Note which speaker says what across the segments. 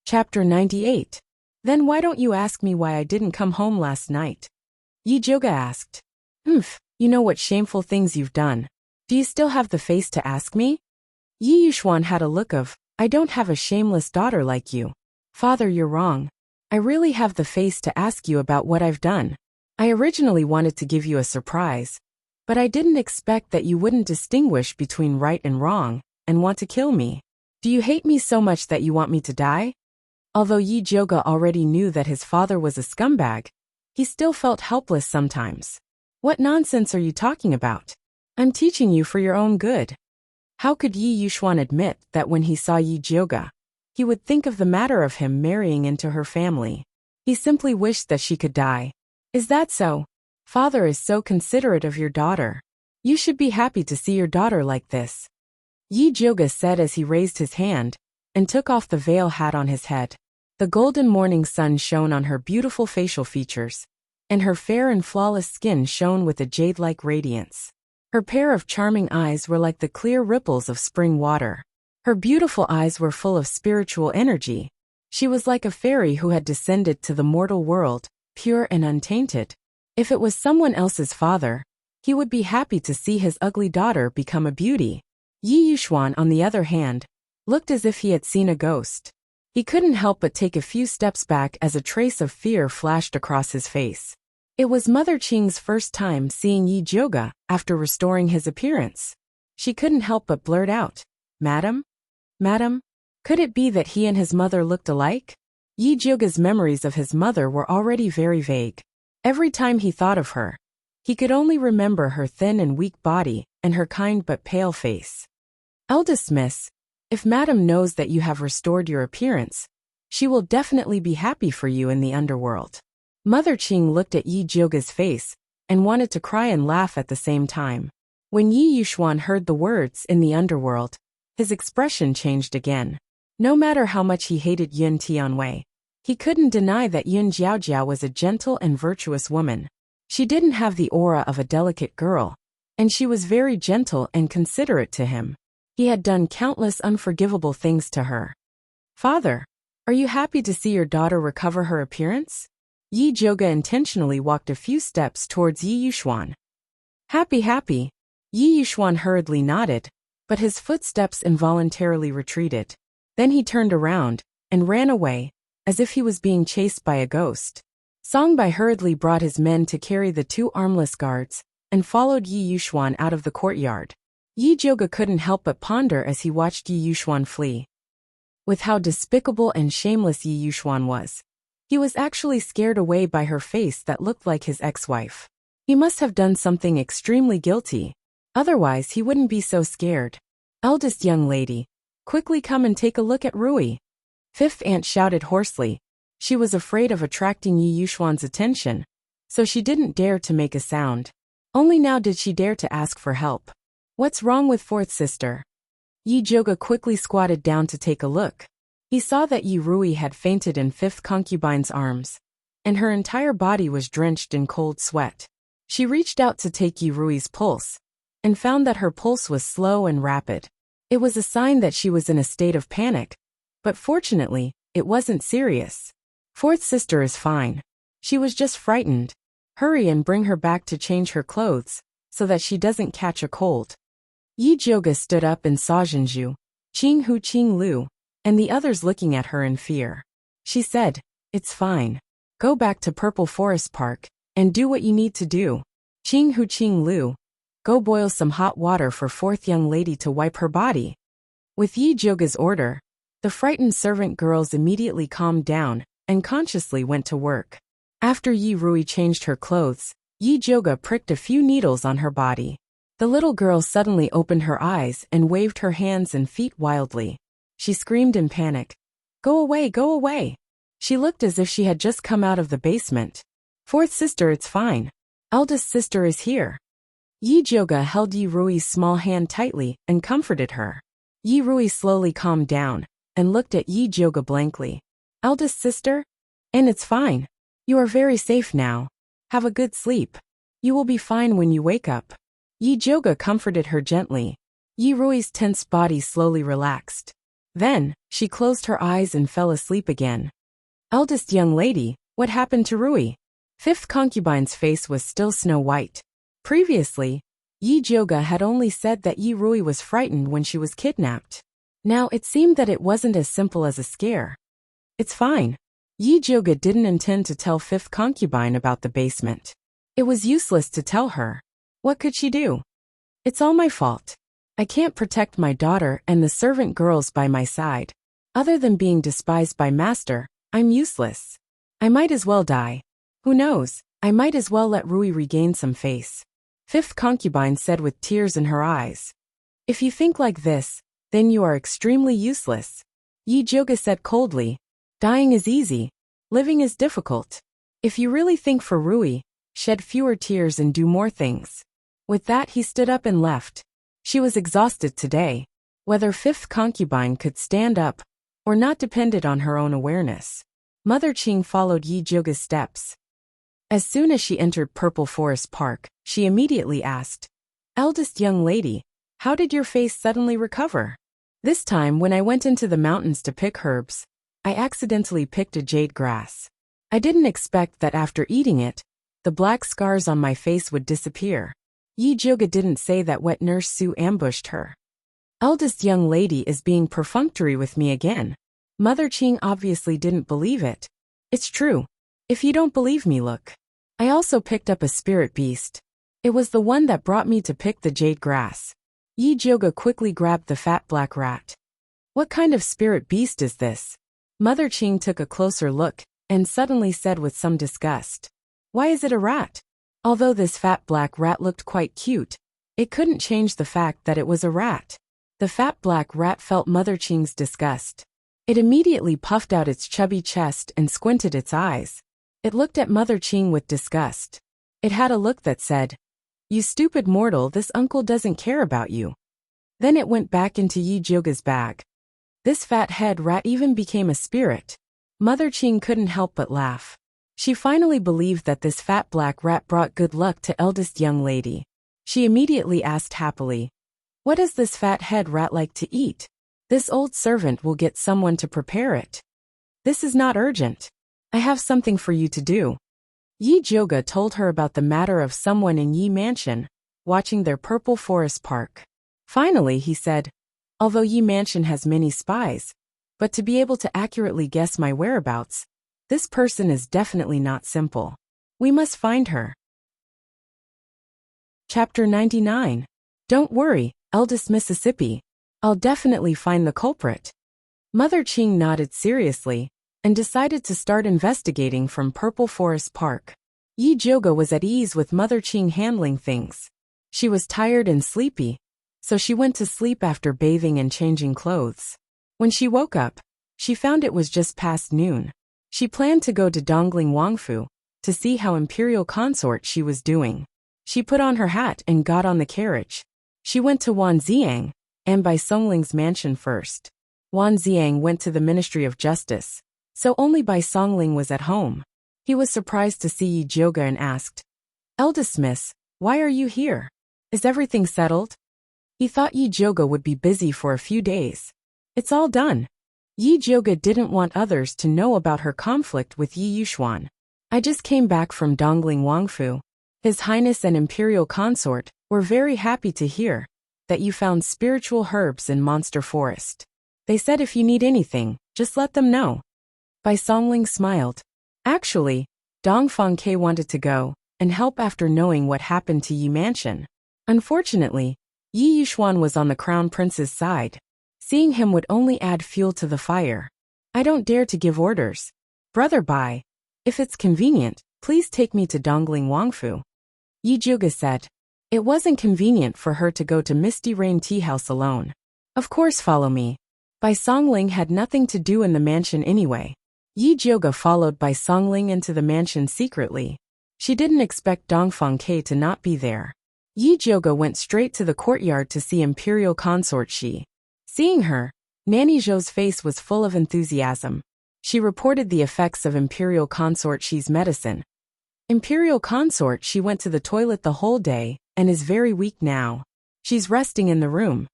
Speaker 1: Chapter 98. Then why don't you ask me why I didn't come home last night? Yi Joga asked. You know what shameful things you've done. Do you still have the face to ask me? Yi Yuxuan had a look of, I don't have a shameless daughter like you. Father, you're wrong. I really have the face to ask you about what I've done. I originally wanted to give you a surprise, but I didn't expect that you wouldn't distinguish between right and wrong, and want to kill me. Do you hate me so much that you want me to die? Although Yi Joga already knew that his father was a scumbag, he still felt helpless sometimes. What nonsense are you talking about? I'm teaching you for your own good. How could Yi Yuxuan admit that when he saw Yi Joga, he would think of the matter of him marrying into her family? He simply wished that she could die. Is that so? Father is so considerate of your daughter. You should be happy to see your daughter like this. Yi Joga said as he raised his hand and took off the veil hat on his head. The golden morning sun shone on her beautiful facial features, and her fair and flawless skin shone with a jade-like radiance. Her pair of charming eyes were like the clear ripples of spring water. Her beautiful eyes were full of spiritual energy. She was like a fairy who had descended to the mortal world, pure and untainted. If it was someone else's father, he would be happy to see his ugly daughter become a beauty. Yi Yuxuan, on the other hand, looked as if he had seen a ghost. He couldn't help but take a few steps back as a trace of fear flashed across his face. It was Mother Qing's first time seeing Yi Joga after restoring his appearance. She couldn't help but blurt out, Madam? Madam? Could it be that he and his mother looked alike? Yi Joga's memories of his mother were already very vague. Every time he thought of her, he could only remember her thin and weak body and her kind but pale face. Eldest Miss, if Madam knows that you have restored your appearance, she will definitely be happy for you in the underworld. Mother Qing looked at Yi Joga's face and wanted to cry and laugh at the same time. When Yi Yuxuan heard the words in the underworld, his expression changed again. No matter how much he hated Yun Tianwei, he couldn't deny that Yun Jiaojiao was a gentle and virtuous woman. She didn't have the aura of a delicate girl, and she was very gentle and considerate to him. He had done countless unforgivable things to her. Father, are you happy to see your daughter recover her appearance? Yi Joga intentionally walked a few steps towards Yi Yuxuan. Happy. Yi Yuxuan hurriedly nodded, but his footsteps involuntarily retreated. Then he turned around and ran away, as if he was being chased by a ghost. Songbai hurriedly brought his men to carry the two armless guards and followed Yi Yuxuan out of the courtyard. Yi Joga couldn't help but ponder as he watched Yi Yuxuan flee. With how despicable and shameless Yi Yuxuan was, he was actually scared away by her face that looked like his ex-wife. He must have done something extremely guilty. Otherwise, he wouldn't be so scared. Eldest young lady, quickly come and take a look at Rui. Fifth aunt shouted hoarsely. She was afraid of attracting Yi Yuxuan's attention, so she didn't dare to make a sound. Only now did she dare to ask for help. What's wrong with fourth sister? Yi Joga quickly squatted down to take a look. He saw that Yi Rui had fainted in fifth concubine's arms, and her entire body was drenched in cold sweat. She reached out to take Yi Rui's pulse, and found that her pulse was slow and rapid. It was a sign that she was in a state of panic, but fortunately, it wasn't serious. Fourth sister is fine. She was just frightened. Hurry and bring her back to change her clothes, so that she doesn't catch a cold. Yi Joga stood up and saw Zhenju, Qing Hu Qing Lu, and the others looking at her in fear. She said, It's fine. Go back to Purple Forest Park, and do what you need to do. Qing Hu Qing Lu, go boil some hot water for fourth young lady to wipe her body. With Yi Joga's order, the frightened servant girls immediately calmed down and consciously went to work. After Yi Rui changed her clothes, Yi Joga pricked a few needles on her body. The little girl suddenly opened her eyes and waved her hands and feet wildly. She screamed in panic. Go away, go away. She looked as if she had just come out of the basement. Fourth sister, it's fine. Eldest sister is here. Yi Joga held Yi Rui's small hand tightly and comforted her. Yi Rui slowly calmed down and looked at Yi Joga blankly. Eldest sister? And it's fine. You are very safe now. Have a good sleep. You will be fine when you wake up. Yi Joga comforted her gently. Yi Rui's tense body slowly relaxed. Then, she closed her eyes and fell asleep again. Eldest young lady, what happened to Rui? Fifth concubine's face was still snow white. Previously, Yi Jioga had only said that Yi Rui was frightened when she was kidnapped. Now it seemed that it wasn't as simple as a scare. It's fine. Yi Jioga didn't intend to tell fifth concubine about the basement. It was useless to tell her. What could she do? It's all my fault. I can't protect my daughter and the servant girls by my side. Other than being despised by master, I'm useless. I might as well die. Who knows, I might as well let Rui regain some face. Fifth concubine said with tears in her eyes. If you think like this, then you are extremely useless. Yi Jioga said coldly. Dying is easy. Living is difficult. If you really think for Rui, shed fewer tears and do more things. With that he stood up and left. She was exhausted today. Whether fifth concubine could stand up or not depended on her own awareness. Mother Qing followed Yi Jioga's steps. As soon as she entered Purple Forest Park, she immediately asked, Eldest young lady, how did your face suddenly recover? This time when I went into the mountains to pick herbs, I accidentally picked a jade grass. I didn't expect that after eating it, the black scars on my face would disappear. Yi Jioga didn't say that wet nurse Su ambushed her. Eldest young lady is being perfunctory with me again. Mother Qing obviously didn't believe it. It's true. If you don't believe me, look. I also picked up a spirit beast. It was the one that brought me to pick the jade grass. Yi Jioga quickly grabbed the fat black rat. What kind of spirit beast is this? Mother Qing took a closer look and suddenly said with some disgust. Why is it a rat? Although this fat black rat looked quite cute, it couldn't change the fact that it was a rat. The fat black rat felt Mother Qing's disgust. It immediately puffed out its chubby chest and squinted its eyes. It looked at Mother Qing with disgust. It had a look that said, You stupid mortal, this uncle doesn't care about you. Then it went back into Yi Jioga's bag. This fat head rat even became a spirit. Mother Qing couldn't help but laugh. She finally believed that this fat black rat brought good luck to eldest young lady. She immediately asked happily, What does this fat head rat like to eat? This old servant will get someone to prepare it. This is not urgent. I have something for you to do. Yi Jioga told her about the matter of someone in Yi Mansion, watching their Purple Forest Park. Finally he said, Although Yi Mansion has many spies, but to be able to accurately guess my whereabouts, this person is definitely not simple. We must find her. Chapter 99. Don't worry, eldest Mississippi. I'll definitely find the culprit. Mother Qing nodded seriously and decided to start investigating from Purple Forest Park. Yi Jioga was at ease with Mother Qing handling things. She was tired and sleepy, so she went to sleep after bathing and changing clothes. When she woke up, she found it was just past noon. She planned to go to Dongling Wangfu to see how Imperial Consort she was doing. She put on her hat and got on the carriage. She went to Wan Ziang and by Songling's mansion first. Wan Ziang went to the Ministry of Justice, so only Bai Songling was at home. He was surprised to see Yi Jioga and asked, Eldest miss, why are you here? Is everything settled? He thought Yi Jioga would be busy for a few days. It's all done. Yi Jioga didn't want others to know about her conflict with Yi Yuxuan. I just came back from Dongling Wangfu. His Highness and Imperial Consort were very happy to hear that you found spiritual herbs in Monster Forest. They said if you need anything, just let them know. Bai Songling smiled. Actually, Dong Fengke wanted to go and help after knowing what happened to Yi Mansion. Unfortunately, Yi Yuxuan was on the Crown Prince's side. Seeing him would only add fuel to the fire. I don't dare to give orders. Brother Bai, if it's convenient, please take me to Dongling Wangfu. Yi Jioga said. It wasn't convenient for her to go to Misty Rain Tea House alone. Of course, follow me. Bai Songling had nothing to do in the mansion anyway. Yi Jioga followed Bai Songling into the mansion secretly. She didn't expect Dong Fengke to not be there. Yi Jioga went straight to the courtyard to see Imperial Consort Shi. Seeing her, Nanny Zhou's face was full of enthusiasm. She reported the effects of Imperial Consort Shi's medicine. Imperial Consort Shi went to the toilet the whole day and is very weak now. She's resting in the room.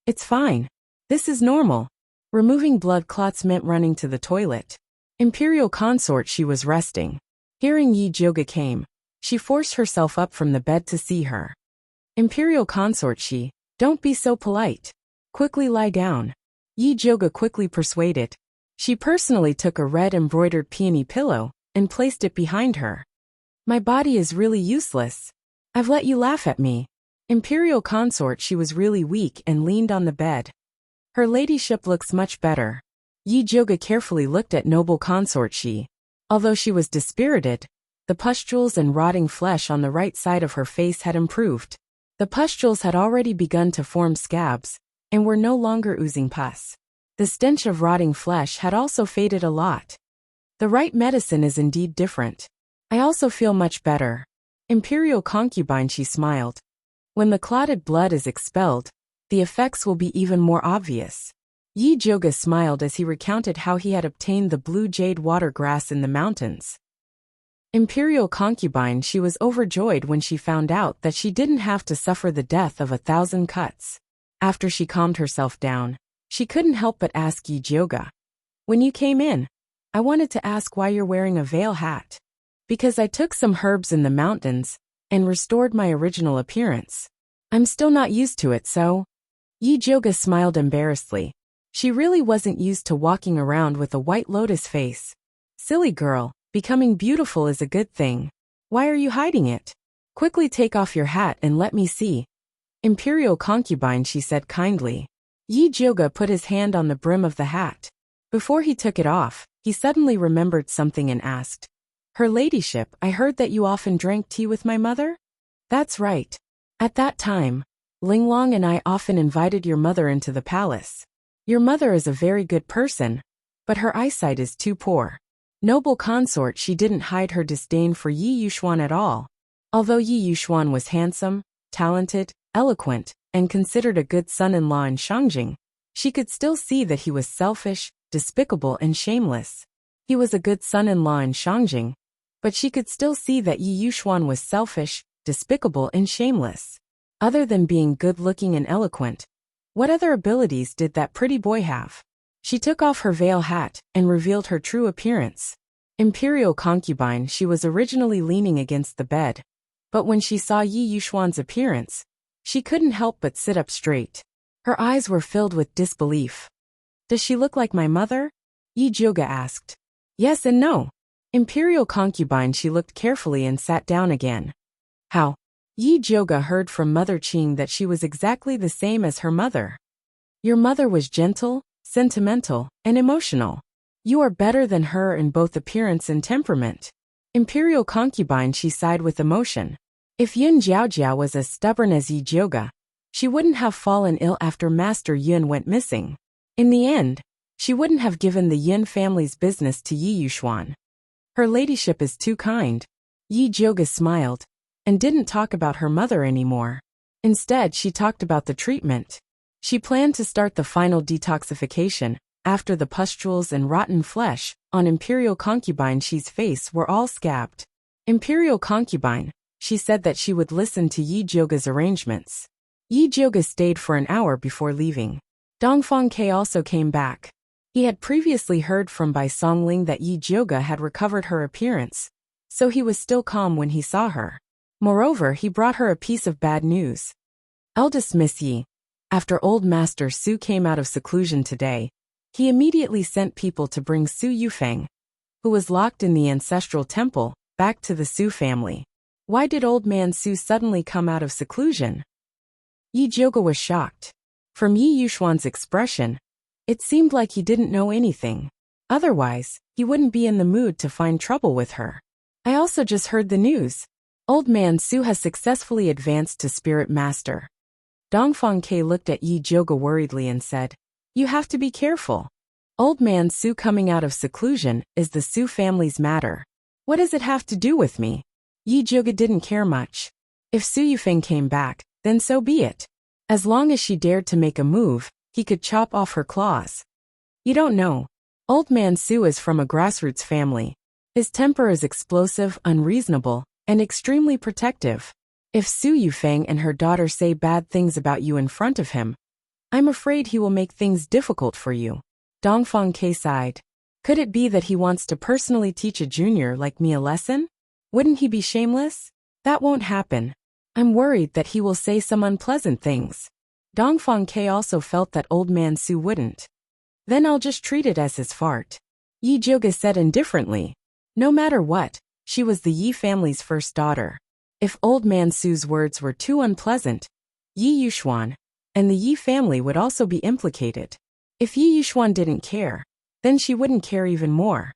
Speaker 1: It's fine. This is normal. Removing blood clots meant running to the toilet. Imperial consort, she was resting. Hearing Yi Jyoga came, she forced herself up from the bed to see her. Imperial consort, don't be so polite. Quickly lie down. Yi Jyoga quickly persuaded. She personally took a red embroidered peony pillow and placed it behind her. My body is really useless. I've let you laugh at me. Imperial consort, she was really weak and leaned on the bed. Her ladyship looks much better. Yi Jyoga carefully looked at noble consort She. Although she was dispirited, the pustules and rotting flesh on the right side of her face had improved. The pustules had already begun to form scabs, and were no longer oozing pus. The stench of rotting flesh had also faded a lot. The right medicine is indeed different. I also feel much better. Imperial concubine, she smiled. When the clotted blood is expelled, the effects will be even more obvious. Yi Jyoga smiled as he recounted how he had obtained the blue jade water grass in the mountains. Imperial concubine, she was overjoyed when she found out that she didn't have to suffer the death of 1,000 cuts. After she calmed herself down, she couldn't help but ask Yi Jyoga. When you came in, I wanted to ask why you're wearing a veil hat. Because I took some herbs in the mountains and restored my original appearance. I'm still not used to it, so. Yi Jyoga smiled embarrassedly. She really wasn't used to walking around with a white lotus face. Silly girl, becoming beautiful is a good thing. Why are you hiding it? Quickly take off your hat and let me see. Imperial concubine, she said kindly. Yi Jyoga put his hand on the brim of the hat. Before he took it off, he suddenly remembered something and asked, Her ladyship, I heard that you often drank tea with my mother? That's right. At that time, Linglong and I often invited your mother into the palace. Your mother is a very good person, but her eyesight is too poor. Noble consort, she didn't hide her disdain for Yi Yuxuan at all. Although Yi Yuxuan was handsome, talented, eloquent, and considered a good son-in-law in Shangjing, she could still see that he was selfish, despicable, and shameless. He was a good son-in-law in Shangjing, but she could still see that Yi Yuxuan was selfish, despicable, and shameless. Other than being good-looking and eloquent, what other abilities did that pretty boy have? She took off her veil hat and revealed her true appearance. Imperial concubine, she was originally leaning against the bed, but when she saw Yi Yuxuan's appearance, she couldn't help but sit up straight. Her eyes were filled with disbelief. Does she look like my mother? Yi Jyoga asked. Yes and no. Imperial concubine, she looked carefully and sat down again. How? Yi Jyoga heard from Mother Qing that she was exactly the same as her mother. Your mother was gentle, sentimental, and emotional. You are better than her in both appearance and temperament. Imperial concubine, she sighed with emotion. If Yun Jiaojiao was as stubborn as Yi Jyoga, she wouldn't have fallen ill after Master Yun went missing. In the end, she wouldn't have given the Yin family's business to Yi Yuxuan. Her ladyship is too kind. Yi Jyoga smiled and didn't talk about her mother anymore. Instead, she talked about the treatment. She planned to start the final detoxification after the pustules and rotten flesh on Imperial concubine Shi's face were all scabbed. Imperial concubine, she said that she would listen to Yi Jyoga's arrangements. Yi Jyoga stayed for an hour before leaving. Dongfang Ke also came back. He had previously heard from Bai Songling that Yi Jyoga had recovered her appearance, so he was still calm when he saw her. Moreover, he brought her a piece of bad news. Eldest Miss Yi, after old Master Su came out of seclusion today, he immediately sent people to bring Su Yufeng, who was locked in the ancestral temple, back to the Su family. Why did old man Su suddenly come out of seclusion? Yi Jyoga was shocked. From Yi Yuxuan's expression, it seemed like he didn't know anything. Otherwise, he wouldn't be in the mood to find trouble with her. I also just heard the news. Old man Su has successfully advanced to Spirit Master. Dongfang Ke looked at Yi Jyoga worriedly and said, You have to be careful. Old man Su coming out of seclusion is the Su family's matter. What does it have to do with me? Yi Jyoga didn't care much. If Su Yufeng came back, then so be it. As long as she dared to make a move, he could chop off her claws. You don't know. Old man Su is from a grassroots family. His temper is explosive, unreasonable, and extremely protective. If Su Yufeng and her daughter say bad things about you in front of him, I'm afraid he will make things difficult for you. Dongfang K sighed. Could it be that he wants to personally teach a junior like me a lesson? Wouldn't he be shameless? That won't happen. I'm worried that he will say some unpleasant things. Dongfang K also felt that old man Su wouldn't. Then I'll just treat it as his fart. Yi Jioga said indifferently. No matter what, she was the Yi family's first daughter. If old man Su's words were too unpleasant, Yi Yuxuan and the Yi family would also be implicated. If Yi Yuxuan didn't care, then she wouldn't care even more.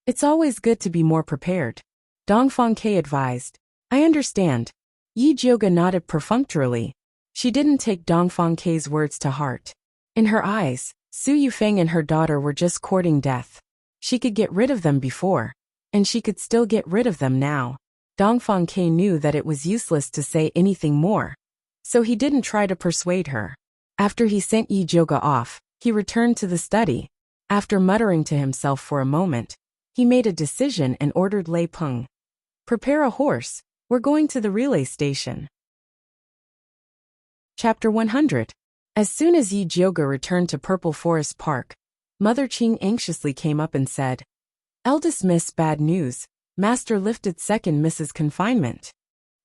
Speaker 1: It's always good to be more prepared. Dongfang K advised. I understand. Yi Jioga nodded perfunctorily. She didn't take Dongfang K's words to heart. In her eyes, Su Yufeng and her daughter were just courting death. She could get rid of them before, and she could still get rid of them now. Dongfang K knew that it was useless to say anything more, so he didn't try to persuade her. After he sent Yi Jioga off, he returned to the study. After muttering to himself for a moment, he made a decision and ordered Lei Peng. Prepare a horse, we're going to the relay station. Chapter 100. As soon as Yi Jioga returned to Purple Forest Park, Mother Qing anxiously came up and said, Eldest Miss, bad news. Master lifted second Miss's confinement.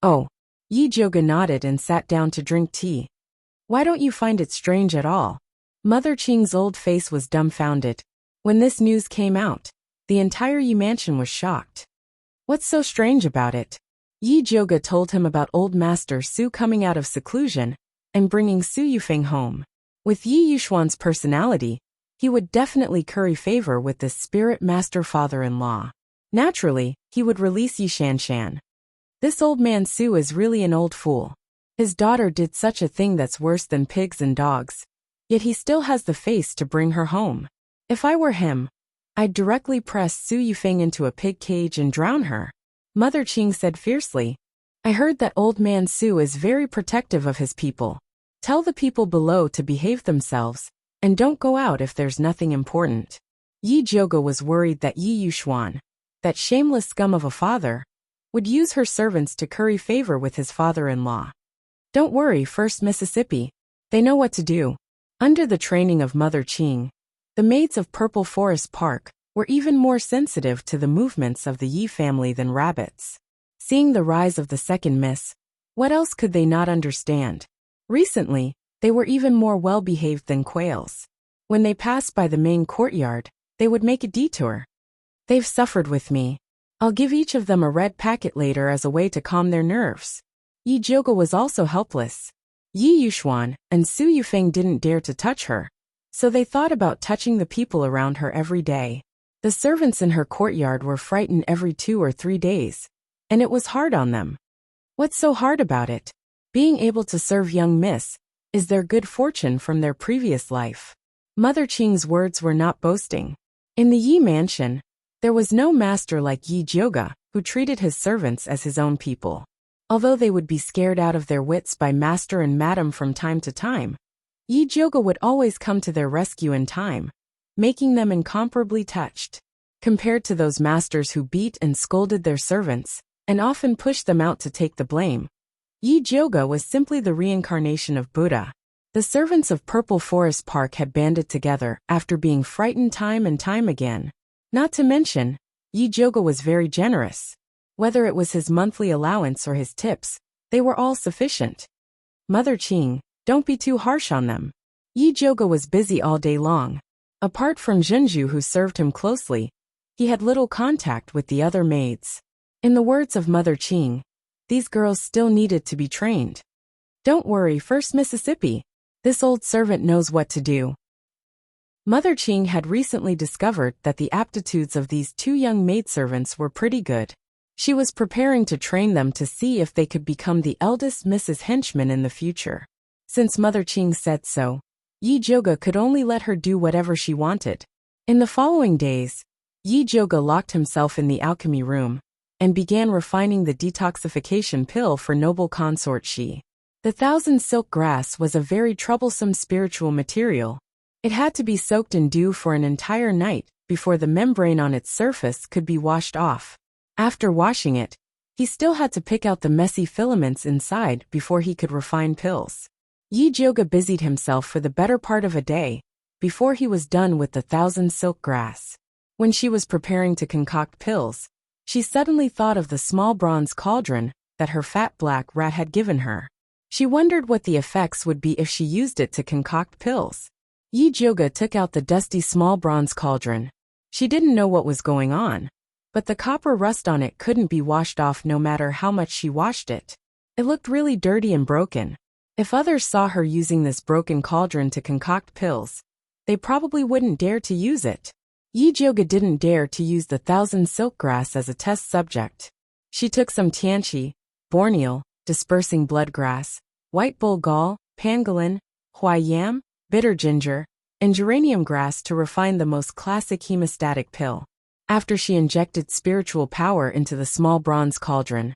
Speaker 1: Oh. Yi Jioga nodded and sat down to drink tea. Why don't you find it strange at all? Mother Qing's old face was dumbfounded. When this news came out, the entire Yi mansion was shocked. What's so strange about it? Yi Jioga told him about old Master Su coming out of seclusion and bringing Su Yufeng home. With Yi Yuxuan's personality, he would definitely curry favor with this spirit master father-in-law. Naturally, he would release Yi Shanshan. This old man Su is really an old fool. His daughter did such a thing that's worse than pigs and dogs, yet he still has the face to bring her home. If I were him, I'd directly press Su Yufeng into a pig cage and drown her. Mother Qing said fiercely. I heard that old man Su is very protective of his people. Tell the people below to behave themselves, and don't go out if there's nothing important. Yi Jioga was worried that Yi Yuxuan, that shameless scum of a father, would use her servants to curry favor with his father-in-law. Don't worry, First Mississippi. They know what to do. Under the training of Mother Qing, the maids of Purple Forest Park were even more sensitive to the movements of the Yi family than rabbits. Seeing the rise of the second miss, what else could they not understand? Recently, they were even more well-behaved than quails. When they passed by the main courtyard, they would make a detour. They've suffered with me. I'll give each of them a red packet later as a way to calm their nerves. Yi Jioga was also helpless. Yi Yuxuan and Su Yufeng didn't dare to touch her, so they thought about touching the people around her every day. The servants in her courtyard were frightened every 2 or 3 days, and it was hard on them. What's so hard about it? Being able to serve young miss is their good fortune from their previous life. Mother Qing's words were not boasting. In the Yi mansion, there was no master like Yi Jioga, who treated his servants as his own people. Although they would be scared out of their wits by master and madam from time to time, Yi Jioga would always come to their rescue in time, making them incomparably touched. Compared to those masters who beat and scolded their servants, and often pushed them out to take the blame, Yi Jioga was simply the reincarnation of Buddha. The servants of Purple Forest Park had banded together after being frightened time and time again. Not to mention, Yi Jioga was very generous. Whether it was his monthly allowance or his tips, they were all sufficient. Mother Qing, don't be too harsh on them. Yi Jioga was busy all day long. Apart from Zhenju, who served him closely, he had little contact with the other maids. In the words of Mother Qing, these girls still needed to be trained. Don't worry, First Mississippi. This old servant knows what to do. Mother Qing had recently discovered that the aptitudes of these 2 young maidservants were pretty good. She was preparing to train them to see if they could become the eldest Mrs. Henchmen in the future. Since Mother Qing said so, Yi Jioga could only let her do whatever she wanted. In the following days, Yi Jioga locked himself in the alchemy room and began refining the detoxification pill for noble consort Shi. The 1,000 silk grass was a very troublesome spiritual material. It had to be soaked in dew for an entire night before the membrane on its surface could be washed off. After washing it, he still had to pick out the messy filaments inside before he could refine pills. Yi Jioga busied himself for the better part of a day, before he was done with the 1,000 silk grass. When she was preparing to concoct pills, she suddenly thought of the small bronze cauldron that her fat black rat had given her. She wondered what the effects would be if she used it to concoct pills. Yi Jioga took out the dusty small bronze cauldron. She didn't know what was going on, but the copper rust on it couldn't be washed off no matter how much she washed it. It looked really dirty and broken. If others saw her using this broken cauldron to concoct pills, they probably wouldn't dare to use it. Yi Jioga didn't dare to use the 1,000 silk grass as a test subject. She took some tianqi, borneal, dispersing blood grass, white bull gall, pangolin, huai yam, bitter ginger, and geranium grass to refine the most classic hemostatic pill. After she injected spiritual power into the small bronze cauldron,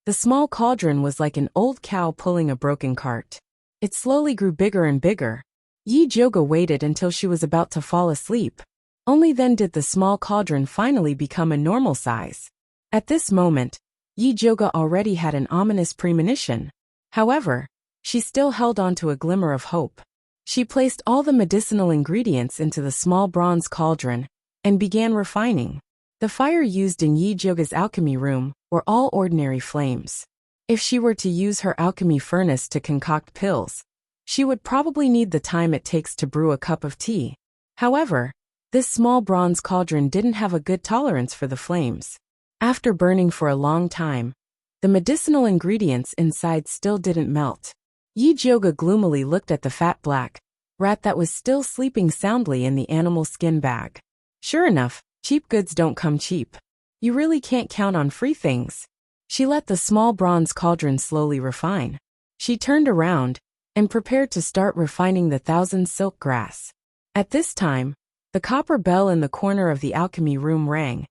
Speaker 1: the small cauldron was like an old cow pulling a broken cart. It slowly grew bigger and bigger. Yi Jioga waited until she was about to fall asleep. Only then did the small cauldron finally become a normal size. At this moment, Yi Jioga already had an ominous premonition. However, she still held on to a glimmer of hope. She placed all the medicinal ingredients into the small bronze cauldron and began refining. The fire used in Yi Jioga's alchemy room were all ordinary flames. If she were to use her alchemy furnace to concoct pills, she would probably need the time it takes to brew a cup of tea. However, this small bronze cauldron didn't have a good tolerance for the flames. After burning for a long time, the medicinal ingredients inside still didn't melt. Yi Jioga gloomily looked at the fat black rat that was still sleeping soundly in the animal skin bag. Sure enough, cheap goods don't come cheap. You really can't count on free things. She let the small bronze cauldron slowly refine. She turned around and prepared to start refining the 1,000 silk grass. At this time, the copper bell in the corner of the alchemy room rang,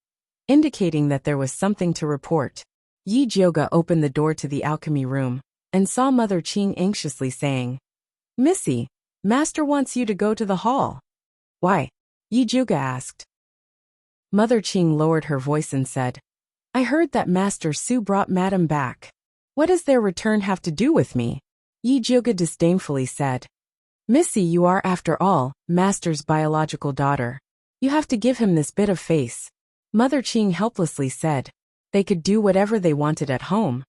Speaker 1: indicating that there was something to report. Yi Jioga opened the door to the alchemy room and saw Mother Qing anxiously saying, "Missy, Master wants you to go to the hall." "Why?" Yi Jioga asked. Mother Qing lowered her voice and said, "I heard that Master Su brought Madam back. What does their return have to do with me?" Yi Jioga disdainfully said, "Missy, you are, after all, Master's biological daughter. You have to give him this bit of face." Mother Qing helplessly said, they could do whatever they wanted at home,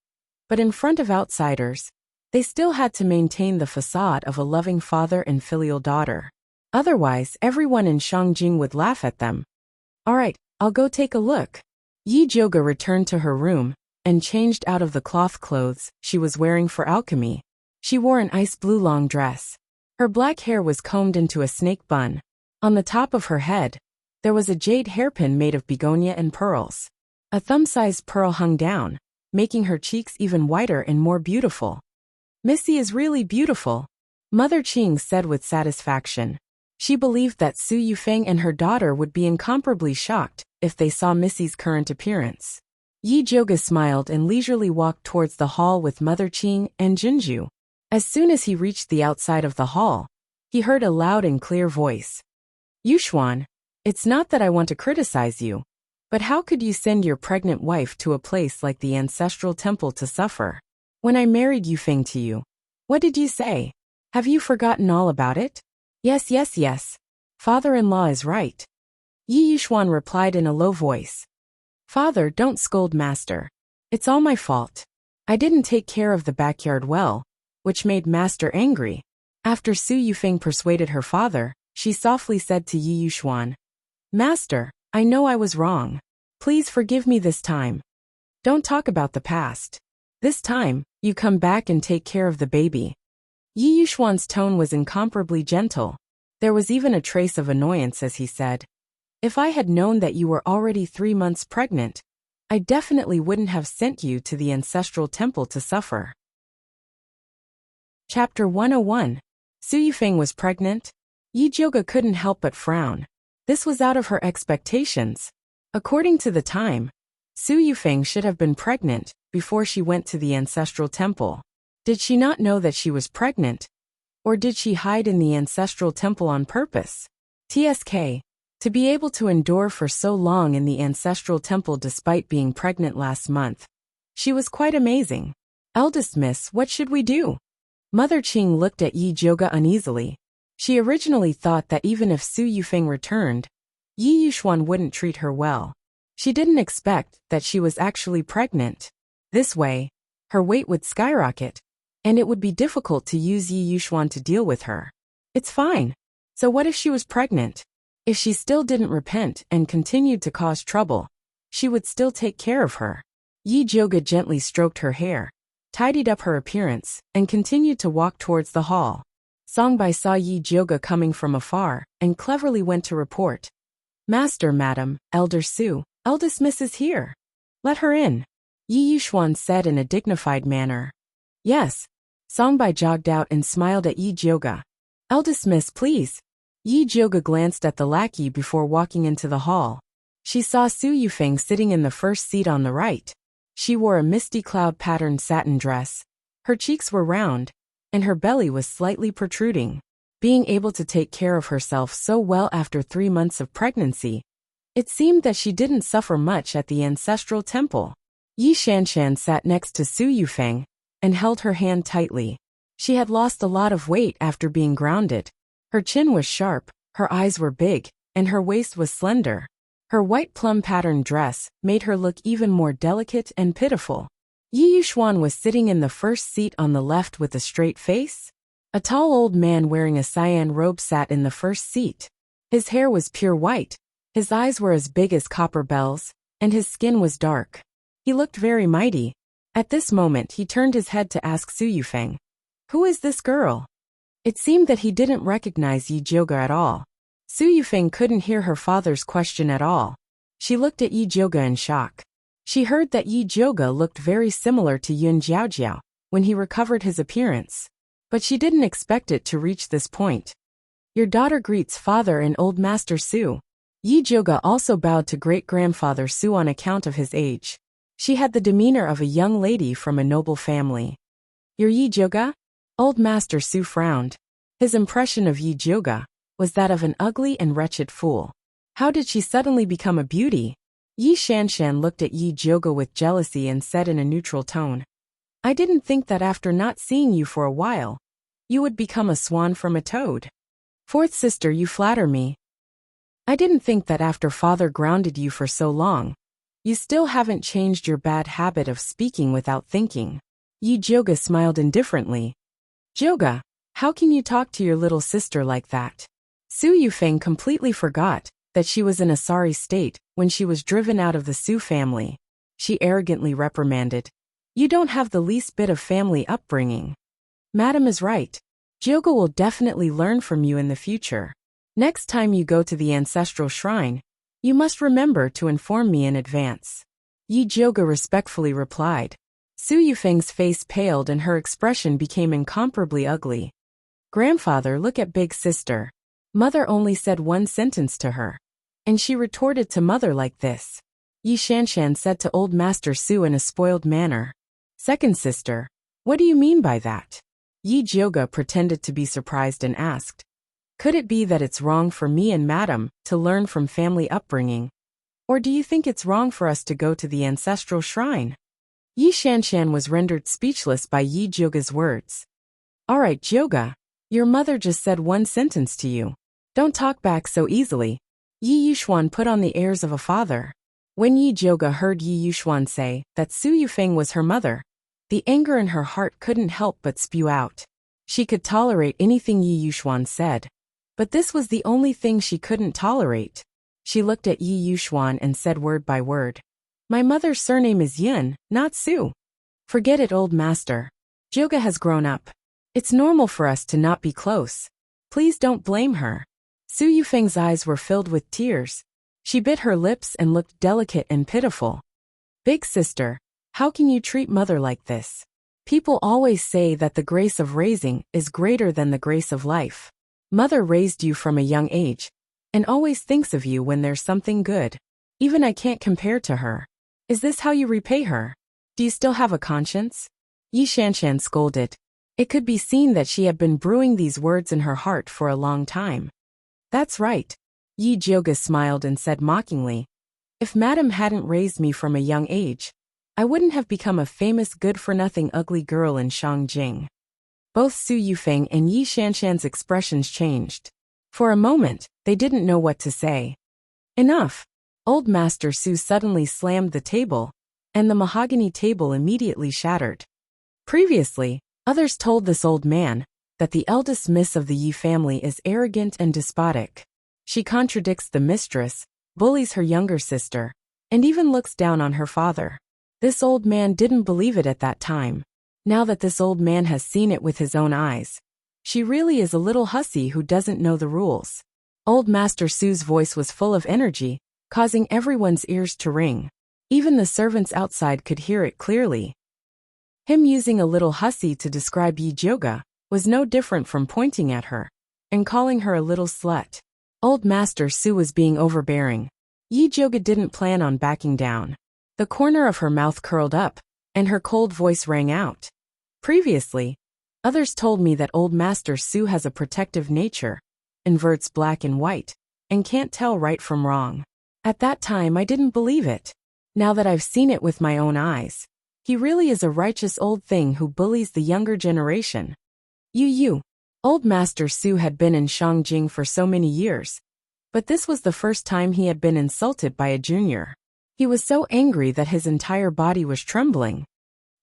Speaker 1: but in front of outsiders, they still had to maintain the facade of a loving father and filial daughter. Otherwise, everyone in Shangjing would laugh at them. "All right, I'll go take a look." Yi Jioga returned to her room and changed out of the cloth clothes she was wearing for alchemy. She wore an ice blue long dress. Her black hair was combed into a snake bun. On the top of her head, there was a jade hairpin made of begonia and pearls. A thumb-sized pearl hung down, making her cheeks even whiter and more beautiful. "Missy is really beautiful," Mother Qing said with satisfaction. She believed that Su Yufeng and her daughter would be incomparably shocked if they saw Missy's current appearance. Yi Jioga smiled and leisurely walked towards the hall with Mother Qing and Jinju. As soon as he reached the outside of the hall, he heard a loud and clear voice. "Yuxuan, it's not that I want to criticize you, but how could you send your pregnant wife to a place like the ancestral temple to suffer? When I married Yufeng to you, what did you say? Have you forgotten all about it?" Yes. Father-in-law is right," Yi Yuxuan replied in a low voice. "Father, don't scold Master. It's all my fault. I didn't take care of the backyard well, which made Master angry." After Su Yufeng persuaded her father, she softly said to Yi Yuxuan, "Master, I know I was wrong. Please forgive me this time. Don't talk about the past. This time, you come back and take care of the baby." Yi Yuxuan's tone was incomparably gentle. There was even a trace of annoyance as he said, "If I had known that you were already 3 months pregnant, I definitely wouldn't have sent you to the ancestral temple to suffer." Chapter 101. Su Yufeng was pregnant? Yi Jioga couldn't help but frown. This was out of her expectations. According to the time, Su Yufeng should have been pregnant before she went to the ancestral temple. Did she not know that she was pregnant? Or did she hide in the ancestral temple on purpose? TSK. To be able to endure for so long in the ancestral temple despite being pregnant last month. She was quite amazing. "Eldest miss, what should we do?" Mother Qing looked at Yi Jioga uneasily. She originally thought that even if Su Yufeng returned, Yi Yuxuan wouldn't treat her well. She didn't expect that she was actually pregnant. This way, her weight would skyrocket, and it would be difficult to use Yi Yuxuan to deal with her. It's fine. So what if she was pregnant? If she still didn't repent and continued to cause trouble, she would still take care of her. Yi Jioga gently stroked her hair, tidied up her appearance, and continued to walk towards the hall. Songbai saw Yi Jioga coming from afar and cleverly went to report. Master, Madam, Elder Su, eldest miss is here. Let her in, Yi Yuxuan said in a dignified manner. Yes. Songbai jogged out and smiled at Yi Jioga. Eldest miss, please. Yi Jioga glanced at the lackey before walking into the hall. She saw Su Yufeng sitting in the first seat on the right. She wore a misty cloud-patterned satin dress. Her cheeks were round, and her belly was slightly protruding. Being able to take care of herself so well after 3 months of pregnancy, it seemed that she didn't suffer much at the ancestral temple. Yi Shanshan sat next to Su Yufeng and held her hand tightly. She had lost a lot of weight after being grounded. Her chin was sharp, her eyes were big, and her waist was slender. Her white plum-patterned dress made her look even more delicate and pitiful. Yi Yuxuan was sitting in the first seat on the left with a straight face. A tall old man wearing a cyan robe sat in the first seat. His hair was pure white, his eyes were as big as copper bells, and his skin was dark. He looked very mighty. At this moment he turned his head to ask Su Yufeng, "Who is this girl?" It seemed that he didn't recognize Yi Jioga at all. Su Yufeng couldn't hear her father's question at all. She looked at Yi Jioga in shock. She heard that Yi Jioga looked very similar to Yun Jiaojiao when he recovered his appearance, but she didn't expect it to reach this point. Your daughter greets father and old master Su. Yi Jioga also bowed to great-grandfather Su on account of his age. She had the demeanor of a young lady from a noble family. You're Yi Jioga? Old master Su frowned. His impression of Yi Jioga was that of an ugly and wretched fool. How did she suddenly become a beauty? Yi Shanshan looked at Yi Jioga with jealousy and said in a neutral tone, I didn't think that after not seeing you for a while, you would become a swan from a toad. Fourth sister, you flatter me. I didn't think that after father grounded you for so long, you still haven't changed your bad habit of speaking without thinking. Yi Jioga smiled indifferently. Jioga, how can you talk to your little sister like that? Su Yufeng completely forgot that she was in a sorry state when she was driven out of the Su family. She arrogantly reprimanded, You don't have the least bit of family upbringing. Madam is right. Jioga will definitely learn from you in the future. Next time you go to the ancestral shrine, you must remember to inform me in advance. Yi Jioga respectfully replied. Su Yufeng's face paled and her expression became incomparably ugly. Grandfather, look at big sister. Mother only said one sentence to her, and she retorted to mother like this. Yi Shanshan said to old master Su in a spoiled manner. Second sister, what do you mean by that? Yi Jioga pretended to be surprised and asked. Could it be that it's wrong for me and madam to learn from family upbringing? Or do you think it's wrong for us to go to the ancestral shrine? Yi Shanshan was rendered speechless by Yi Jioga's words. Alright Jioga, your mother just said one sentence to you. Don't talk back so easily. Yi Yuxuan put on the airs of a father. When Yi Jioga heard Yi Yuxuan say that Su Yufeng was her mother, the anger in her heart couldn't help but spew out. She could tolerate anything Yi Yuxuan said, but this was the only thing she couldn't tolerate. She looked at Yi Yuxuan and said word by word. My mother's surname is Yun, not Su. Forget it, old master. Jioga has grown up. It's normal for us to not be close. Please don't blame her. Su Yufeng's eyes were filled with tears. She bit her lips and looked delicate and pitiful. Big sister, how can you treat mother like this? People always say that the grace of raising is greater than the grace of life. Mother raised you from a young age, and always thinks of you when there's something good. Even I can't compare to her. Is this how you repay her? Do you still have a conscience? Yi Shanshan scolded. It could be seen that she had been brewing these words in her heart for a long time. That's right. Yi Jioga smiled and said mockingly. If madam hadn't raised me from a young age, I wouldn't have become a famous good-for-nothing ugly girl in Shangjing. Both Su Yufeng and Yi Shanshan's expressions changed. For a moment, they didn't know what to say. Enough! Old Master Su suddenly slammed the table, and the mahogany table immediately shattered. Previously, others told this old man that the eldest miss of the Yi family is arrogant and despotic. She contradicts the mistress, bullies her younger sister, and even looks down on her father. This old man didn't believe it at that time. Now that this old man has seen it with his own eyes, she really is a little hussy who doesn't know the rules. Old Master Su's voice was full of energy, causing everyone's ears to ring. Even the servants outside could hear it clearly. Him using a little hussy to describe Yi Jioga was no different from pointing at her and calling her a little slut. Old Master Su was being overbearing. Yi Jioga didn't plan on backing down. The corner of her mouth curled up, and her cold voice rang out. Previously, others told me that Old Master Su has a protective nature, inverts black and white, and can't tell right from wrong. At that time I didn't believe it. Now that I've seen it with my own eyes, he really is a righteous old thing who bullies the younger generation. Old Master Su had been in Shangjing for so many years, but this was the first time he had been insulted by a junior. He was so angry that his entire body was trembling.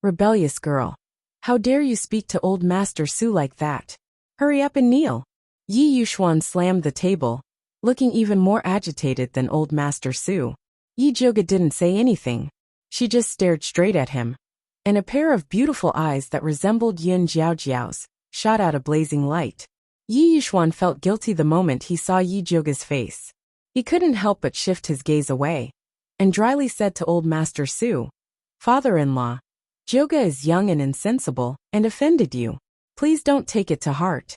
Speaker 1: Rebellious girl. How dare you speak to Old Master Su like that? Hurry up and kneel. Yi Yuxuan slammed the table, looking even more agitated than Old Master Su. Yi Jioga didn't say anything. She just stared straight at him, and a pair of beautiful eyes that resembled Yun Jiaojiao's shot out a blazing light. Yi Yuxuan felt guilty the moment he saw Yi Jioga's face. He couldn't help but shift his gaze away, and dryly said to Old Master Su, "Father-in-law, Jioga is young and insensible, and offended you. Please don't take it to heart."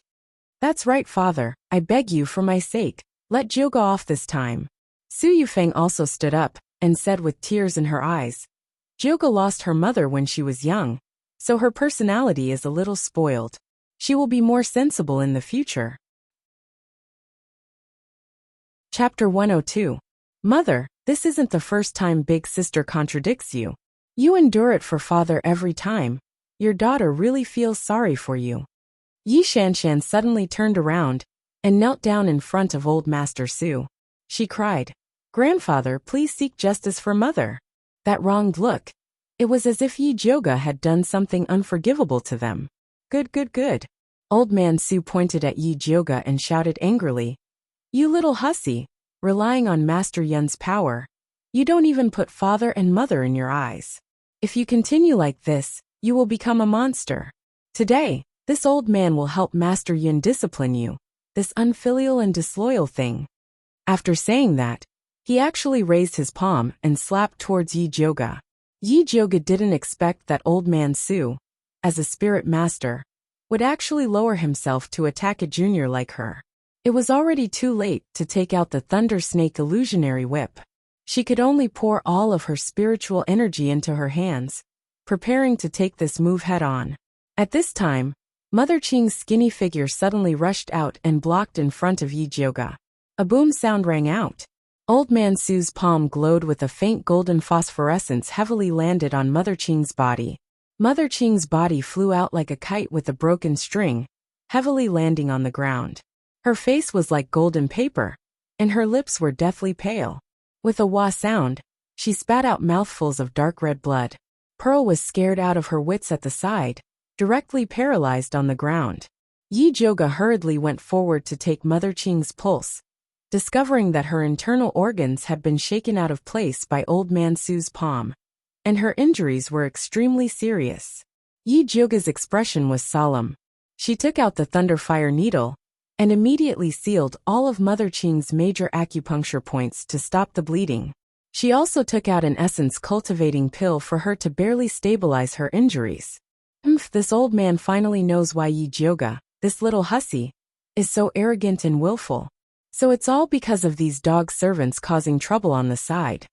Speaker 1: "That's right, father, I beg you for my sake, let Jioga off this time." Su Yufeng also stood up, and said with tears in her eyes, "Jioga lost her mother when she was young, so her personality is a little spoiled. She will be more sensible in the future." Chapter 102. Mother, this isn't the first time big sister contradicts you. You endure it for father every time. Your daughter really feels sorry for you. Yi Shanshan suddenly turned around and knelt down in front of Old Master Su. She cried, "Grandfather, please seek justice for mother." That wronged look. It was as if Yi Jioga had done something unforgivable to them. Good. Old Man Su pointed at Yi Jioga and shouted angrily, "You little hussy, relying on Master Yun's power. You don't even put father and mother in your eyes. If you continue like this, you will become a monster. Today, this old man will help Master Yun discipline you, this unfilial and disloyal thing." After saying that, he actually raised his palm and slapped towards Yi Jioga. Yi Jioga didn't expect that Old Man Su, as a spirit master, would actually lower himself to attack a junior like her. It was already too late to take out the Thunder Snake illusionary whip. She could only pour all of her spiritual energy into her hands, preparing to take this move head-on. At this time, Mother Qing's skinny figure suddenly rushed out and blocked in front of Yi Jioga. A boom sound rang out. Old Man Su's palm glowed with a faint golden phosphorescence heavily landed on Mother Qing's body. Mother Qing's body flew out like a kite with a broken string, heavily landing on the ground. Her face was like golden paper, and her lips were deathly pale. With a wah sound, she spat out mouthfuls of dark red blood. Pearl was scared out of her wits at the side, directly paralyzed on the ground. Yi Jioga hurriedly went forward to take Mother Qing's pulse, discovering that her internal organs had been shaken out of place by Old Man Su's palm, and her injuries were extremely serious. Yi Jioga's expression was solemn. She took out the thunderfire needle and immediately sealed all of Mother Qing's major acupuncture points to stop the bleeding. She also took out an essence cultivating pill for her to barely stabilize her injuries. This old man finally knows why Yi Jioga, this little hussy, is so arrogant and willful. So it's all because of these dog servants causing trouble on the side.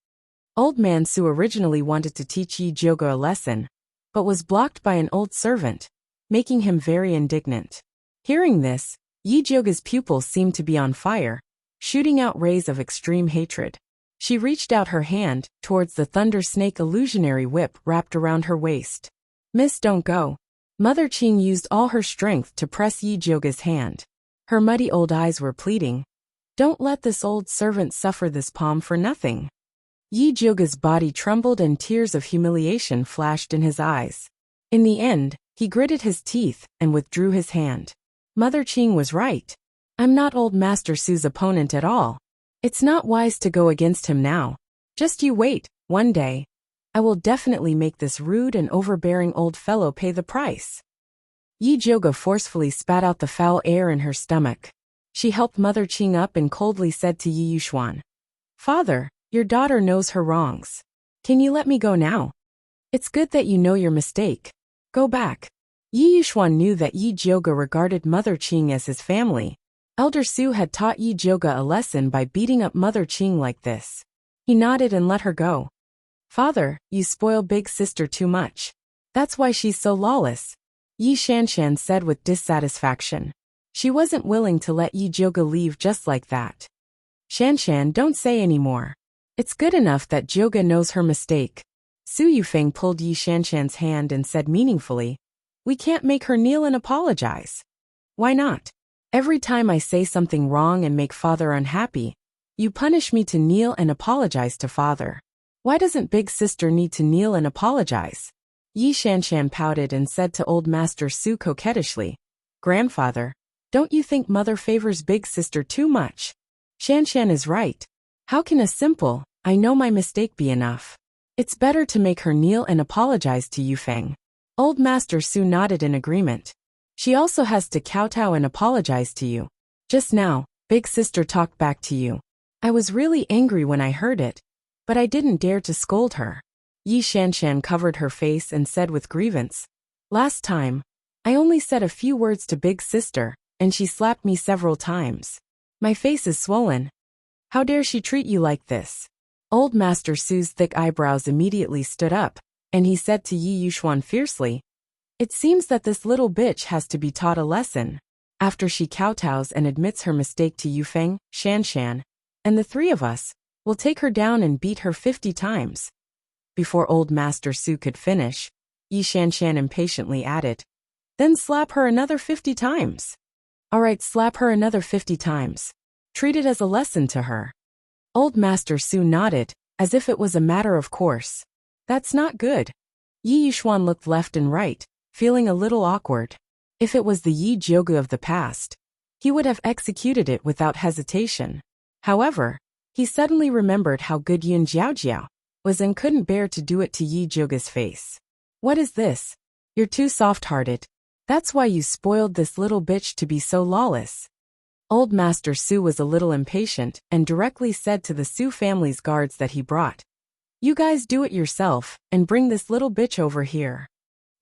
Speaker 1: Old Man Su originally wanted to teach Yi Jioga a lesson, but was blocked by an old servant, making him very indignant. Hearing this, Yi Jioga's pupils seemed to be on fire, shooting out rays of extreme hatred. She reached out her hand towards the Thunder Snake illusionary whip wrapped around her waist. "Miss, don't go. Mother Qing used all her strength to press Yi Joga's hand. Her muddy old eyes were pleading, "Don't let this old servant suffer this palm for nothing." Yi Joga's body trembled and tears of humiliation flashed in his eyes. In the end, he gritted his teeth and withdrew his hand. Mother Qing was right. I'm not old Master Su's opponent at all. It's not wise to go against him now. Just you wait, one day. I will definitely make this rude and overbearing old fellow pay the price. Yi Joga forcefully spat out the foul air in her stomach. She helped Mother Qing up and coldly said to Yi Yuxuan, "Father, your daughter knows her wrongs. Can you let me go now? It's good that you know your mistake. Go back." Yi Yuxuan knew that Yi Joga regarded Mother Qing as his family. Elder Su had taught Yi Joga a lesson by beating up Mother Qing like this. He nodded and let her go. "Father, you spoil big sister too much. That's why she's so lawless," Yi Shanshan said with dissatisfaction. She wasn't willing to let Yi Joga leave just like that. "Shanshan, don't say any more. It's good enough that Joga knows her mistake." Su Yufeng pulled Yi Shanshan's hand and said meaningfully, "We can't make her kneel and apologize." "Why not? Every time I say something wrong and make father unhappy, you punish me to kneel and apologize to father. Why doesn't big sister need to kneel and apologize?" Yi Shanshan pouted and said to old Master Su coquettishly, "Grandfather, don't you think mother favors big sister too much? Shanshan is right. How can a simple, 'I know my mistake' be enough? It's better to make her kneel and apologize to Yufeng." Old Master Su nodded in agreement. "She also has to kowtow and apologize to you. Just now, big sister talked back to you. I was really angry when I heard it, but I didn't dare to scold her." Yi Shanshan covered her face and said with grievance, "Last time, I only said a few words to big sister, and she slapped me several times. My face is swollen. How dare she treat you like this?" Old Master Su's thick eyebrows immediately stood up, and he said to Yi Yuxuan fiercely, "It seems that this little bitch has to be taught a lesson. After she kowtows and admits her mistake to Yufeng, Shanshan, and the three of us, we'll take her down and beat her 50 times. Before old Master Su could finish, Yi Shanshan impatiently added, "Then slap her another 50 times. All right, slap her another 50 times. Treat it as a lesson to her." Old Master Su nodded, as if it was a matter of course. "That's not good." Yi Yuxuan looked left and right, feeling a little awkward. If it was the Yi Joga of the past, he would have executed it without hesitation. However, he suddenly remembered how good Yun Jiaojiao was and couldn't bear to do it to Yi Joga's face. "What is this? You're too soft-hearted. That's why you spoiled this little bitch to be so lawless." Old Master Su was a little impatient and directly said to the Su family's guards that he brought, "You guys do it yourself and bring this little bitch over here."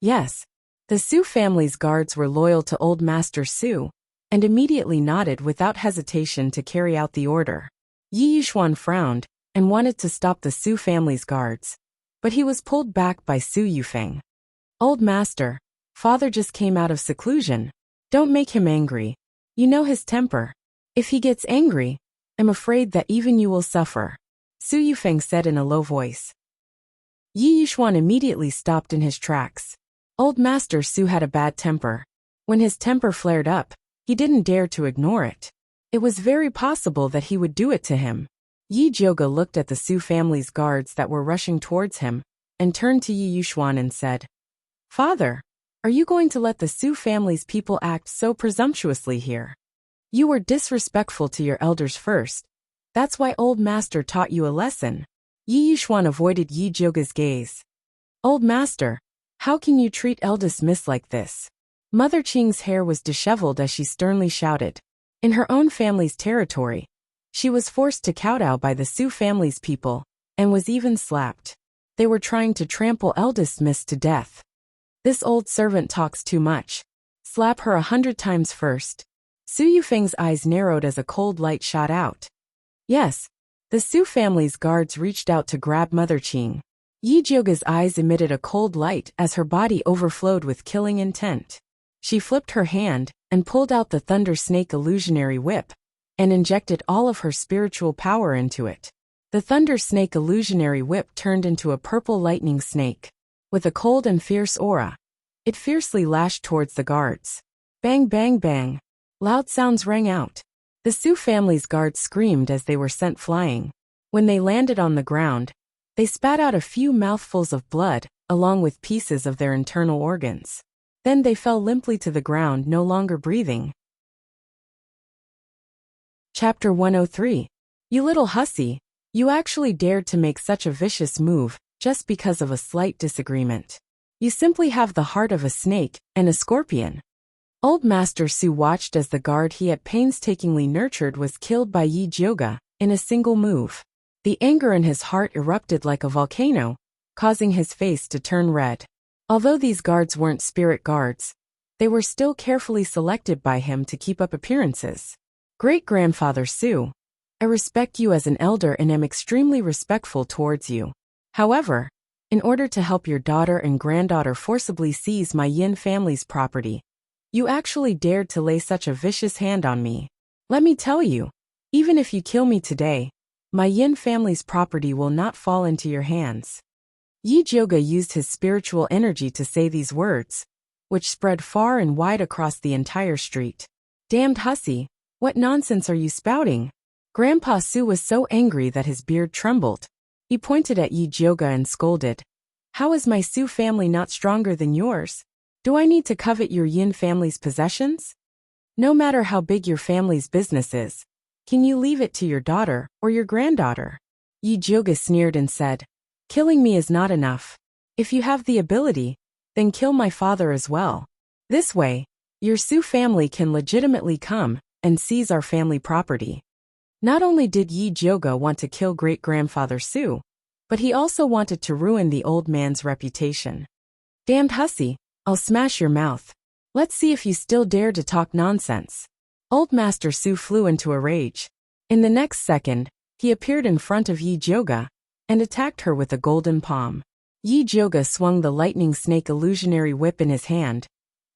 Speaker 1: Yes, the Su family's guards were loyal to old Master Su and immediately nodded without hesitation to carry out the order. Yi Yuxuan frowned and wanted to stop the Su family's guards, but he was pulled back by Su Yufeng. "Old Master, father just came out of seclusion. Don't make him angry. You know his temper. If he gets angry, I'm afraid that even you will suffer," Su Yufeng said in a low voice. Yi Yuxuan immediately stopped in his tracks. Old Master Su had a bad temper. When his temper flared up, he didn't dare to ignore it. It was very possible that he would do it to him. Yi Joga looked at the Su family's guards that were rushing towards him and turned to Yi Yuxuan and said, "Father, are you going to let the Su family's people act so presumptuously here? You were disrespectful to your elders first. That's why old master taught you a lesson." Yi Yuxuan avoided Yi Joga's gaze. "Old master, how can you treat eldest miss like this?" Mother Qing's hair was disheveled as she sternly shouted. In her own family's territory, she was forced to kowtow by the Su family's people, and was even slapped. They were trying to trample eldest miss to death. "This old servant talks too much. Slap her 100 times first." Su Yufeng's eyes narrowed as a cold light shot out. Yes, the Su family's guards reached out to grab Mother Qing. Yi Joga's eyes emitted a cold light as her body overflowed with killing intent. She flipped her hand and pulled out the Thunder Snake illusionary whip, and injected all of her spiritual power into it. The Thunder Snake illusionary whip turned into a purple lightning snake with a cold and fierce aura. It fiercely lashed towards the guards. Bang, bang, bang. Loud sounds rang out. The Su family's guards screamed as they were sent flying. When they landed on the ground, they spat out a few mouthfuls of blood, along with pieces of their internal organs. Then they fell limply to the ground, no longer breathing. Chapter 103. You little hussy, you actually dared to make such a vicious move, just because of a slight disagreement. You simply have the heart of a snake and a scorpion. Old Master Su watched as the guard he had painstakingly nurtured was killed by Yi Jioga in a single move. The anger in his heart erupted like a volcano, causing his face to turn red. Although these guards weren't spirit guards, they were still carefully selected by him to keep up appearances. Great-grandfather Su, I respect you as an elder and am extremely respectful towards you. However, in order to help your daughter and granddaughter forcibly seize my Yin family's property, you actually dared to lay such a vicious hand on me. Let me tell you, even if you kill me today, my Yin family's property will not fall into your hands. Yi Jioga used his spiritual energy to say these words, which spread far and wide across the entire street. Damned hussy, what nonsense are you spouting? Grandpa Su was so angry that his beard trembled. He pointed at Yi Jioga and scolded. How is my Su family not stronger than yours? Do I need to covet your Yin family's possessions? No matter how big your family's business is, can you leave it to your daughter or your granddaughter? Yi Jioga sneered and said, killing me is not enough. If you have the ability, then kill my father as well. This way, your Su family can legitimately come and seize our family property. Not only did Yi Jioga want to kill great-grandfather Su, but he also wanted to ruin the old man's reputation. Damned hussy, I'll smash your mouth. Let's see if you still dare to talk nonsense. Old Master Su flew into a rage. In the next second, he appeared in front of Yi Jioga and attacked her with a golden palm. Yi Jioga swung the lightning snake illusionary whip in his hand,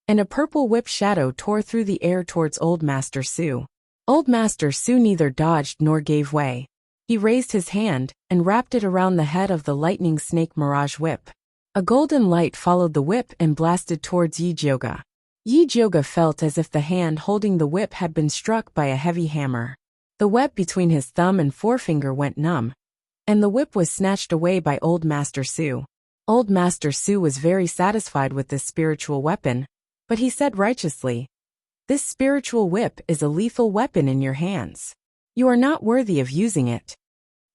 Speaker 1: and a purple whip shadow tore through the air towards Old Master Su. Old Master Su neither dodged nor gave way. He raised his hand and wrapped it around the head of the lightning snake mirage whip. A golden light followed the whip and blasted towards Yi Jioga. Yi Jioga felt as if the hand holding the whip had been struck by a heavy hammer. The web between his thumb and forefinger went numb, and the whip was snatched away by Old Master Su. Old Master Su was very satisfied with this spiritual weapon, but he said righteously, "This spiritual whip is a lethal weapon in your hands. You are not worthy of using it."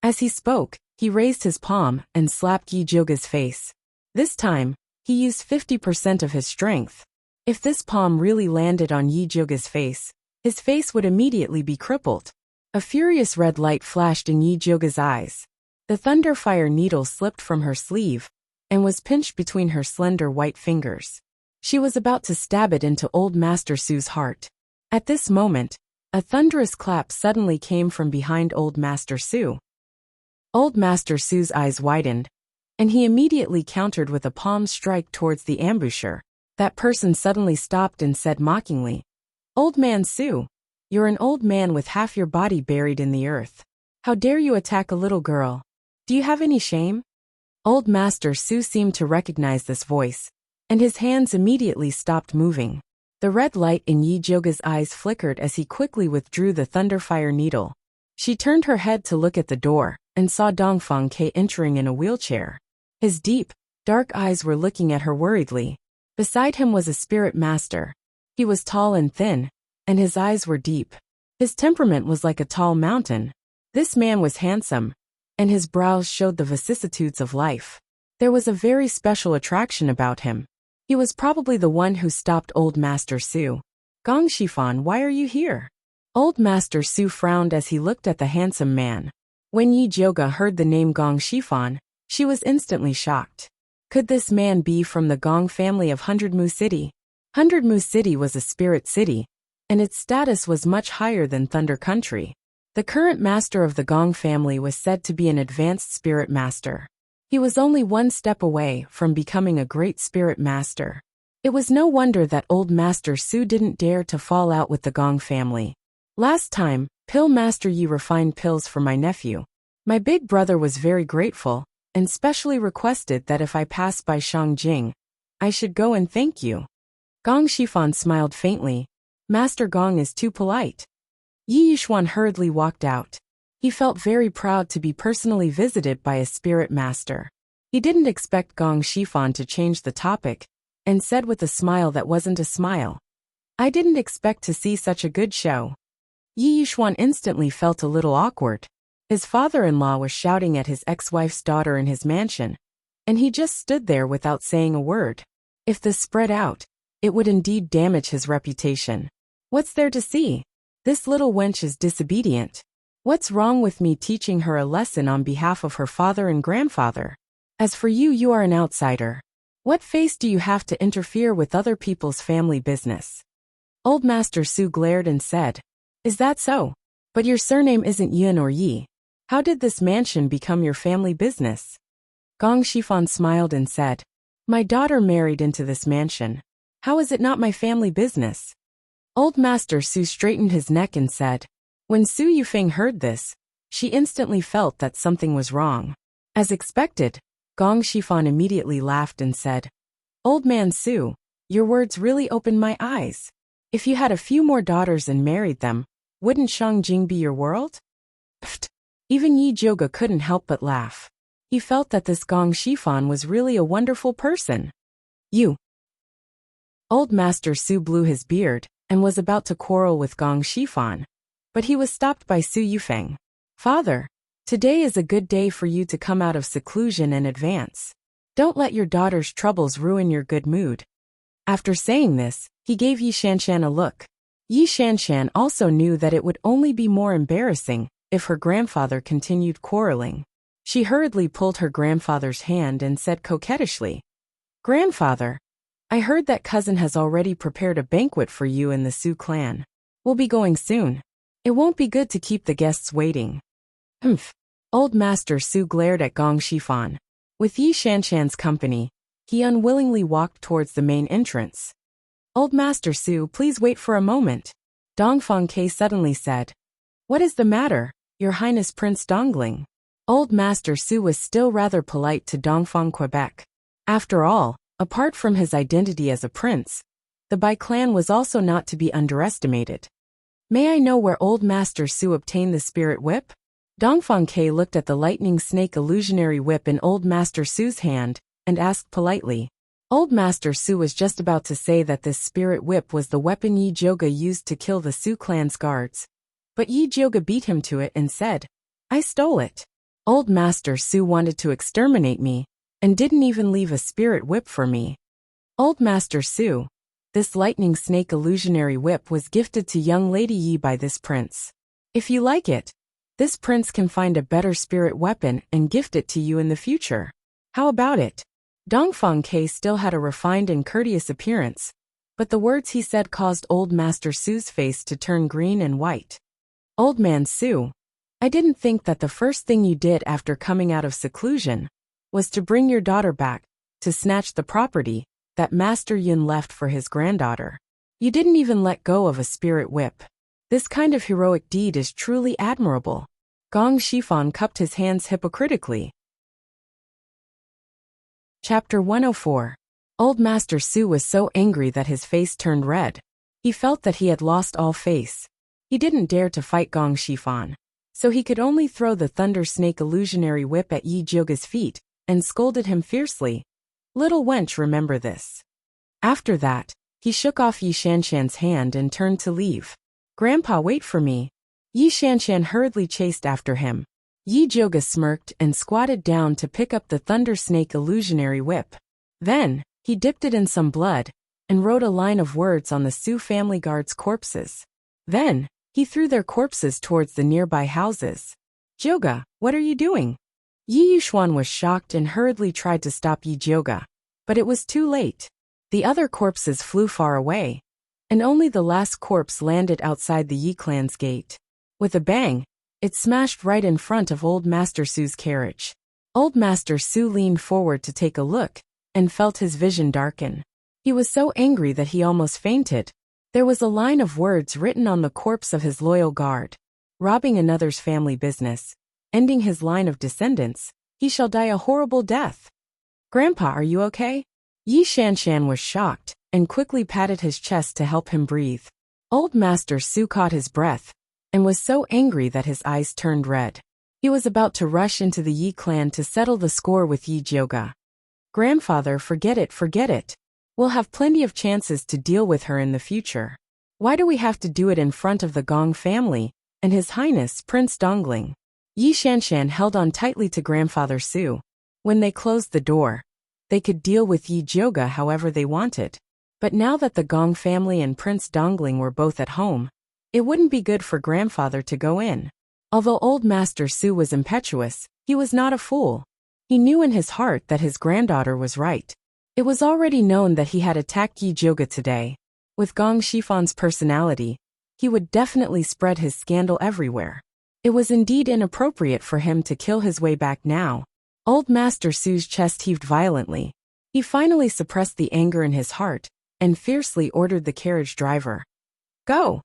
Speaker 1: As he spoke, he raised his palm and slapped Yi Jioga's face. This time, he used 50% of his strength. If this palm really landed on Yi Jioga's face, his face would immediately be crippled. A furious red light flashed in Yi Jioga's eyes. The thunderfire needle slipped from her sleeve and was pinched between her slender white fingers. She was about to stab it into Old Master Su's heart. At this moment, a thunderous clap suddenly came from behind Old Master Su. Old Master Su's eyes widened, and he immediately countered with a palm strike towards the ambusher. That person suddenly stopped and said mockingly, "Old Man Su, you're an old man with half your body buried in the earth. How dare you attack a little girl? Do you have any shame?" Old Master Su seemed to recognize this voice, and his hands immediately stopped moving. The red light in Yi Jioga's eyes flickered as he quickly withdrew the thunderfire needle. She turned her head to look at the door and saw Dongfang Ke entering in a wheelchair. His deep, dark eyes were looking at her worriedly. Beside him was a spirit master. He was tall and thin, and his eyes were deep. His temperament was like a tall mountain. This man was handsome, and his brows showed the vicissitudes of life. There was a very special attraction about him. He was probably the one who stopped Old Master Su. "Gong Shifan, why are you here?" Old Master Su frowned as he looked at the handsome man. When Yi Jioga heard the name Gong Shifan, she was instantly shocked. Could this man be from the Gong family of Hundred Mu City? Hundred Mu City was a spirit city, and its status was much higher than Thunder Country. The current master of the Gong family was said to be an advanced spirit master. He was only one step away from becoming a great spirit master. It was no wonder that Old Master Su didn't dare to fall out with the Gong family. "Last time, Pill Master Yi refined pills for my nephew. My big brother was very grateful, and specially requested that if I pass by Shangjing, I should go and thank you. Gong Shifan smiled faintly. Master Gong is too polite. Yi Yushuan hurriedly walked out. He felt very proud to be personally visited by a spirit master. He didn't expect Gong Shifan to change the topic, and said with a smile that wasn't a smile. I didn't expect to see such a good show. Yi Yushuan instantly felt a little awkward. His father-in-law was shouting at his ex-wife's daughter in his mansion, and he just stood there without saying a word. If this spread out, it would indeed damage his reputation. What's there to see? This little wench is disobedient. What's wrong with me teaching her a lesson on behalf of her father and grandfather? As for you, you are an outsider. What face do you have to interfere with other people's family business? Old Master Su glared and said, Is that so? But your surname isn't Yin or Yi. How did this mansion become your family business? Gong Shifan smiled and said, My daughter married into this mansion. How is it not my family business? Old Master Su straightened his neck and said, When Su Yufeng heard this, she instantly felt that something was wrong. As expected, Gong Shifan immediately laughed and said, Old man Su, your words really opened my eyes. If you had a few more daughters and married them, wouldn't Shangjing be your world? Pfft. Even Yi Joga couldn't help but laugh. He felt that this Gong Shifan was really a wonderful person. You. Old Master Su blew his beard and was about to quarrel with Gong Shifan, but he was stopped by Su Yufeng. Father, today is a good day for you to come out of seclusion and advance. Don't let your daughter's troubles ruin your good mood. After saying this, he gave Yi Shanshan a look. Yi Shanshan also knew that it would only be more embarrassing if her grandfather continued quarreling. She hurriedly pulled her grandfather's hand and said coquettishly, Grandfather, I heard that cousin has already prepared a banquet for you and the Su clan. We'll be going soon. It won't be good to keep the guests waiting. Humph. Old Master Su glared at Gong Shifan. With Yi Shanshan's company, he unwillingly walked towards the main entrance. Old Master Su, please wait for a moment. Dongfang Ke suddenly said. What is the matter, Your Highness Prince Dongling? Old Master Su was still rather polite to Dongfang Quebec. After all, apart from his identity as a prince, the Bai clan was also not to be underestimated. May I know where Old Master Su obtained the spirit whip? Dongfang Ke looked at the lightning snake illusionary whip in Old Master Su's hand and asked politely. Old Master Su was just about to say that this spirit whip was the weapon Yi Joga used to kill the Su clan's guards, but Yi Joga beat him to it and said, I stole it. Old Master Su wanted to exterminate me, and didn't even leave a spirit whip for me. Old Master Su, this lightning snake illusionary whip was gifted to young Lady Yi by this prince. If you like it, this prince can find a better spirit weapon and gift it to you in the future. How about it? Dongfang Ke still had a refined and courteous appearance, but the words he said caused Old Master Su's face to turn green and white. Old man Su, I didn't think that the first thing you did after coming out of seclusion was to bring your daughter back, to snatch the property that Master Yun left for his granddaughter. You didn't even let go of a spirit whip. This kind of heroic deed is truly admirable. Gong Shifan cupped his hands hypocritically. Chapter 104. Old Master Su was so angry that his face turned red. He felt that he had lost all face. He didn't dare to fight Gong Shifan, so he could only throw the Thunder Snake illusionary whip at Yi Joga's feet and scolded him fiercely. Little wench, remember this. After that, he shook off Yi Shanshan's hand and turned to leave. Grandpa, wait for me. Yi Shanshan hurriedly chased after him. Yi Joga smirked and squatted down to pick up the Thunder Snake illusionary whip. Then, he dipped it in some blood and wrote a line of words on the Su family guards' corpses. Then, he threw their corpses towards the nearby houses. Joga, what are you doing? Yi Yushuan was shocked and hurriedly tried to stop Yi Joga, but it was too late. The other corpses flew far away, and only the last corpse landed outside the Yi clan's gate. With a bang, it smashed right in front of Old Master Su's carriage. Old Master Su leaned forward to take a look, and felt his vision darken. He was so angry that he almost fainted. There was a line of words written on the corpse of his loyal guard. Robbing another's family business, ending his line of descendants, he shall die a horrible death. Grandpa, are you okay? Yi Shanshan was shocked and quickly patted his chest to help him breathe. Old Master Su caught his breath and was so angry that his eyes turned red. He was about to rush into the Yi clan to settle the score with Yi Jioga. Grandfather, forget it, forget it. We'll have plenty of chances to deal with her in the future. Why do we have to do it in front of the Gong family and His Highness Prince Dongling? Yi Shanshan held on tightly to Grandfather Su. When they closed the door, they could deal with Yi Jioga however they wanted. But now that the Gong family and Prince Dongling were both at home, it wouldn't be good for Grandfather to go in. Although Old Master Su was impetuous, he was not a fool. He knew in his heart that his granddaughter was right. It was already known that he had attacked Yi Jioga today. With Gong Shifan's personality, he would definitely spread his scandal everywhere. It was indeed inappropriate for him to kill his way back now. Old Master Su's chest heaved violently. He finally suppressed the anger in his heart and fiercely ordered the carriage driver. Go!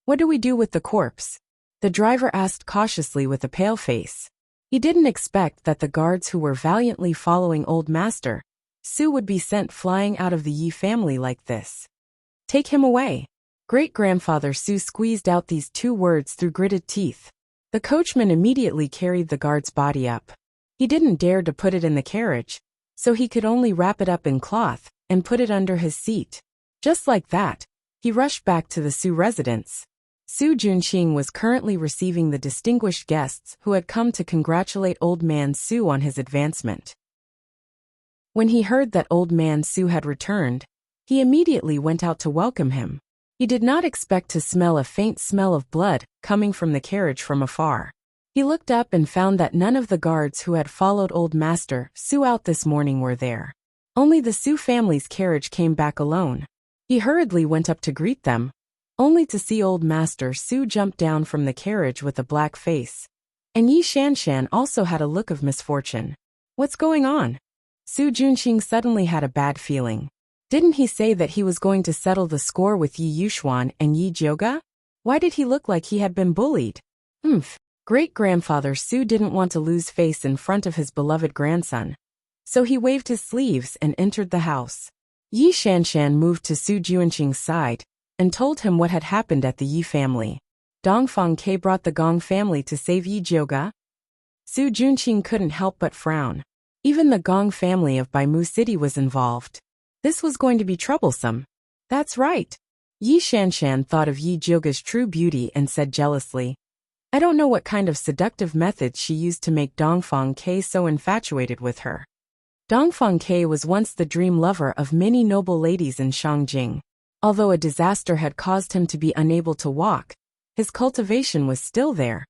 Speaker 1: What do we do with the corpse? The driver asked cautiously with a pale face. He didn't expect that the guards who were valiantly following Old Master Su would be sent flying out of the Yi family like this. Take him away. Great-grandfather Su squeezed out these 2 words through gritted teeth. The coachman immediately carried the guard's body up. He didn't dare to put it in the carriage, so he could only wrap it up in cloth and put it under his seat. Just like that, he rushed back to the Su residence. Su Junqing was currently receiving the distinguished guests who had come to congratulate Old Man Su on his advancement. When he heard that Old Man Su had returned, he immediately went out to welcome him. He did not expect to smell a faint smell of blood coming from the carriage from afar. He looked up and found that none of the guards who had followed Old Master Su out this morning were there. Only the Su family's carriage came back alone. He hurriedly went up to greet them, only to see Old Master Su jump down from the carriage with a black face. And Yi Shanshan also had a look of misfortune. What's going on? Su Junqing suddenly had a bad feeling. Didn't he say that he was going to settle the score with Yi Yuxuan and Yi Jioga? Why did he look like he had been bullied? Great-grandfather Su didn't want to lose face in front of his beloved grandson, so he waved his sleeves and entered the house. Yi Shanshan moved to Su Junqing's side and told him what had happened at the Yi family. Dongfang Ke brought the Gong family to save Yi Jioga? Su Junqing couldn't help but frown. Even the Gong family of Baimu City was involved. This was going to be troublesome. That's right. Yi Shanshan thought of Yi Jioga's true beauty and said jealously, I don't know what kind of seductive methods she used to make Dongfang Ke so infatuated with her. Dongfang Ke was once the dream lover of many noble ladies in Shangjing. Although a disaster had caused him to be unable to walk, his cultivation was still there,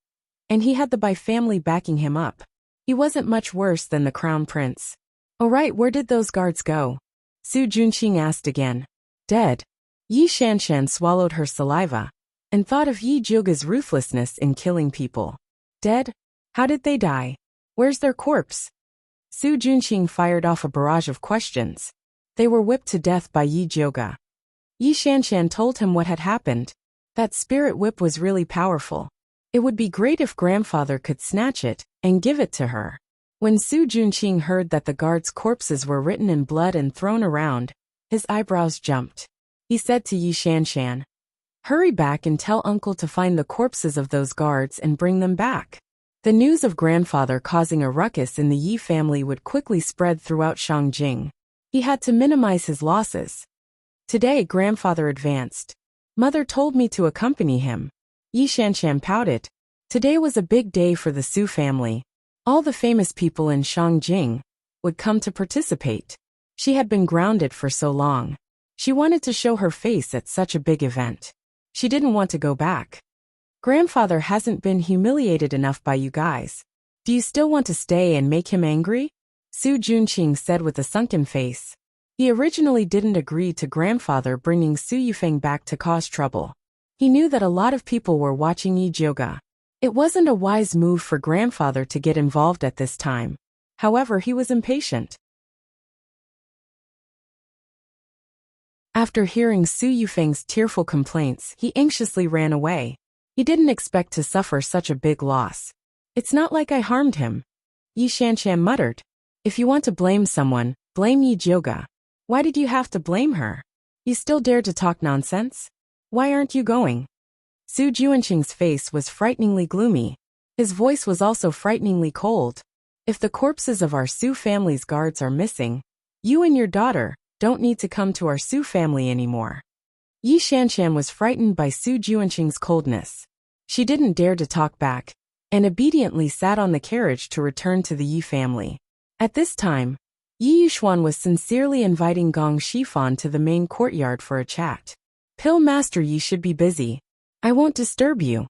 Speaker 1: and he had the Bai family backing him up. He wasn't much worse than the crown prince. Oh right, where did those guards go? Su Junqing asked again. Dead. Yi Shanshan swallowed her saliva and thought of Yi Jioga's ruthlessness in killing people. Dead? How did they die? Where's their corpse? Su Junqing fired off a barrage of questions. They were whipped to death by Yi Jioga. Yi Shanshan told him what had happened. That spirit whip was really powerful. It would be great if grandfather could snatch it and give it to her. When Su Junqing heard that the guards' corpses were written in blood and thrown around, his eyebrows jumped. He said to Yi Shanshan, Hurry back and tell uncle to find the corpses of those guards and bring them back. The news of grandfather causing a ruckus in the Yi family would quickly spread throughout Shangjing. He had to minimize his losses. Today grandfather advanced. Mother told me to accompany him. Yi Shanshan pouted. Today was a big day for the Su family. All the famous people in Shangjing would come to participate. She had been grounded for so long. She wanted to show her face at such a big event. She didn't want to go back. Grandfather hasn't been humiliated enough by you guys. Do you still want to stay and make him angry? Su Junqing said with a sunken face. He originally didn't agree to grandfather bringing Su Yufeng back to cause trouble. He knew that a lot of people were watching Yi Jioga. It wasn't a wise move for grandfather to get involved at this time. However, he was impatient. After hearing Su Yufeng's tearful complaints, he anxiously ran away. He didn't expect to suffer such a big loss. It's not like I harmed him. Yi Shanshan muttered. If you want to blame someone, blame Yi Jioga. Why did you have to blame her? You still dare to talk nonsense? Why aren't you going? Su Juanqing's face was frighteningly gloomy. His voice was also frighteningly cold. If the corpses of our Su family's guards are missing, you and your daughter don't need to come to our Su family anymore. Yi Shanshan was frightened by Su Juanqing's coldness. She didn't dare to talk back, and obediently sat on the carriage to return to the Yi family. At this time, Yi Yuxuan was sincerely inviting Gong Shifan to the main courtyard for a chat. Pill Master Yi should be busy. I won't disturb you,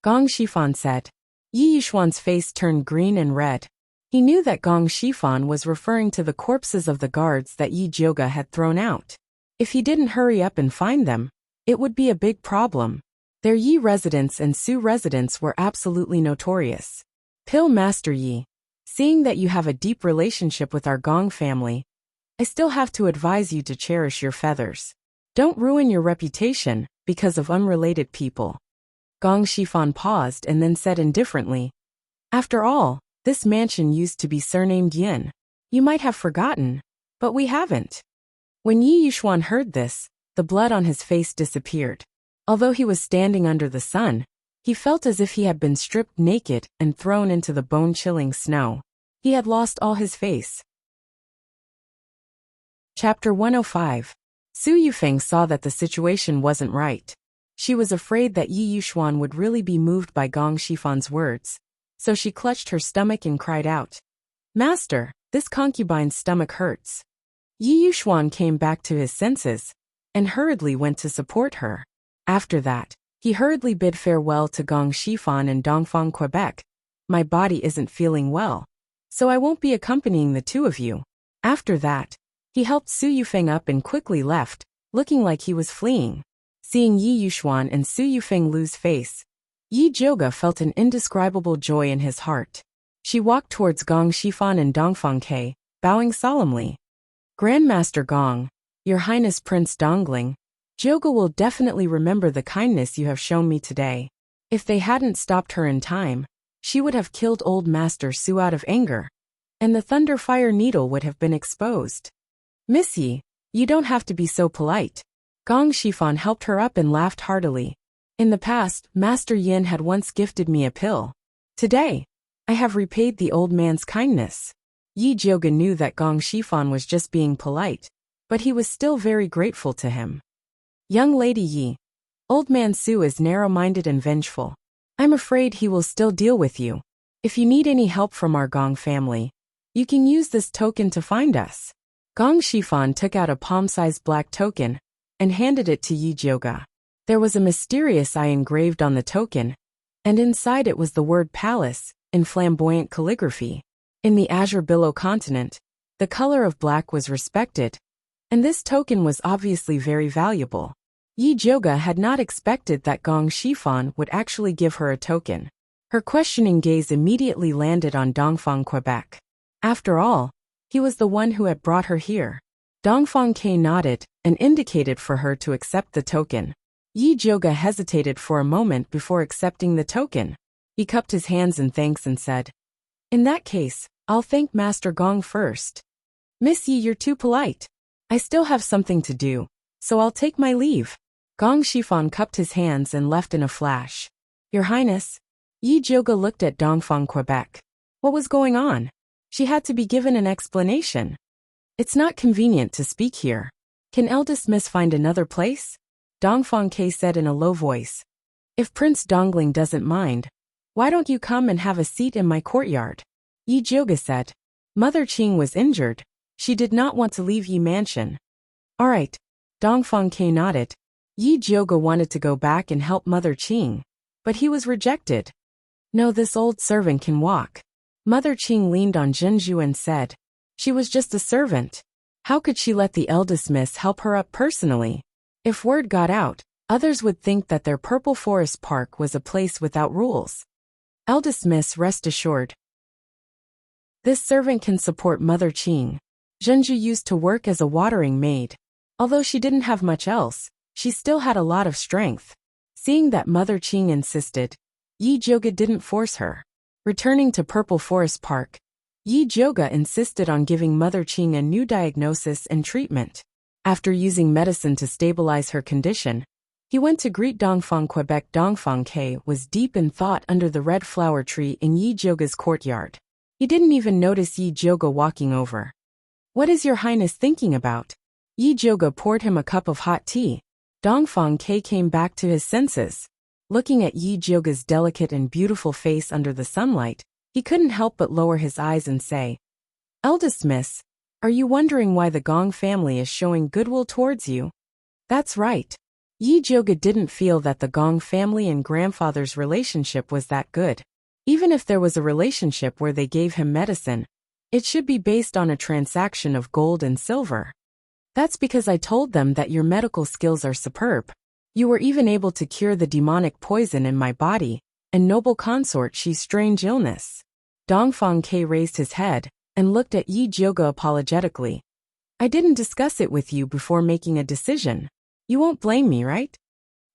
Speaker 1: Gong Shifan said. Yi Yuxuan's face turned green and red. He knew that Gong Shifan was referring to the corpses of the guards that Yi Jioga had thrown out. If he didn't hurry up and find them, it would be a big problem. Their Yi residence and Su residence were absolutely notorious. Pill Master Yi, seeing that you have a deep relationship with our Gong family, I still have to advise you to cherish your feathers. Don't ruin your reputation because of unrelated people. Gong Shifan paused and then said indifferently, After all, this mansion used to be surnamed Yin. You might have forgotten, but we haven't. When Yi Yuxuan heard this, the blood on his face disappeared. Although he was standing under the sun, he felt as if he had been stripped naked and thrown into the bone-chilling snow. He had lost all his face. Chapter 105. Su Yufeng saw that the situation wasn't right. She was afraid that Yi Yuxuan would really be moved by Gong Shifan's words, so she clutched her stomach and cried out, Master, this concubine's stomach hurts. Yi Yuxuan came back to his senses and hurriedly went to support her. After that, he hurriedly bid farewell to Gong Shifan and Dongfang, Quebec. My body isn't feeling well, so I won't be accompanying the two of you. After that, he helped Su Yufeng up and quickly left, looking like he was fleeing. Seeing Yi Yuxuan and Su Yufeng lose face, Yi Jioga felt an indescribable joy in his heart. She walked towards Gong Shifan and Dongfang Ke, bowing solemnly. Grandmaster Gong, Your Highness Prince Dongling, Jioga will definitely remember the kindness you have shown me today. If they hadn't stopped her in time, she would have killed old Master Su out of anger, and the thunder fire needle would have been exposed. Miss Yi, you don't have to be so polite. Gong Shifan helped her up and laughed heartily. In the past, Master Yin had once gifted me a pill. Today, I have repaid the old man's kindness. Yi Jioga knew that Gong Shifan was just being polite, but he was still very grateful to him. Young Lady Yi, old man Su is narrow-minded and vengeful. I'm afraid he will still deal with you. If you need any help from our Gong family, you can use this token to find us. Gong Shifan took out a palm-sized black token and handed it to Yi Jioga. There was a mysterious eye engraved on the token, and inside it was the word palace in flamboyant calligraphy. In the Azure Billow continent, the color of black was respected, and this token was obviously very valuable. Yi Jioga had not expected that Gong Shifan would actually give her a token. Her questioning gaze immediately landed on Dongfang, Quebec. After all, he was the one who had brought her here. Dongfang Ke nodded and indicated for her to accept the token. Yi Jioga hesitated for a moment before accepting the token. He cupped his hands in thanks and said, In that case, I'll thank Master Gong first. Miss Yi, you're too polite. I still have something to do, so I'll take my leave. Gong Shifan cupped his hands and left in a flash. Your Highness. Yi Jioga looked at Dongfang, Quebec. What was going on? She had to be given an explanation. It's not convenient to speak here. Can eldest miss find another place? Dongfang Ke said in a low voice. If Prince Dongling doesn't mind, why don't you come and have a seat in my courtyard? Yi Jioga said. Mother Qing was injured. She did not want to leave Yi Mansion. All right. Dongfang Ke nodded. Yi Jioga wanted to go back and help Mother Qing, but he was rejected. No, this old servant can walk. Mother Qing leaned on Zhenju and said, She was just a servant. How could she let the eldest miss help her up personally? If word got out, others would think that their Purple Forest Park was a place without rules. Eldest miss, rest assured. This servant can support Mother Qing. Zhenju used to work as a watering maid. Although she didn't have much else, she still had a lot of strength. Seeing that Mother Qing insisted, Yi Jioga didn't force her. Returning to Purple Forest Park, Yi Joga insisted on giving Mother Qing a new diagnosis and treatment. After using medicine to stabilize her condition, he went to greet Dongfang Quebec. Dongfang Ke was deep in thought under the red flower tree in Yi Joga's courtyard. He didn't even notice Yi Joga walking over. "What is your highness thinking about?" Yi Joga poured him a cup of hot tea. Dongfang Ke came back to his senses. Looking at Yi Joga's delicate and beautiful face under the sunlight, he couldn't help but lower his eyes and say, "Eldest miss, are you wondering why the Gong family is showing goodwill towards you?" "That's right." Yi Joga didn't feel that the Gong family and grandfather's relationship was that good. Even if there was a relationship where they gave him medicine, it should be based on a transaction of gold and silver. "That's because I told them that your medical skills are superb. You were even able to cure the demonic poison in my body, and noble consort Xi's strange illness." Dongfang Ke raised his head and looked at Yi Joga apologetically. "I didn't discuss it with you before making a decision. You won't blame me, right?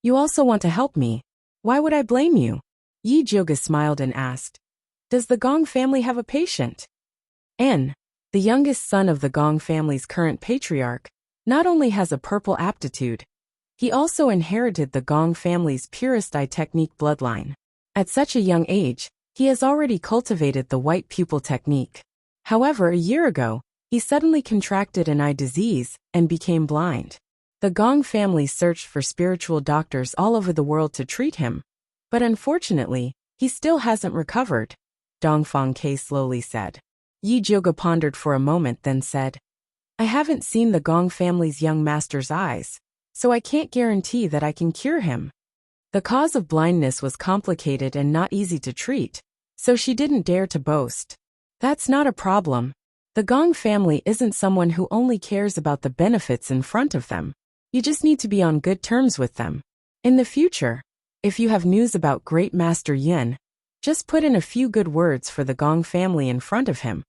Speaker 1: You also want to help me. Why would I blame you?" Yi Joga smiled and asked, "Does the Gong family have a patient?" N, the youngest son of the Gong family's current patriarch, not only has a purple aptitude, he also inherited the Gong family's purest eye technique bloodline. At such a young age, he has already cultivated the white pupil technique. However, a year ago, he suddenly contracted an eye disease and became blind. The Gong family searched for spiritual doctors all over the world to treat him, but unfortunately, he still hasn't recovered, Dongfang Ke slowly said. Yi Joga pondered for a moment, then said, "I haven't seen the Gong family's young master's eyes, so I can't guarantee that I can cure him." The cause of blindness was complicated and not easy to treat, so she didn't dare to boast. "That's not a problem. The Gong family isn't someone who only cares about the benefits in front of them. You just need to be on good terms with them. In the future, if you have news about Great Master Yin, just put in a few good words for the Gong family in front of him,"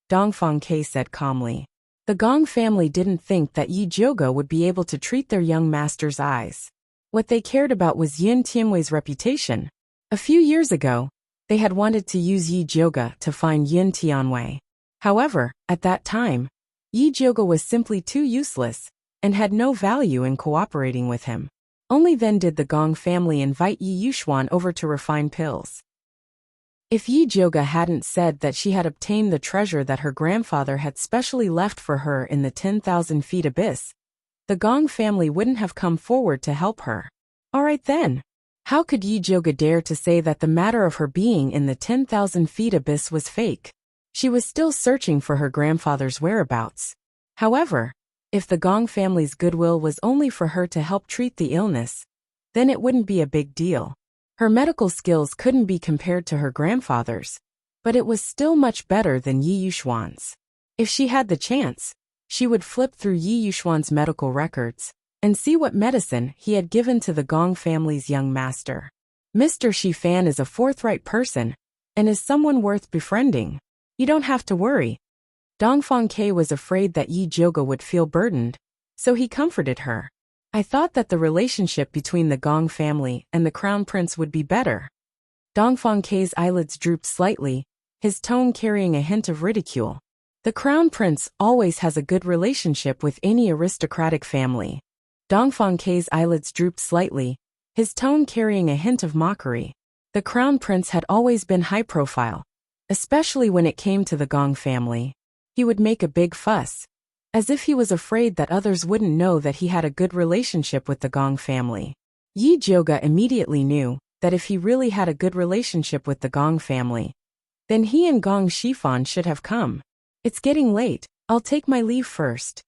Speaker 1: Dongfang Ke said calmly. The Gong family didn't think that Yi Joga would be able to treat their young master's eyes. What they cared about was Yin Tianwei's reputation. A few years ago, they had wanted to use Yi Joga to find Yin Tianwei. However, at that time, Yi Joga was simply too useless and had no value in cooperating with him. Only then did the Gong family invite Yi Yuxuan over to refine pills. If Yi Joga hadn't said that she had obtained the treasure that her grandfather had specially left for her in the 10,000 feet abyss, the Gong family wouldn't have come forward to help her. Alright then. How could Yi Joga dare to say that the matter of her being in the 10,000 feet abyss was fake? She was still searching for her grandfather's whereabouts. However, if the Gong family's goodwill was only for her to help treat the illness, then it wouldn't be a big deal. Her medical skills couldn't be compared to her grandfather's, but it was still much better than Yi Yuxuan's. If she had the chance, she would flip through Yi Yuxuan's medical records and see what medicine he had given to the Gong family's young master. Mr. Shi Fan is a forthright person and is someone worth befriending. You don't have to worry. Dongfang Ke was afraid that Yi Joga would feel burdened, so he comforted her. "I thought that the relationship between the Gong family and the Crown Prince would be better." Dongfang Ke's eyelids drooped slightly, his tone carrying a hint of ridicule. "The Crown Prince always has a good relationship with any aristocratic family." Dongfang Ke's eyelids drooped slightly, his tone carrying a hint of mockery. The Crown Prince had always been high profile, especially when it came to the Gong family. He would make a big fuss, as if he was afraid that others wouldn't know that he had a good relationship with the Gong family. Yi Joga immediately knew that if he really had a good relationship with the Gong family, then he and Gong Shifan should have come. "It's getting late, I'll take my leave first."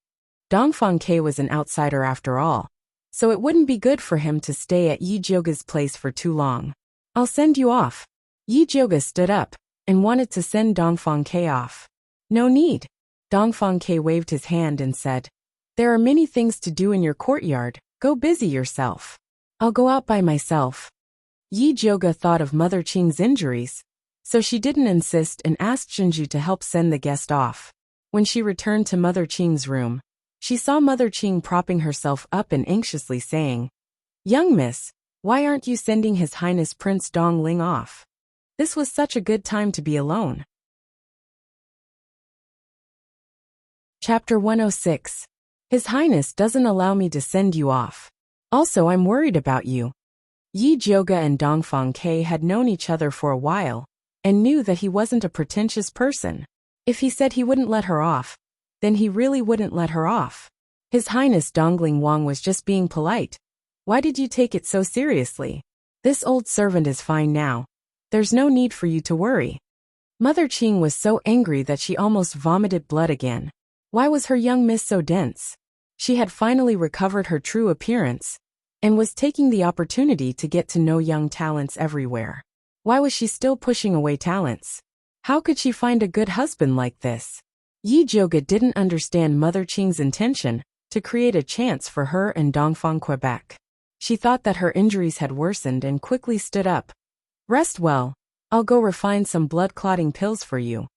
Speaker 1: Dongfang Ke was an outsider after all, so it wouldn't be good for him to stay at Yi Joga's place for too long. "I'll send you off." Yi Joga stood up and wanted to send Dongfang Ke off. "No need." Dongfang Ke waved his hand and said, "There are many things to do in your courtyard, go busy yourself. I'll go out by myself." Yi Joga thought of Mother Qing's injuries, so she didn't insist and asked Shinju to help send the guest off. When she returned to Mother Qing's room, she saw Mother Qing propping herself up and anxiously saying, "Young miss, why aren't you sending His Highness Prince Dongling off? This was such a good time to be alone." Chapter 106. His Highness doesn't allow me to send you off. Also, I'm worried about you. Yi Jioga and Dongfang Ke had known each other for a while, and knew that he wasn't a pretentious person. If he said he wouldn't let her off, then he really wouldn't let her off. His Highness Dongling Wang was just being polite. Why did you take it so seriously? This old servant is fine now. There's no need for you to worry. Mother Qing was so angry that she almost vomited blood again. Why was her young miss so dense? She had finally recovered her true appearance, and was taking the opportunity to get to know young talents everywhere. Why was she still pushing away talents? How could she find a good husband like this? Yi Jioga didn't understand Mother Qing's intention to create a chance for her and Dongfang Quebec. She thought that her injuries had worsened and quickly stood up. Rest well. I'll go refine some blood-clotting pills for you.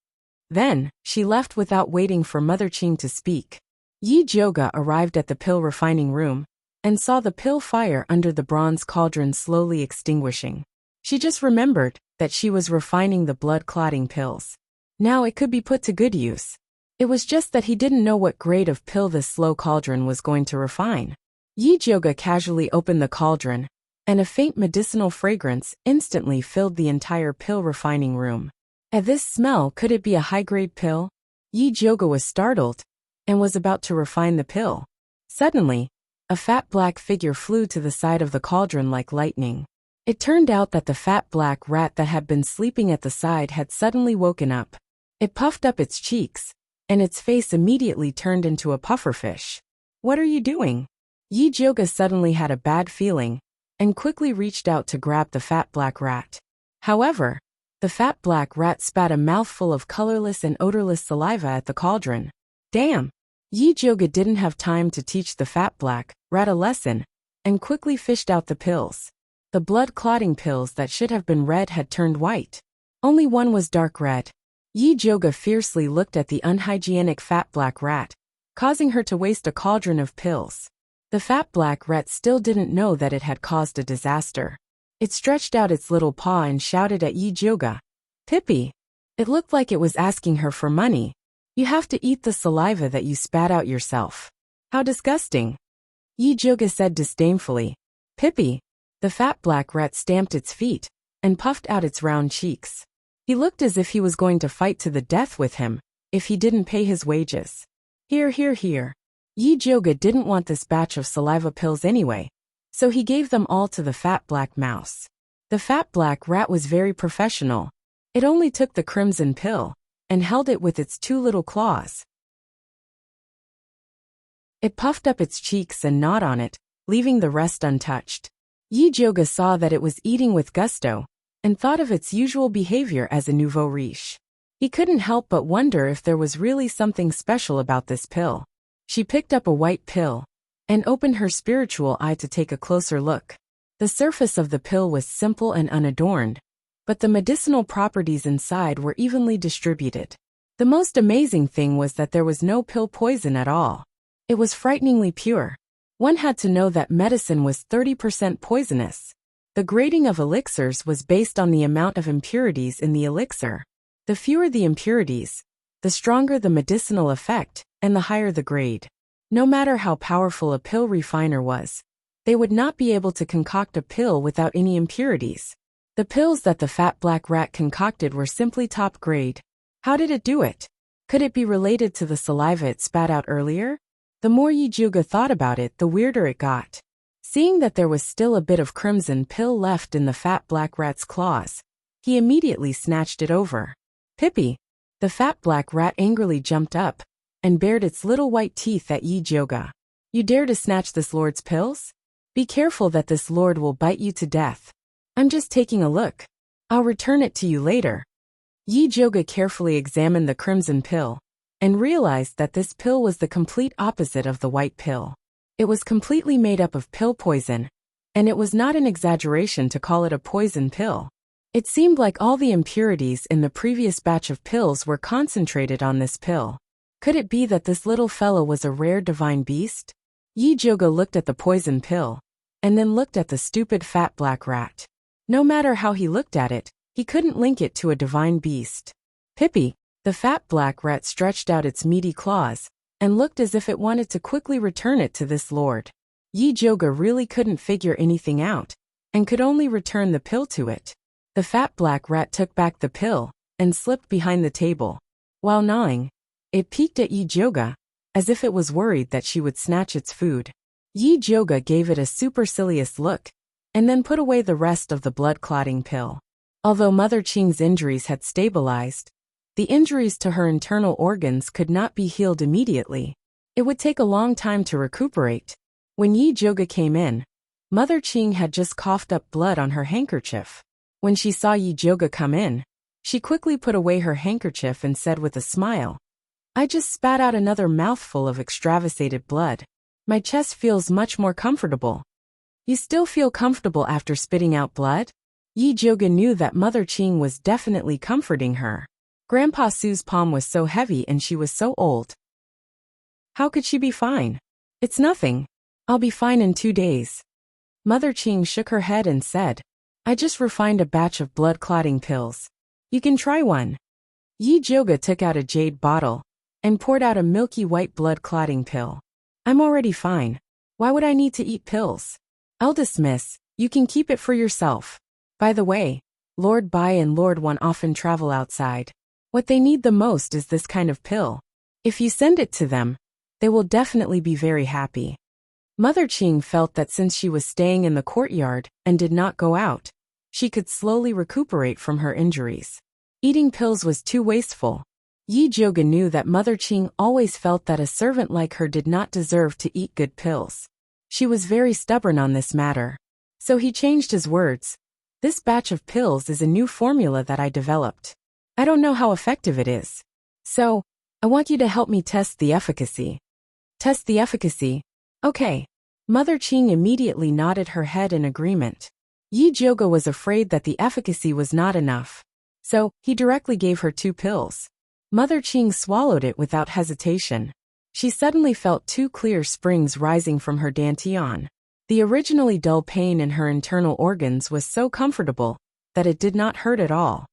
Speaker 1: Then, she left without waiting for Mother Qing to speak. Yi Jioga arrived at the pill refining room, and saw the pill fire under the bronze cauldron slowly extinguishing. She just remembered that she was refining the blood-clotting pills. Now it could be put to good use. It was just that he didn't know what grade of pill this slow cauldron was going to refine. Yi Jioga casually opened the cauldron, and a faint medicinal fragrance instantly filled the entire pill refining room. At this smell, could it be a high-grade pill? Yi Jioga was startled, and was about to refine the pill. Suddenly, a fat black figure flew to the side of the cauldron like lightning. It turned out that the fat black rat that had been sleeping at the side had suddenly woken up. It puffed up its cheeks, and its face immediately turned into a pufferfish. What are you doing? Yi Jioga suddenly had a bad feeling, and quickly reached out to grab the fat black rat. However, the fat black rat spat a mouthful of colorless and odorless saliva at the cauldron. Damn! Yi Jioga didn't have time to teach the fat black rat a lesson, and quickly fished out the pills. The blood-clotting pills that should have been red had turned white. Only one was dark red. Yi Jioga fiercely looked at the unhygienic fat black rat, causing her to waste a cauldron of pills. The fat black rat still didn't know that it had caused a disaster. It stretched out its little paw and shouted at Yi Jioga. Pippi! It looked like it was asking her for money. You have to eat the saliva that you spat out yourself. How disgusting! Yi Jioga said disdainfully. Pippi! The fat black rat stamped its feet, and puffed out its round cheeks. He looked as if he was going to fight to the death with him, if he didn't pay his wages. Here, here, here. Yi Jioga didn't want this batch of saliva pills anyway, so he gave them all to the fat black mouse. The fat black rat was very professional. It only took the crimson pill, and held it with its two little claws. It puffed up its cheeks and gnawed on it, leaving the rest untouched. Yi Jioga saw that it was eating with gusto, and thought of its usual behavior as a nouveau riche. He couldn't help but wonder if there was really something special about this pill. She picked up a white pill, and opened her spiritual eye to take a closer look. The surface of the pill was simple and unadorned, but the medicinal properties inside were evenly distributed. The most amazing thing was that there was no pill poison at all. It was frighteningly pure. One had to know that medicine was 30% poisonous. The grading of elixirs was based on the amount of impurities in the elixir. The fewer the impurities, the stronger the medicinal effect, and the higher the grade. No matter how powerful a pill refiner was, they would not be able to concoct a pill without any impurities. The pills that the fat black rat concocted were simply top grade. How did it do it? Could it be related to the saliva it spat out earlier? The more Yi Jioga thought about it, the weirder it got. Seeing that there was still a bit of crimson pill left in the fat black rat's claws, he immediately snatched it over. Pippi! The fat black rat angrily jumped up, and bared its little white teeth at Yi Jioga. You dare to snatch this lord's pills? Be careful that this lord will bite you to death. I'm just taking a look. I'll return it to you later. Yi Jioga carefully examined the crimson pill, and realized that this pill was the complete opposite of the white pill. It was completely made up of pill poison, and it was not an exaggeration to call it a poison pill. It seemed like all the impurities in the previous batch of pills were concentrated on this pill. Could it be that this little fellow was a rare divine beast? Yi Jioga looked at the poison pill, and then looked at the stupid fat black rat. No matter how he looked at it, he couldn't link it to a divine beast. Pippi! The fat black rat stretched out its meaty claws, and looked as if it wanted to quickly return it to this lord. Yi Joga really couldn't figure anything out, and could only return the pill to it. The fat black rat took back the pill, and slipped behind the table. While gnawing, it peeked at Yi Joga, as if it was worried that she would snatch its food. Yi Joga gave it a supercilious look, and then put away the rest of the blood-clotting pill. Although Mother Qing's injuries had stabilized, the injuries to her internal organs could not be healed immediately. It would take a long time to recuperate. When Yi Joga came in, Mother Qing had just coughed up blood on her handkerchief. When she saw Yi Joga come in, she quickly put away her handkerchief and said with a smile, "I just spat out another mouthful of extravasated blood. My chest feels much more comfortable." "You still feel comfortable after spitting out blood?" Yi Joga knew that Mother Qing was definitely comforting her. Grandpa Su's palm was so heavy and she was so old. How could she be fine? "It's nothing. I'll be fine in 2 days." Mother Qing shook her head and said, "I just refined a batch of blood-clotting pills. You can try one." Yi Joga took out a jade bottle and poured out a milky white blood-clotting pill. "I'm already fine. Why would I need to eat pills?" "Eldest miss, you can keep it for yourself. By the way, Lord Bai and Lord Wan often travel outside. What they need the most is this kind of pill. If you send it to them, they will definitely be very happy." Mother Qing felt that since she was staying in the courtyard and did not go out, she could slowly recuperate from her injuries. Eating pills was too wasteful. Yi Joga knew that Mother Qing always felt that a servant like her did not deserve to eat good pills. She was very stubborn on this matter. So he changed his words. "This batch of pills is a new formula that I developed. I don't know how effective it is. So, I want you to help me test the efficacy." "Test the efficacy? Okay." Mother Qing immediately nodded her head in agreement. Yi Joga was afraid that the efficacy was not enough. So, he directly gave her 2 pills. Mother Qing swallowed it without hesitation. She suddenly felt 2 clear springs rising from her dantian. The originally dull pain in her internal organs was so comfortable that it did not hurt at all.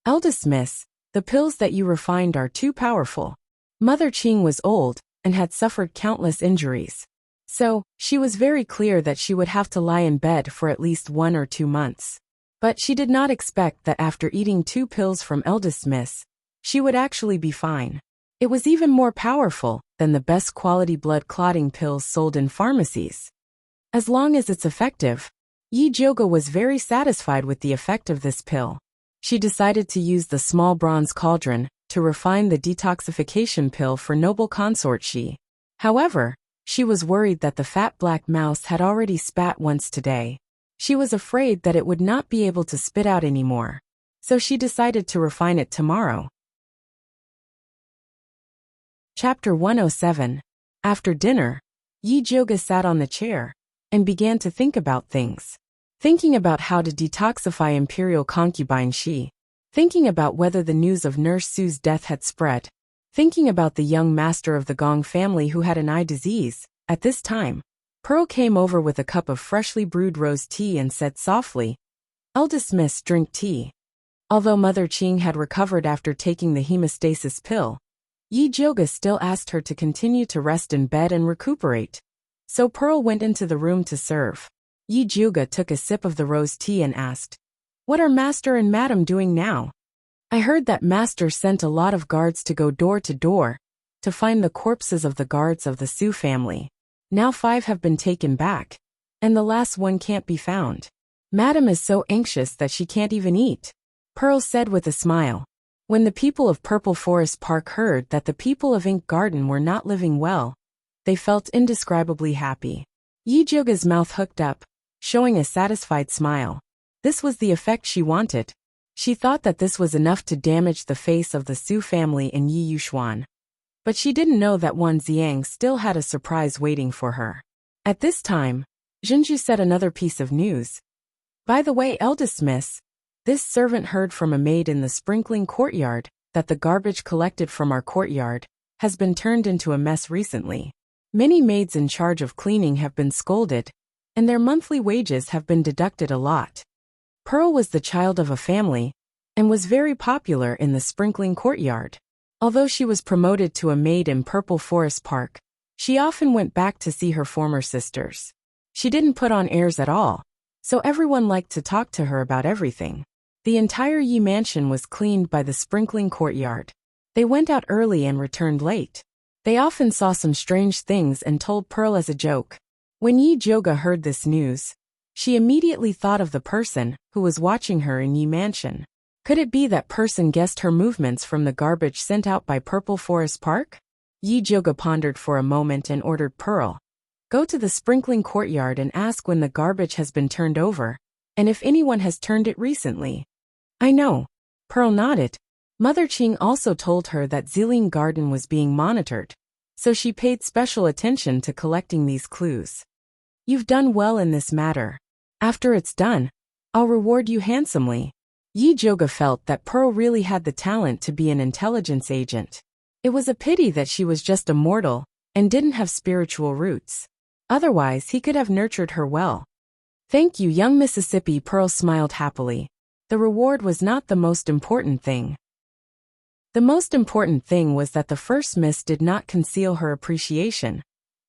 Speaker 1: "Eldest miss, the pills that you refined are too powerful." Mother Qing was old and had suffered countless injuries. So, she was very clear that she would have to lie in bed for at least 1 or 2 months. But she did not expect that after eating 2 pills from Eldest Miss, she would actually be fine. It was even more powerful than the best quality blood-clotting pills sold in pharmacies. As long as it's effective, Yi Joga was very satisfied with the effect of this pill. She decided to use the small bronze cauldron to refine the detoxification pill for noble consort Shi. However, she was worried that the fat black mouse had already spat once today. She was afraid that it would not be able to spit out anymore. So she decided to refine it tomorrow. Chapter 107. After dinner, Yi Joga sat on the chair and began to think about things. Thinking about how to detoxify imperial concubine Shi. Thinking about whether the news of Nurse Su's death had spread. Thinking about the young master of the Gong family who had an eye disease. At this time, Pearl came over with a cup of freshly brewed rose tea and said softly, "Eldest miss, drink tea." Although Mother Qing had recovered after taking the hemostasis pill, Yi Joga still asked her to continue to rest in bed and recuperate. So Pearl went into the room to serve. Yi Joga took a sip of the rose tea and asked, "What are Master and Madam doing now?" "I heard that Master sent a lot of guards to go door to door to find the corpses of the guards of the Su family. Now 5 have been taken back, and the last one can't be found. Madam is so anxious that she can't even eat," Pearl said with a smile. When the people of Purple Forest Park heard that the people of Ink Garden were not living well, they felt indescribably happy. Yi Joga's mouth hooked up, showing a satisfied smile. This was the effect she wanted. She thought that this was enough to damage the face of the Su family in Yi Yushuan. But she didn't know that Wan Xiang still had a surprise waiting for her. At this time, Jinju said another piece of news. "By the way, eldest miss, this servant heard from a maid in the sprinkling courtyard that the garbage collected from our courtyard has been turned into a mess recently. Many maids in charge of cleaning have been scolded, and their monthly wages have been deducted a lot." Pearl was the child of a family and was very popular in the sprinkling courtyard. Although she was promoted to a maid in Purple Forest Park, she often went back to see her former sisters. She didn't put on airs at all, so everyone liked to talk to her about everything. The entire Yi mansion was cleaned by the sprinkling courtyard. They went out early and returned late. They often saw some strange things and told Pearl as a joke. When Yi Joga heard this news, she immediately thought of the person who was watching her in Yi mansion. Could it be that person guessed her movements from the garbage sent out by Purple Forest Park? Yi Joga pondered for a moment and ordered Pearl, "Go to the sprinkling courtyard and ask when the garbage has been turned over, and if anyone has turned it recently." "I know." Pearl nodded. Mother Qing also told her that Ziling Garden was being monitored, so she paid special attention to collecting these clues. "You've done well in this matter. After it's done, I'll reward you handsomely." Yi Joga felt that Pearl really had the talent to be an intelligence agent. It was a pity that she was just a mortal and didn't have spiritual roots. Otherwise, he could have nurtured her well. "Thank you, young Mississippi," Pearl smiled happily. The reward was not the most important thing. The most important thing was that the first miss did not conceal her appreciation,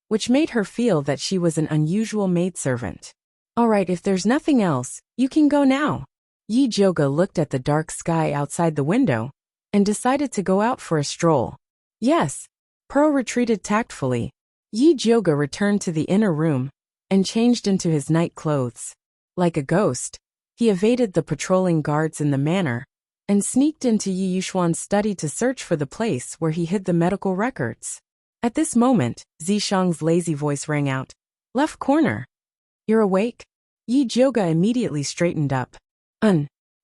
Speaker 1: which made her feel that she was an unusual maidservant. "All right, if there's nothing else, you can go now." Yi Joga looked at the dark sky outside the window and decided to go out for a stroll. "Yes." Pearl retreated tactfully. Yi Joga returned to the inner room and changed into his night clothes. Like a ghost, he evaded the patrolling guards in the manor and sneaked into Yi Yuxuan's study to search for the place where he hid the medical records. At this moment, Zishang's lazy voice rang out. "Left corner. You're awake?" Yi Joga immediately straightened up.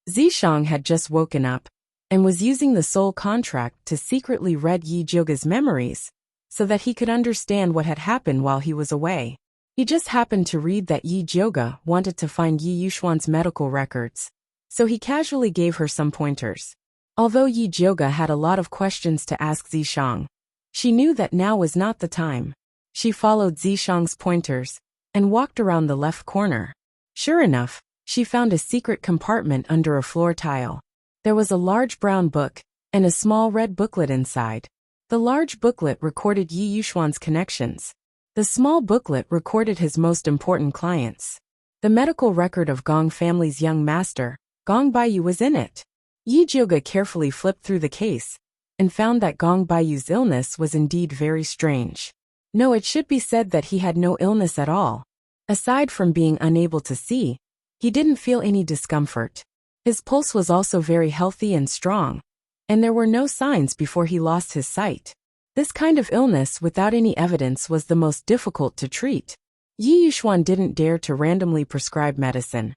Speaker 1: Zishang had just woken up and was using the soul contract to secretly read Yi Joga's memories so that he could understand what had happened while he was away. He just happened to read that Yi Joga wanted to find Yi Yuxuan's medical records, so he casually gave her some pointers. Although Yi Joga had a lot of questions to ask Zishang, she knew that now was not the time. She followed Zishang's pointers and walked around the left corner. Sure enough, she found a secret compartment under a floor tile. There was a large brown book and a small red booklet inside. The large booklet recorded Yi Yuxuan's connections. The small booklet recorded his most important clients. The medical record of Gong family's young master, Gong Baiyu, was in it. Yi Joga carefully flipped through the case and found that Gong Baiyu's illness was indeed very strange. No, it should be said that he had no illness at all. Aside from being unable to see, he didn't feel any discomfort. His pulse was also very healthy and strong, and there were no signs before he lost his sight. This kind of illness without any evidence was the most difficult to treat. Yi Yuxuan didn't dare to randomly prescribe medicine,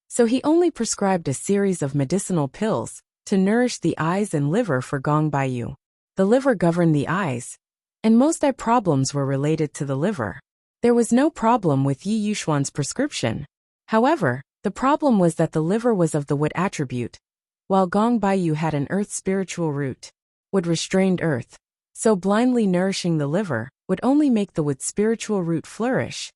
Speaker 1: so he only prescribed a series of medicinal pills to nourish the eyes and liver for Gong Baiyu. The liver governed the eyes, and most eye problems were related to the liver. There was no problem with Yi Yuxuan's prescription. However, the problem was that the liver was of the wood attribute, while Gong Baiyu had an earth spiritual root. Wood restrained earth, so blindly nourishing the liver would only make the wood spiritual root flourish,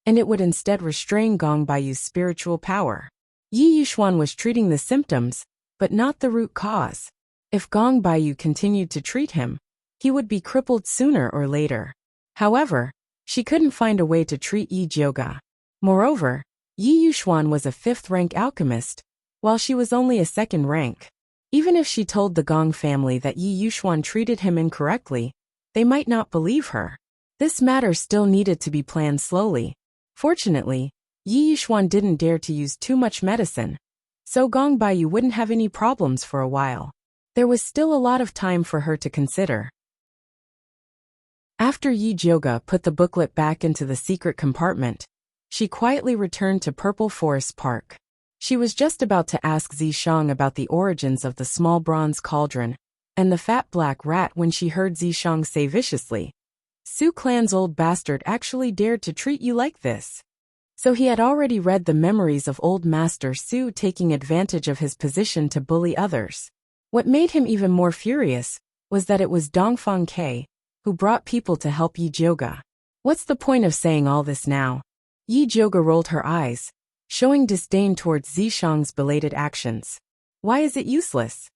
Speaker 1: and it would instead restrain Gong Baiyu's spiritual power. Yi Yuxuan was treating the symptoms, but not the root cause. If Gong Baiyu continued to treat him, he would be crippled sooner or later. However, she couldn't find a way to treat Yi Joga. Moreover, Yi Yuxuan was a 5th-rank alchemist, while she was only a 2nd rank. Even if she told the Gong family that Yi Yuxuan treated him incorrectly, they might not believe her. This matter still needed to be planned slowly. Fortunately, Yi Yuxuan didn't dare to use too much medicine, so Gong Baiyu wouldn't have any problems for a while. There was still a lot of time for her to consider. After Yi Joga put the booklet back into the secret compartment, she quietly returned to Purple Forest Park. She was just about to ask Zishang about the origins of the small bronze cauldron and the fat black rat when she heard Zishang say viciously, "Su Clan's old bastard actually dared to treat you like this." So he had already read the memories of old Master Su taking advantage of his position to bully others. What made him even more furious was that it was Dongfang Ke who brought people to help Yi Joga. What's the point of saying all this now? Yi Joga rolled her eyes, showing disdain towards Zishang's belated actions. Why is it useless?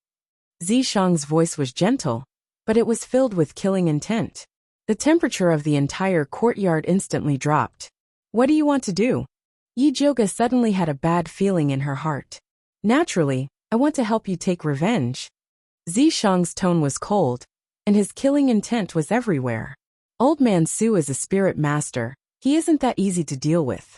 Speaker 1: Zishang's voice was gentle, but it was filled with killing intent. The temperature of the entire courtyard instantly dropped. What do you want to do? Yi Joga suddenly had a bad feeling in her heart. Naturally, I want to help you take revenge. Zishang's tone was cold, and his killing intent was everywhere. Old man Su is a spirit master. He isn't that easy to deal with.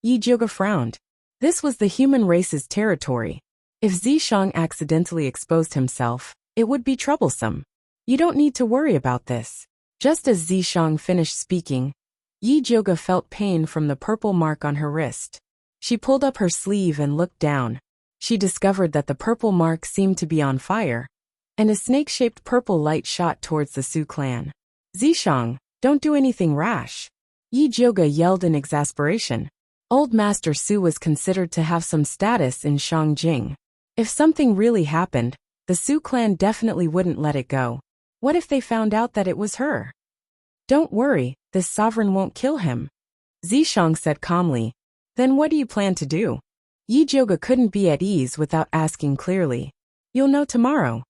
Speaker 1: Yi Joga frowned. This was the human race's territory. If Zishang accidentally exposed himself, it would be troublesome. You don't need to worry about this. Just as Zishang finished speaking, Yi Joga felt pain from the purple mark on her wrist. She pulled up her sleeve and looked down. She discovered that the purple mark seemed to be on fire, and a snake-shaped purple light shot towards the Su clan. Zishang, don't do anything rash. Yi Joga yelled in exasperation. Old Master Su was considered to have some status in Shangjing. If something really happened, the Su clan definitely wouldn't let it go. What if they found out that it was her? Don't worry, this sovereign won't kill him. Zishang said calmly. Then what do you plan to do? Yi Joga couldn't be at ease without asking clearly. You'll know tomorrow.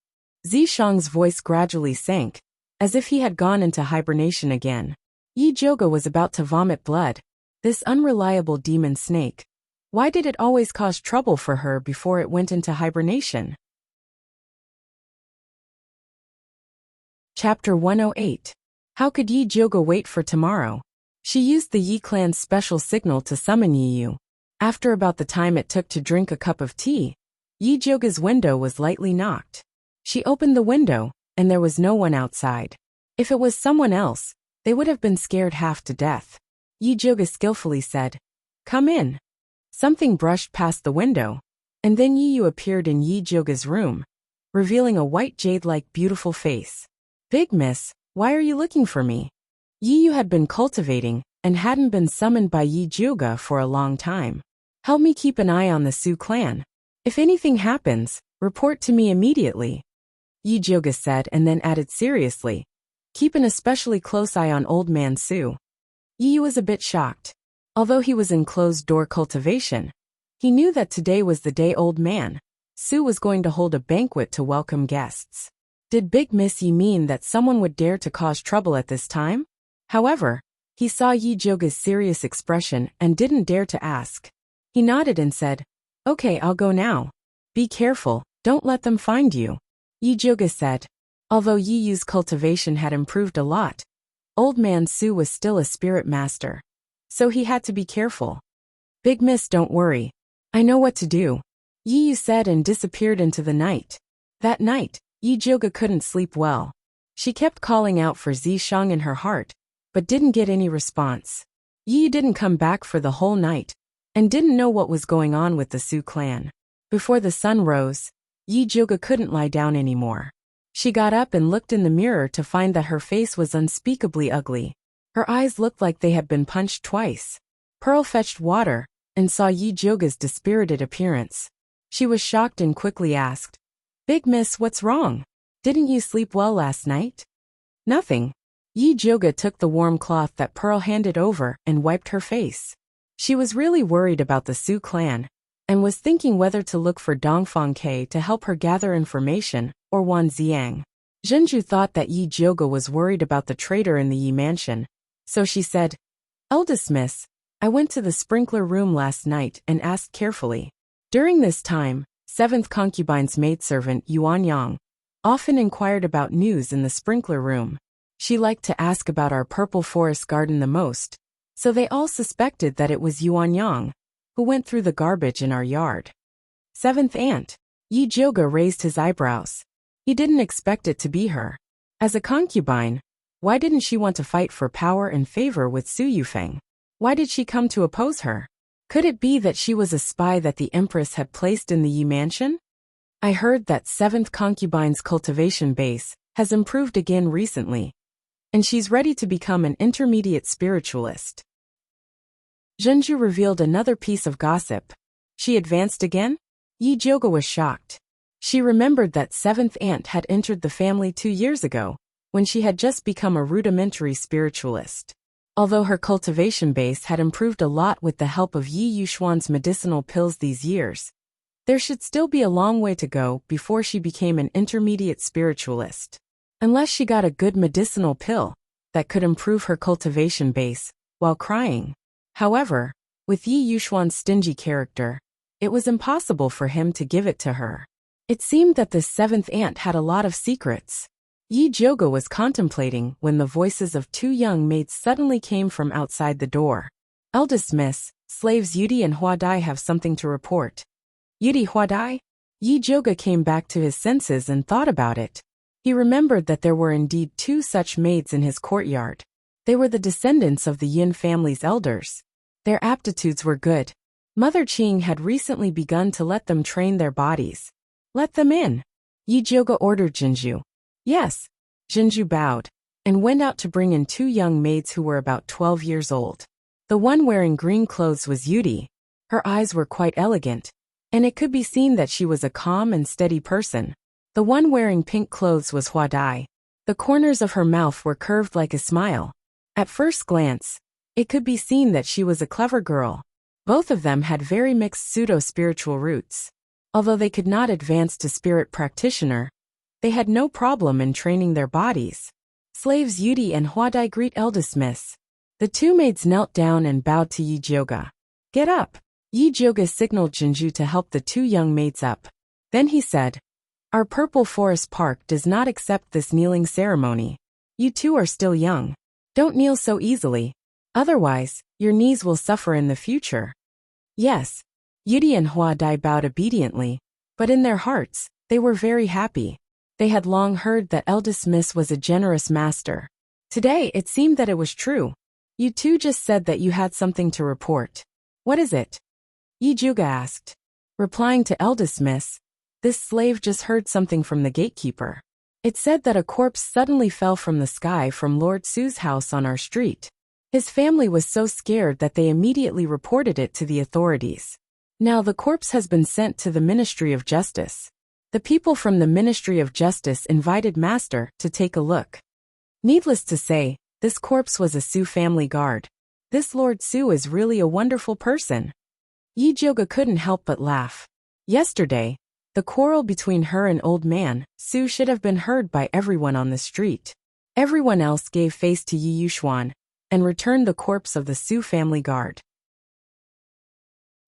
Speaker 1: Zishang's voice gradually sank, as if he had gone into hibernation again. Yi Joga was about to vomit blood. This unreliable demon snake. Why did it always cause trouble for her before it went into hibernation? Chapter 108. How could Yi Joga wait for tomorrow? She used the Yi clan's special signal to summon Yi Yu. After about the time it took to drink a cup of tea, Yi Joga's window was lightly knocked. She opened the window, and there was no one outside. If it was someone else, they would have been scared half to death. Yi Joga skillfully said, "Come in." Something brushed past the window, and then Yi Yu appeared in Yi Joga's room, revealing a white jade-like beautiful face. "Big miss, why are you looking for me?" Yi Yu had been cultivating and hadn't been summoned by Yi Joga for a long time. "Help me keep an eye on the Su clan. If anything happens, report to me immediately," Yi Joga said, and then added seriously, "Keep an especially close eye on Old Man Su." Yi Yu was a bit shocked. Although he was in closed-door cultivation, he knew that today was the day Old Man Su was going to hold a banquet to welcome guests. Did Big Miss Yi mean that someone would dare to cause trouble at this time? However, he saw Yi Joga's serious expression and didn't dare to ask. He nodded and said, "Okay, I'll go now. Be careful, don't let them find you," Yi Joga said. Although Yi Yu's cultivation had improved a lot, Old Man Su was still a spirit master, so he had to be careful. "Big Miss, don't worry. I know what to do," Yi Yu said and disappeared into the night. That night, Yi Joga couldn't sleep well. She kept calling out for Zishang in her heart, but didn't get any response. Yi Yu didn't come back for the whole night, and didn't know what was going on with the Su clan. Before the sun rose, Yi Joga couldn't lie down anymore. She got up and looked in the mirror to find that her face was unspeakably ugly. Her eyes looked like they had been punched twice. Pearl fetched water and saw Yi Joga's dispirited appearance. She was shocked and quickly asked, "Big Miss, what's wrong? Didn't you sleep well last night?" "Nothing." Yi Joga took the warm cloth that Pearl handed over and wiped her face. She was really worried about the Su clan, and was thinking whether to look for Dongfang Ke to help her gather information, or Wan Xiang. Zhenju thought that Yi Joga was worried about the traitor in the Yi mansion, so she said, "Eldest Miss, I went to the sprinkler room last night and asked carefully." During this time, 7th concubine's maidservant Yuan Yang often inquired about news in the sprinkler room. She liked to ask about our purple forest garden the most, so they all suspected that it was Yuan Yang who went through the garbage in our yard. 7th aunt. Yi Joga raised his eyebrows. He didn't expect it to be her. As a concubine, why didn't she want to fight for power and favor with Su Yufeng? Why did she come to oppose her? Could it be that she was a spy that the Empress had placed in the Yi mansion? I heard that 7th concubine's cultivation base has improved again recently, and she's ready to become an intermediate spiritualist. Zhenju revealed another piece of gossip. She advanced again? Yi Joga was shocked. She remembered that 7th aunt had entered the family 2 years ago, when she had just become a rudimentary spiritualist. Although her cultivation base had improved a lot with the help of Yi Yuxuan's medicinal pills these years, there should still be a long way to go before she became an intermediate spiritualist. unless she got a good medicinal pill that could improve her cultivation base while crying. However, with Yi Yuxuan's stingy character, it was impossible for him to give it to her. It seemed that this seventh aunt had a lot of secrets. Yi Jioge was contemplating when the voices of two young maids suddenly came from outside the door. Eldest miss, slaves Yudi and Huadai have something to report. Yudi, Huadai? Yi Jioge came back to his senses and thought about it. He remembered that there were indeed two such maids in his courtyard. They were the descendants of the Yin family's elders. Their aptitudes were good. Mother Qing had recently begun to let them train their bodies. Let them in. Yi Jioge ordered Jinju. Yes. Jinju bowed and went out to bring in two young maids who were about 12 years old. The one wearing green clothes was Yudi. Her eyes were quite elegant, and it could be seen that she was a calm and steady person. The one wearing pink clothes was Huadai. The corners of her mouth were curved like a smile. At first glance, it could be seen that she was a clever girl. Both of them had very mixed pseudo-spiritual roots. Although they could not advance to spirit practitioner, they had no problem in training their bodies. Slaves Yudi and Huadai greet eldest miss. The two maids knelt down and bowed to Yi Jioge. Get up. Yi Jioge signaled Jinju to help the two young maids up. Then he said, Our Purple Forest Park does not accept this kneeling ceremony. You two are still young. Don't kneel so easily. Otherwise, your knees will suffer in the future. Yes. Yudi and Huadai bowed obediently, but in their hearts, they were very happy. They had long heard that eldest miss was a generous master. Today it seemed that it was true. You two just said that you had something to report. What is it? Yi Jioge asked. Replying to eldest miss, this slave just heard something from the gatekeeper. It said that a corpse suddenly fell from the sky from Lord Su's house on our street. His family was so scared that they immediately reported it to the authorities. Now the corpse has been sent to the Ministry of Justice. The people from the Ministry of Justice invited Master to take a look. Needless to say, this corpse was a Su family guard. This Lord Su is really a wonderful person. Yi Jioge couldn't help but laugh. Yesterday, the quarrel between her and old man Su should have been heard by everyone on the street. Everyone else gave face to Yi Yuxuan and returned the corpse of the Su family guard.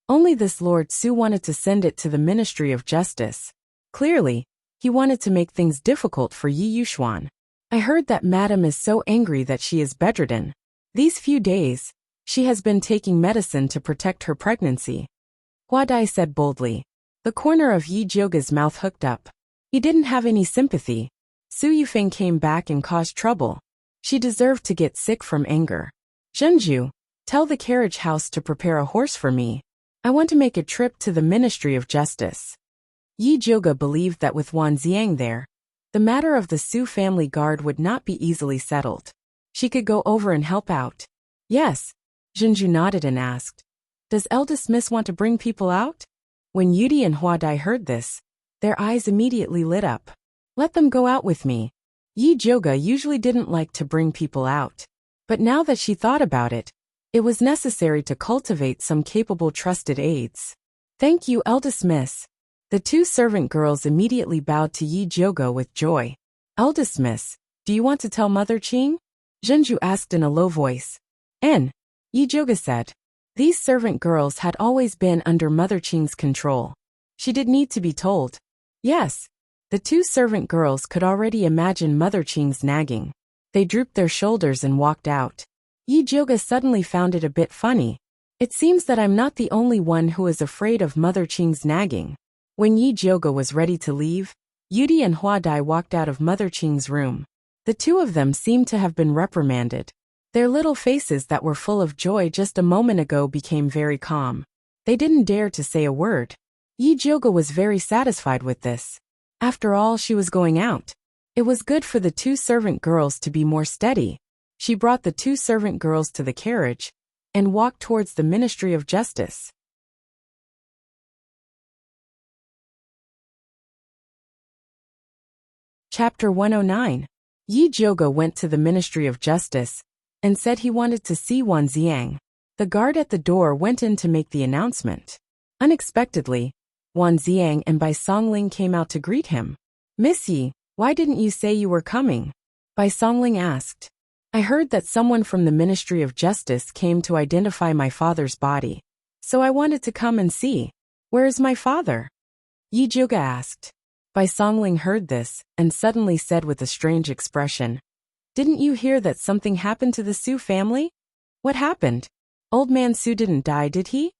Speaker 1: Only this Lord Su wanted to send it to the Ministry of Justice. Clearly, he wanted to make things difficult for Yi Yuxuan. I heard that Madam is so angry that she is bedridden. These few days, she has been taking medicine to protect her pregnancy. Huadai said boldly. The corner of Yi Jioge's mouth hooked up. He didn't have any sympathy. Su Yufeng came back and caused trouble. She deserved to get sick from anger. Zhenju, tell the carriage house to prepare a horse for me. I want to make a trip to the Ministry of Justice. Yi Jioge believed that with Wan Ziang there, the matter of the Su family guard would not be easily settled. She could go over and help out. Yes. Zhenju nodded and asked, Does eldest miss want to bring people out? When Yudi and Huadai heard this, their eyes immediately lit up. Let them go out with me. Yi Jioge usually didn't like to bring people out. But now that she thought about it, it was necessary to cultivate some capable trusted aides. Thank you, eldest miss. The two servant girls immediately bowed to Yi Jioge with joy. Eldest miss, do you want to tell Mother Qing? Zhenju asked in a low voice. Yi Jioge said. These servant girls had always been under Mother Qing's control. She did need to be told. Yes. The two servant girls could already imagine Mother Qing's nagging. They drooped their shoulders and walked out. Yi Jioge suddenly found it a bit funny. It seems that I'm not the only one who is afraid of Mother Qing's nagging. When Yi Jioge was ready to leave, Yudi and Huadai walked out of Mother Qing's room. The two of them seemed to have been reprimanded. Their little faces that were full of joy just a moment ago became very calm. They didn't dare to say a word. Yi Jioge was very satisfied with this. After all, she was going out. It was good for the two servant girls to be more steady. She brought the two servant girls to the carriage and walked towards the Ministry of Justice. Chapter 109. Yi Jioge went to the Ministry of Justice and said he wanted to see Wan Ziang. The guard at the door went in to make the announcement. Unexpectedly, Wan Ziang and Bai Songling came out to greet him. Miss Yi, Why didn't you say you were coming? Bai Songling asked. I heard that someone from the Ministry of Justice came to identify my father's body, so I wanted to come and see. Where is my father? Yi Zhuge asked. Bai Songling heard this and suddenly said with a strange expression, Didn't you hear that something happened to the Su family? What happened? Old man Su didn't die, did he?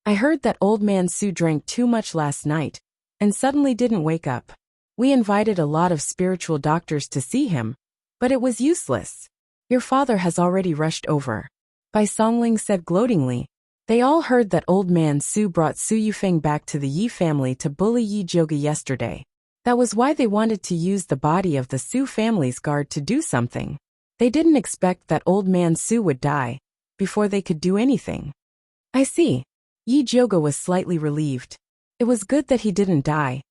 Speaker 1: I heard that old man Su drank too much last night and suddenly didn't wake up. We invited a lot of spiritual doctors to see him, but it was useless. Your father has already rushed over. Bai Songling said gloatingly. They all heard that old man Su brought Su Yufeng back to the Yi family to bully Yi Zhuge yesterday. That was why they wanted to use the body of the Su family's guard to do something. They didn't expect that old man Su would die before they could do anything. I see. Yi Zhuge was slightly relieved. It was good that he didn't die.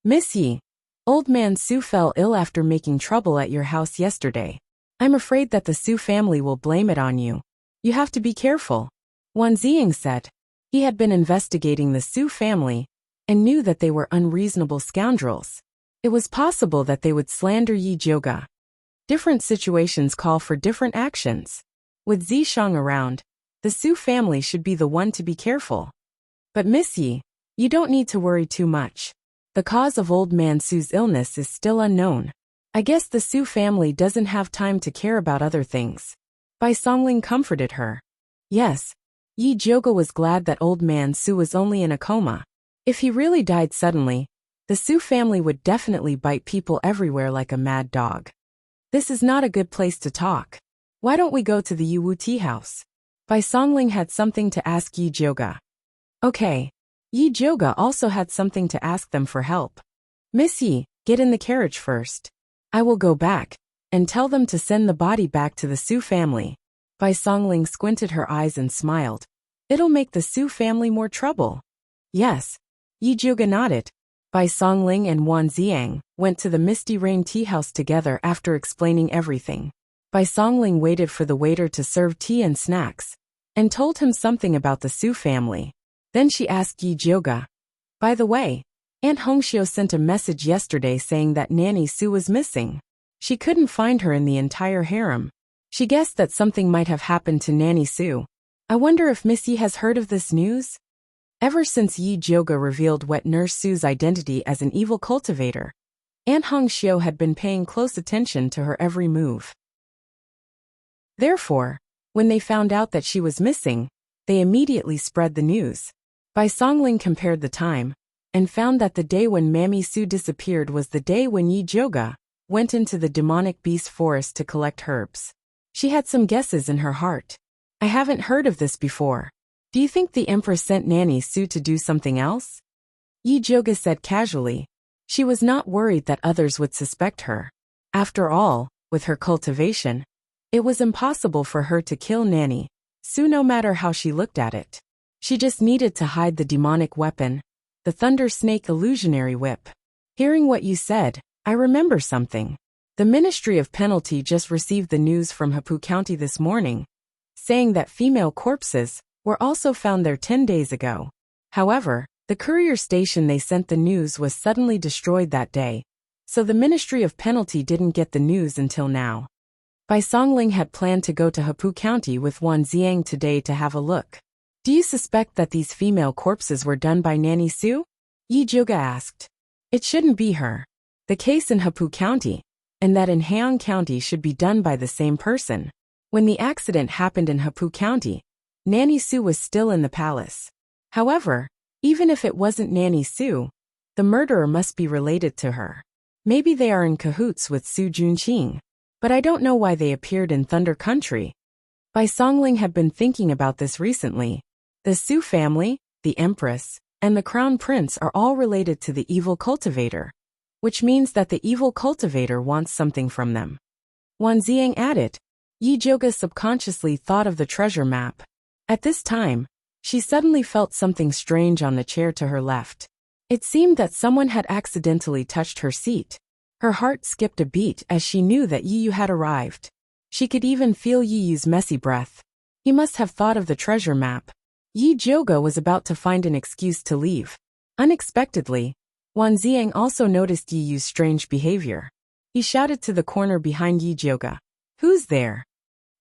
Speaker 1: Miss Yi, old man Su fell ill after making trouble at your house yesterday. I'm afraid that the Su family will blame it on you. You have to be careful. Wan Ziying said. He had been investigating the Su family and knew that they were unreasonable scoundrels. It was possible that they would slander Yi Zhuge. Different situations call for different actions. With Zishang around, the Su family should be the one to be careful. But Miss Yi, you don't need to worry too much. The cause of old man Su's illness is still unknown. I guess the Su family doesn't have time to care about other things. Bai Songling comforted her. Yes. Yi Zhuge was glad that old man Su was only in a coma. If he really died suddenly, the Su family would definitely bite people everywhere like a mad dog. This is not a good place to talk. Why don't we go to the Yiwu tea house? Bai Songling had something to ask Yi Zhuge. Okay. Yi Zhuge also had something to ask them for help. Miss Yi, get in the carriage first. I will go back and tell them to send the body back to the Su family. Bai Songling squinted her eyes and smiled. It'll make the Su family more trouble. Yes. Yi Zhuge nodded. Bai Songling and Wan Ziyang went to the Misty Rain tea house together after explaining everything. Bai Songling waited for the waiter to serve tea and snacks and told him something about the Su family. Then she asked Yi Zhuge. By the way, Aunt Hongxiu sent a message yesterday saying that Nanny Su was missing. She couldn't find her in the entire harem. She guessed that something might have happened to Nanny Su. I wonder if Miss Yi has heard of this news? Ever since Yi Zhuge revealed Wet Nurse Su's identity as an evil cultivator, Aunt Hongxiu had been paying close attention to her every move. Therefore, when they found out that she was missing, they immediately spread the news. Bai Songling compared the time and found that the day when Mammy Su disappeared was the day when Yi Zhuge went into the demonic beast forest to collect herbs. She had some guesses in her heart. I haven't heard of this before. Do you think the Empress sent Nanny Su to do something else? Yi Zhuge said casually. She was not worried that others would suspect her. After all, with her cultivation, it was impossible for her to kill Nanny Su no matter how she looked at it. She just needed to hide the demonic weapon, the Thunder Snake illusionary whip. Hearing what you said, I remember something. The Ministry of Penalty just received the news from Hepu County this morning, saying that female corpses were also found there 10 days ago. However, the courier station they sent the news was suddenly destroyed that day, so the Ministry of Penalty didn't get the news until now. Bai Songling had planned to go to Hepu County with Wan Ziyang today to have a look. Do you suspect that these female corpses were done by Nanny Su? Yi Zhuge asked. It shouldn't be her. The case in Hepu County, and that in Heian County should be done by the same person. When the accident happened in Hepu County, Nanny Su was still in the palace. However, even if it wasn't Nanny Su, the murderer must be related to her. Maybe they are in cahoots with Su Junqing. But I don't know why they appeared in Thunder Country. Bai Songling had been thinking about this recently. The Su family, the Empress, and the Crown Prince are all related to the evil cultivator, which means that the evil cultivator wants something from them. Wan Ziyang added. Yi Zhuge subconsciously thought of the treasure map. At this time, she suddenly felt something strange on the chair to her left. It seemed that someone had accidentally touched her seat. Her heart skipped a beat as she knew that Yi Yu had arrived. She could even feel Yi Yu's messy breath. He must have thought of the treasure map. Yi Zhuge was about to find an excuse to leave. Unexpectedly, Wan Ziyang also noticed Yi Yu's strange behavior. He shouted to the corner behind Yi Jioga. Who's there?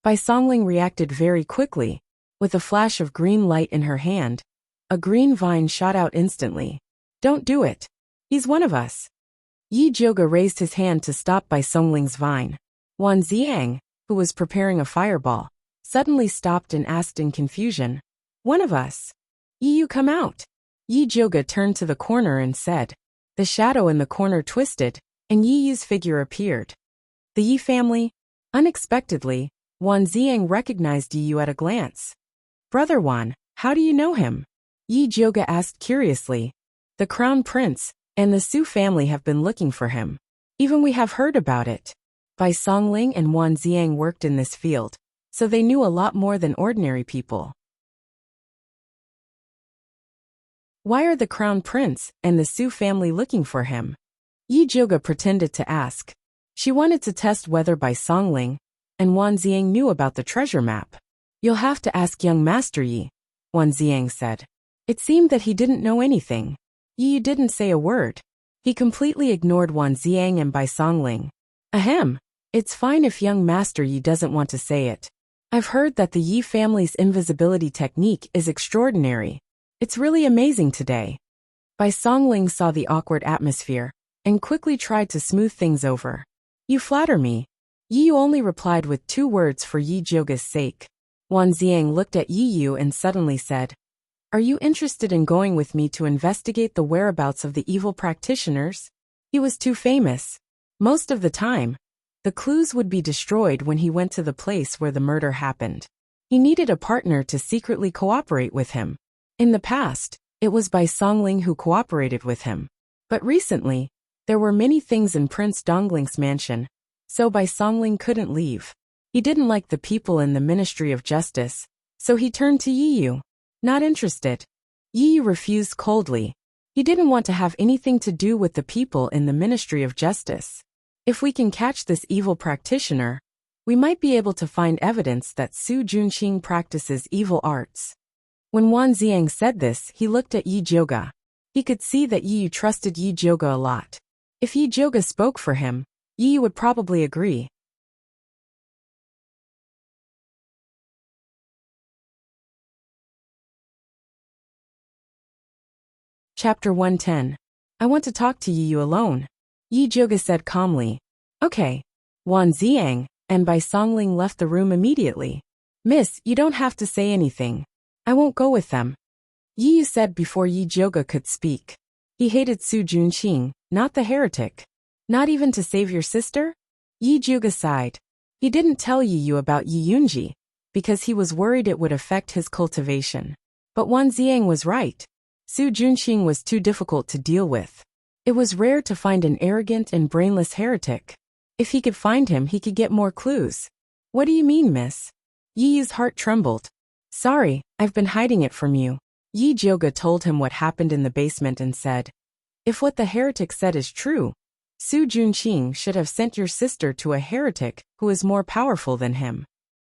Speaker 1: Bai Songling reacted very quickly. With a flash of green light in her hand, a green vine shot out instantly. Don't do it. He's one of us. Yi Jioga raised his hand to stop Bai Songling's vine. Wan Ziang, who was preparing a fireball, suddenly stopped and asked in confusion. One of us. Yi, you come out. Yi Jioga turned to the corner and said. The shadow in the corner twisted, and Yi Yu's figure appeared. The Yi family? Unexpectedly, Wan Ziang recognized Yi Yu at a glance. Brother Wan, how do you know him? Yi Jioga asked curiously. The Crown Prince and the Su family have been looking for him. Even we have heard about it. Bai Songling and Wan Ziang worked in this field, so they knew a lot more than ordinary people. Why are the Crown Prince and the Su family looking for him? Yi Jioga pretended to ask. She wanted to test whether Bai Songling and Wan Ziang knew about the treasure map. You'll have to ask young Master Yi, Wan Ziang said. It seemed that he didn't know anything. Yi didn't say a word. He completely ignored Wan Ziang and Bai Songling. Ahem. It's fine if young Master Yi doesn't want to say it. I've heard that the Yi family's invisibility technique is extraordinary. It's really amazing today. Bai Songling saw the awkward atmosphere and quickly tried to smooth things over. You flatter me. Yi Yu only replied with 2 words for Yi Jioga's sake. Wan Ziang looked at Yi Yu and suddenly said, Are you interested in going with me to investigate the whereabouts of the evil practitioners? He was too famous. Most of the time, the clues would be destroyed when he went to the place where the murder happened. He needed a partner to secretly cooperate with him. In the past, it was Bai Songling who cooperated with him. But recently, there were many things in Prince Dongling's mansion, so Bai Songling couldn't leave. He didn't like the people in the Ministry of Justice, so he turned to Yi Yu. Not interested. Yi Yu refused coldly. He didn't want to have anything to do with the people in the Ministry of Justice. If we can catch this evil practitioner, we might be able to find evidence that Su Junqing practices evil arts. When Wan Ziang said this, he looked at Yi Jioga. He could see that Yi Yu trusted Yi Jioga a lot. If Yi Jioga spoke for him, Yi Yu would probably agree. Chapter 110. I want to talk to Yi Yu alone. Yi Jioga said calmly. Okay. Wan Ziang and Bai Songling left the room immediately. Miss, you don't have to say anything. I won't go with them. Yi Yu said before Yi Jioga could speak. He hated Su Junqing, not the heretic. Not even to save your sister? Yi Jioga sighed. He didn't tell Yi Yu about Yi Yunji, because he was worried it would affect his cultivation. But Wan Ziang was right. Su Junqing was too difficult to deal with. It was rare to find an arrogant and brainless heretic. If he could find him, he could get more clues. What do you mean, miss? Yi Yu's heart trembled. Sorry, I've been hiding it from you. Yi Jioga told him what happened in the basement and said, If what the heretic said is true, Su Junqing should have sent your sister to a heretic who is more powerful than him.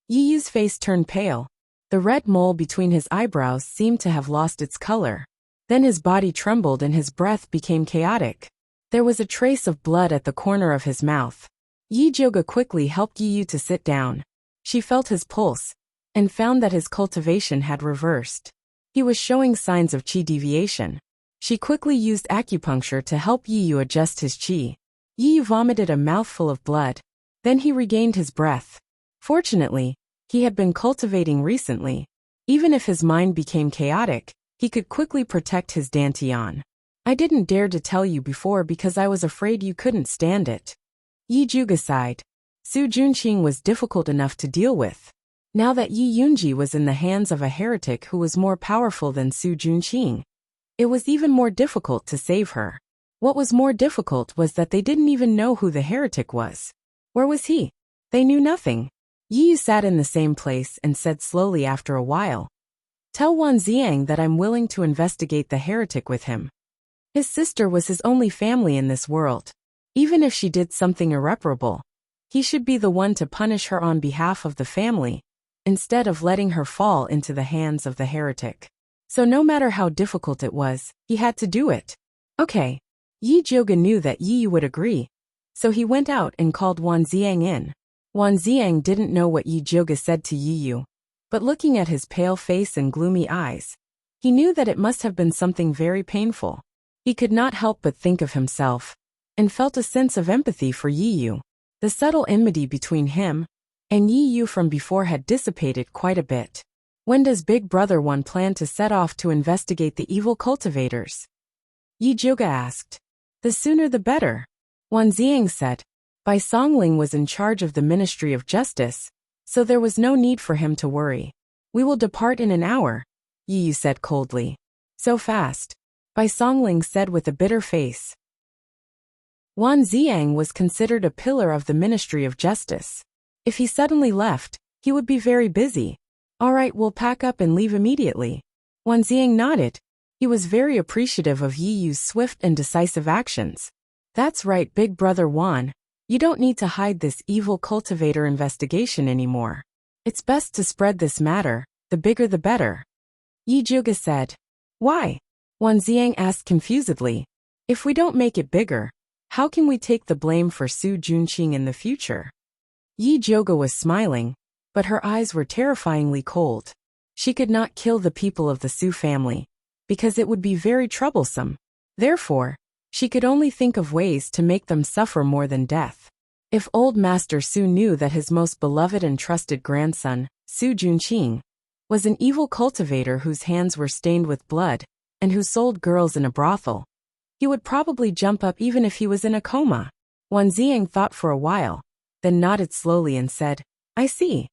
Speaker 1: Yi Yu's face turned pale. The red mole between his eyebrows seemed to have lost its color. Then his body trembled and his breath became chaotic. There was a trace of blood at the corner of his mouth. Yi Jioga quickly helped Yi Yu to sit down. She felt his pulse and found that his cultivation had reversed. He was showing signs of qi deviation. She quickly used acupuncture to help Yi Yu adjust his qi. Yi Yu vomited a mouthful of blood. Then he regained his breath. Fortunately, he had been cultivating recently. Even if his mind became chaotic, he could quickly protect his dantian. I didn't dare to tell you before because I was afraid you couldn't stand it. Yi Jioga sighed. Su Junqing was difficult enough to deal with. Now that Yi Yunji was in the hands of a heretic who was more powerful than Su Junqing, it was even more difficult to save her. What was more difficult was that they didn't even know who the heretic was. Where was he? They knew nothing. Yi Yu sat in the same place and said slowly after a while, Tell Wan Ziang that I'm willing to investigate the heretic with him. His sister was his only family in this world. Even if she did something irreparable, he should be the one to punish her on behalf of the family, instead of letting her fall into the hands of the heretic. So no matter how difficult it was, he had to do it. Okay. Yi Jioga knew that Yi Yu would agree, So he went out and called Wan Ziang in. Wan Ziang didn't know what Yi Zhuge said to Yi Yu, but looking at his pale face and gloomy eyes, he knew that it must have been something very painful. He could not help but think of himself, and felt a sense of empathy for Yi Yu. The subtle enmity between him and Yi Yu from before had dissipated quite a bit. When does Big Brother Wan plan to set off to investigate the evil cultivators? Yi Zhuge asked. The sooner the better, Wan Ziang said. Bai Songling was in charge of the Ministry of Justice, so there was no need for him to worry. We will depart in an hour, Yi Yu said coldly. So fast, Bai Songling said with a bitter face. Wan Ziang was considered a pillar of the Ministry of Justice. If he suddenly left, he would be very busy. All right, we'll pack up and leave immediately. Wan Ziang nodded. He was very appreciative of Yi Yu's swift and decisive actions. That's right, Big Brother Wan. You don't need to hide this evil cultivator investigation anymore. It's best to spread this matter, the bigger the better. Yi Zhuge said. Why? Wan Ziang asked confusedly. If we don't make it bigger, how can we take the blame for Su Junqing in the future? Yi Zhuge was smiling, but her eyes were terrifyingly cold. She could not kill the people of the Su family, because it would be very troublesome. Therefore, she could only think of ways to make them suffer more than death. If old Master Su knew that his most beloved and trusted grandson, Su Junqing, was an evil cultivator whose hands were stained with blood, and who sold girls in a brothel, he would probably jump up even if he was in a coma. Wan Ziang thought for a while, then nodded slowly and said, I see.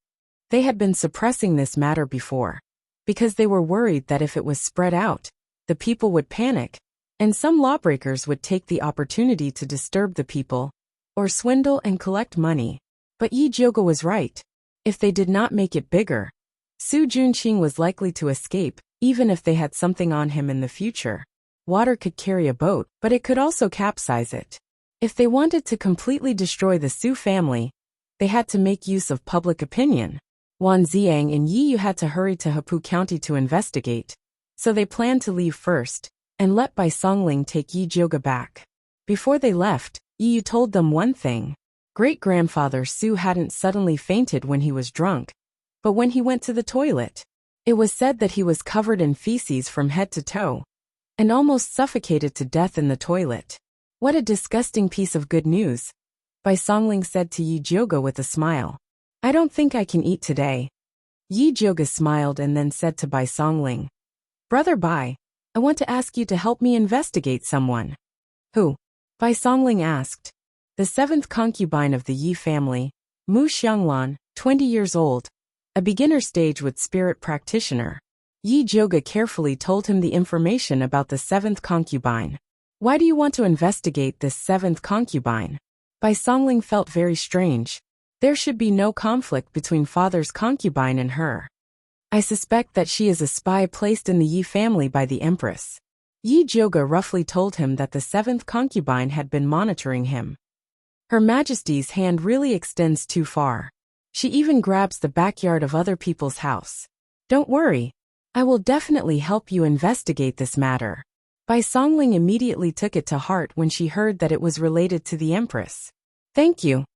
Speaker 1: They had been suppressing this matter before, because they were worried that if it was spread out, the people would panic, and some lawbreakers would take the opportunity to disturb the people, or swindle and collect money. But Yi Zhuge was right. If they did not make it bigger, Su Junqing was likely to escape, even if they had something on him in the future. Water could carry a boat, but it could also capsize it. If they wanted to completely destroy the Su family, they had to make use of public opinion. Wan Ziang and Yi Yu had to hurry to Hepu County to investigate, so they planned to leave first, and let Bai Songling take Yi Zhuge back. Before they left, Yi Yu told them one thing. Great-grandfather Su hadn't suddenly fainted when he was drunk, but when he went to the toilet. It was said that he was covered in feces from head to toe, and almost suffocated to death in the toilet. What a disgusting piece of good news, Bai Songling said to Yi Zhuge with a smile. I don't think I can eat today. Yi Zhuge smiled and then said to Bai Songling, Brother Bai, I want to ask you to help me investigate someone. Who? Bai Songling asked. The seventh concubine of the Yi family, Mu Xianglan, 20 years old, a beginner stage with spirit practitioner. Yi Zhuge carefully told him the information about the seventh concubine. Why do you want to investigate this seventh concubine? Bai Songling felt very strange. There should be no conflict between father's concubine and her. I suspect that she is a spy placed in the Yi family by the Empress. Yi Zhuge roughly told him that the seventh concubine had been monitoring him. Her Majesty's hand really extends too far. She even grabs the backyard of other people's house. Don't worry. I will definitely help you investigate this matter. Bai Songling immediately took it to heart when she heard that it was related to the Empress. Thank you.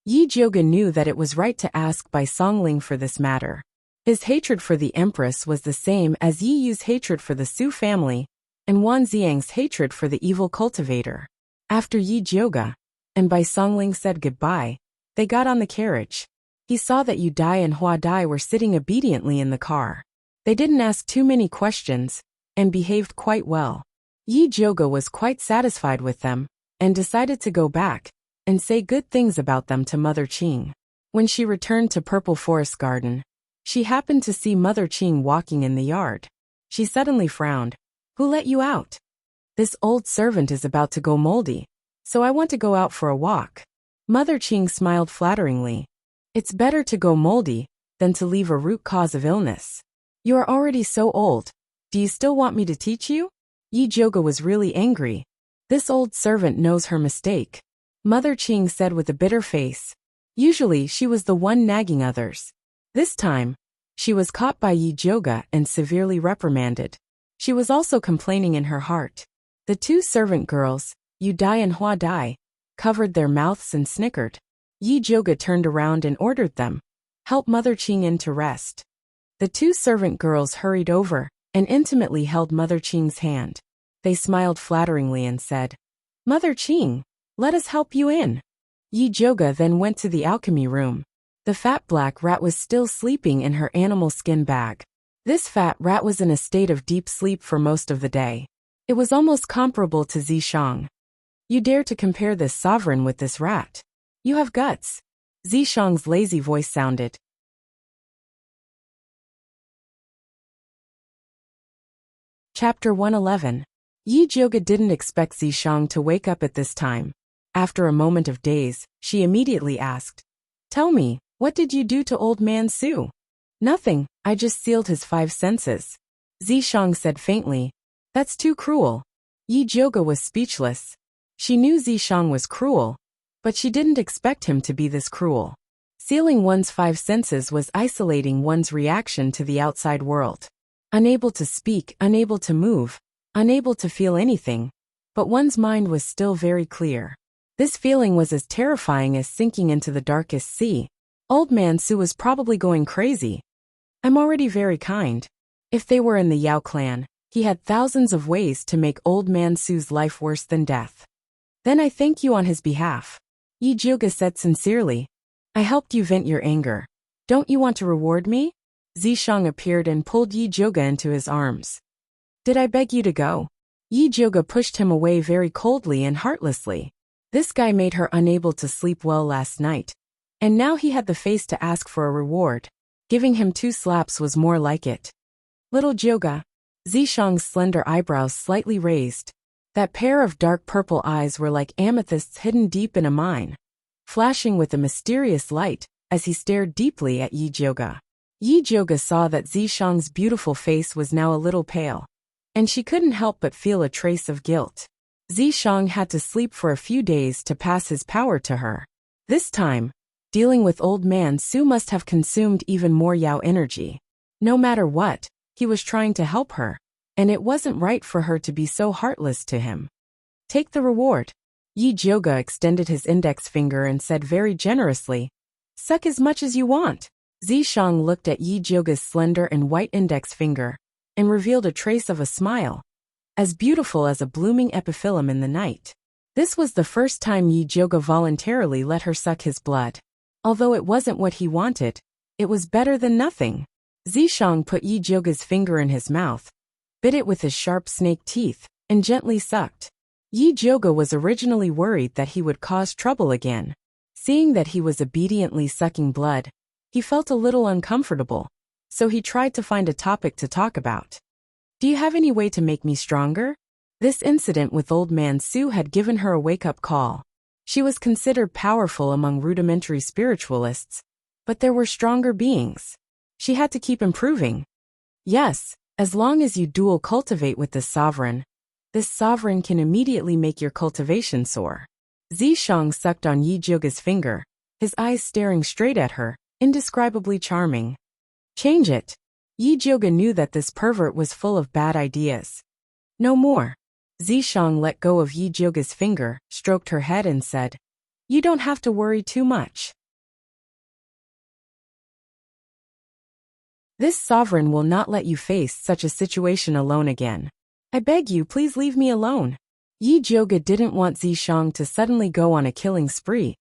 Speaker 1: Yi Zhuge knew that it was right to ask Bai Songling for this matter. His hatred for the Empress was the same as Yi Yu's hatred for the Su family, and Wan Ziang's hatred for the evil cultivator. After Yi Zhuge and Bai Songling said goodbye, they got on the carriage. He saw that Yu Dai and Hua Dai were sitting obediently in the car. They didn't ask too many questions, and behaved quite well. Yi Zhuge was quite satisfied with them, and decided to go back and say good things about them to Mother Qing. When she returned to Purple Forest Garden, she happened to see Mother Qing walking in the yard. She suddenly frowned. Who let you out? This old servant is about to go moldy, so I want to go out for a walk. Mother Qing smiled flatteringly. It's better to go moldy than to leave a root cause of illness. You are already so old. Do you still want me to teach you? Yi Zhuge was really angry. This old servant knows her mistake. Mother Qing said with a bitter face. Usually she was the one nagging others. This time, she was caught by Yi Zhuge and severely reprimanded. She was also complaining in her heart. The two servant girls, You die and Hua die, covered their mouths and snickered. Yi Joga turned around and ordered them, help Mother Qing in to rest. The two servant girls hurried over and intimately held Mother Qing's hand. They smiled flatteringly and said, Mother Qing, let us help you in. Yi Joga then went to the alchemy room. The fat black rat was still sleeping in her animal skin bag. This fat rat was in a state of deep sleep for most of the day. It was almost comparable to Zishang. You dare to compare this sovereign with this rat? You have guts. Zishang's lazy voice sounded. Chapter 111. Yi Joga didn't expect Zishang to wake up at this time. After a moment of daze, she immediately asked, Tell me, what did you do to old man Su? Nothing, I just sealed his 5 senses. Zishang said faintly. That's too cruel. Yi Joga was speechless. She knew Zishang was cruel, but she didn't expect him to be this cruel. Sealing one's 5 senses was isolating one's reaction to the outside world. Unable to speak, unable to move, unable to feel anything, but one's mind was still very clear. This feeling was as terrifying as sinking into the darkest sea. Old man Su was probably going crazy. I'm already very kind. If they were in the Yao clan, he had thousands of ways to make old man Su's life worse than death. Then I thank you on his behalf. Yi Joga said sincerely. I helped you vent your anger. Don't you want to reward me? Zishang appeared and pulled Yi Joga into his arms. Did I beg you to go? Yi Joga pushed him away very coldly and heartlessly. This guy made her unable to sleep well last night. And now he had the face to ask for a reward. Giving him 2 slaps was more like it. Little Joga. Zishang's slender eyebrows slightly raised. That pair of dark purple eyes were like amethysts hidden deep in a mine, flashing with a mysterious light as he stared deeply at Yi Joga. Yi Joga saw that Zishang's beautiful face was now a little pale, and she couldn't help but feel a trace of guilt. Zishang had to sleep for a few days to pass his power to her. This time, dealing with old man Su must have consumed even more Yao energy. No matter what, he was trying to help her, and it wasn't right for her to be so heartless to him. Take the reward. Yi Joga extended his index finger and said very generously, Suck as much as you want. Zishang looked at Yi Joga's slender and white index finger, and revealed a trace of a smile, as beautiful as a blooming epiphyllum in the night. This was the first time Yi Joga voluntarily let her suck his blood. Although it wasn't what he wanted, it was better than nothing. Zishang put Yi Joga's finger in his mouth, bit it with his sharp snake teeth, and gently sucked. Yi Joga was originally worried that he would cause trouble again. Seeing that he was obediently sucking blood, he felt a little uncomfortable, so he tried to find a topic to talk about. Do you have any way to make me stronger? This incident with old man Su had given her a wake-up call. She was considered powerful among rudimentary spiritualists, but there were stronger beings. She had to keep improving. Yes, as long as you dual cultivate with this sovereign can immediately make your cultivation soar. Zishang sucked on Yi Joga's finger, his eyes staring straight at her, indescribably charming. Change it. Yi Joga knew that this pervert was full of bad ideas. No more. Zishang let go of Yi Joga's finger, stroked her head and said, You don't have to worry too much. This sovereign will not let you face such a situation alone again. I beg you, please leave me alone. Yi Joga didn't want Zishang to suddenly go on a killing spree,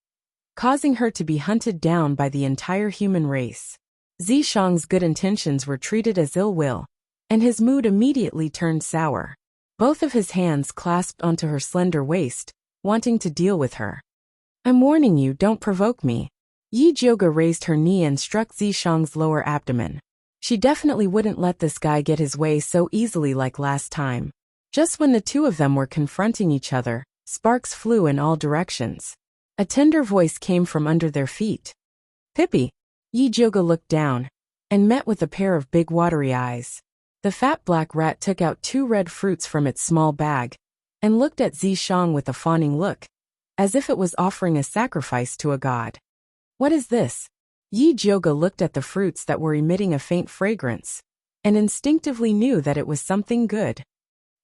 Speaker 1: causing her to be hunted down by the entire human race. Zishang's good intentions were treated as ill will, and his mood immediately turned sour. Both of his hands clasped onto her slender waist, wanting to deal with her. I'm warning you, don't provoke me. Yi Joga raised her knee and struck Zishang's lower abdomen. She definitely wouldn't let this guy get his way so easily like last time. Just when the two of them were confronting each other, sparks flew in all directions. A tender voice came from under their feet. Pippi. Yi Joga looked down, and met with a pair of big watery eyes. The fat black rat took out 2 red fruits from its small bag, and looked at Zishang with a fawning look, as if it was offering a sacrifice to a god. What is this? Yi Joga looked at the fruits that were emitting a faint fragrance, and instinctively knew that it was something good.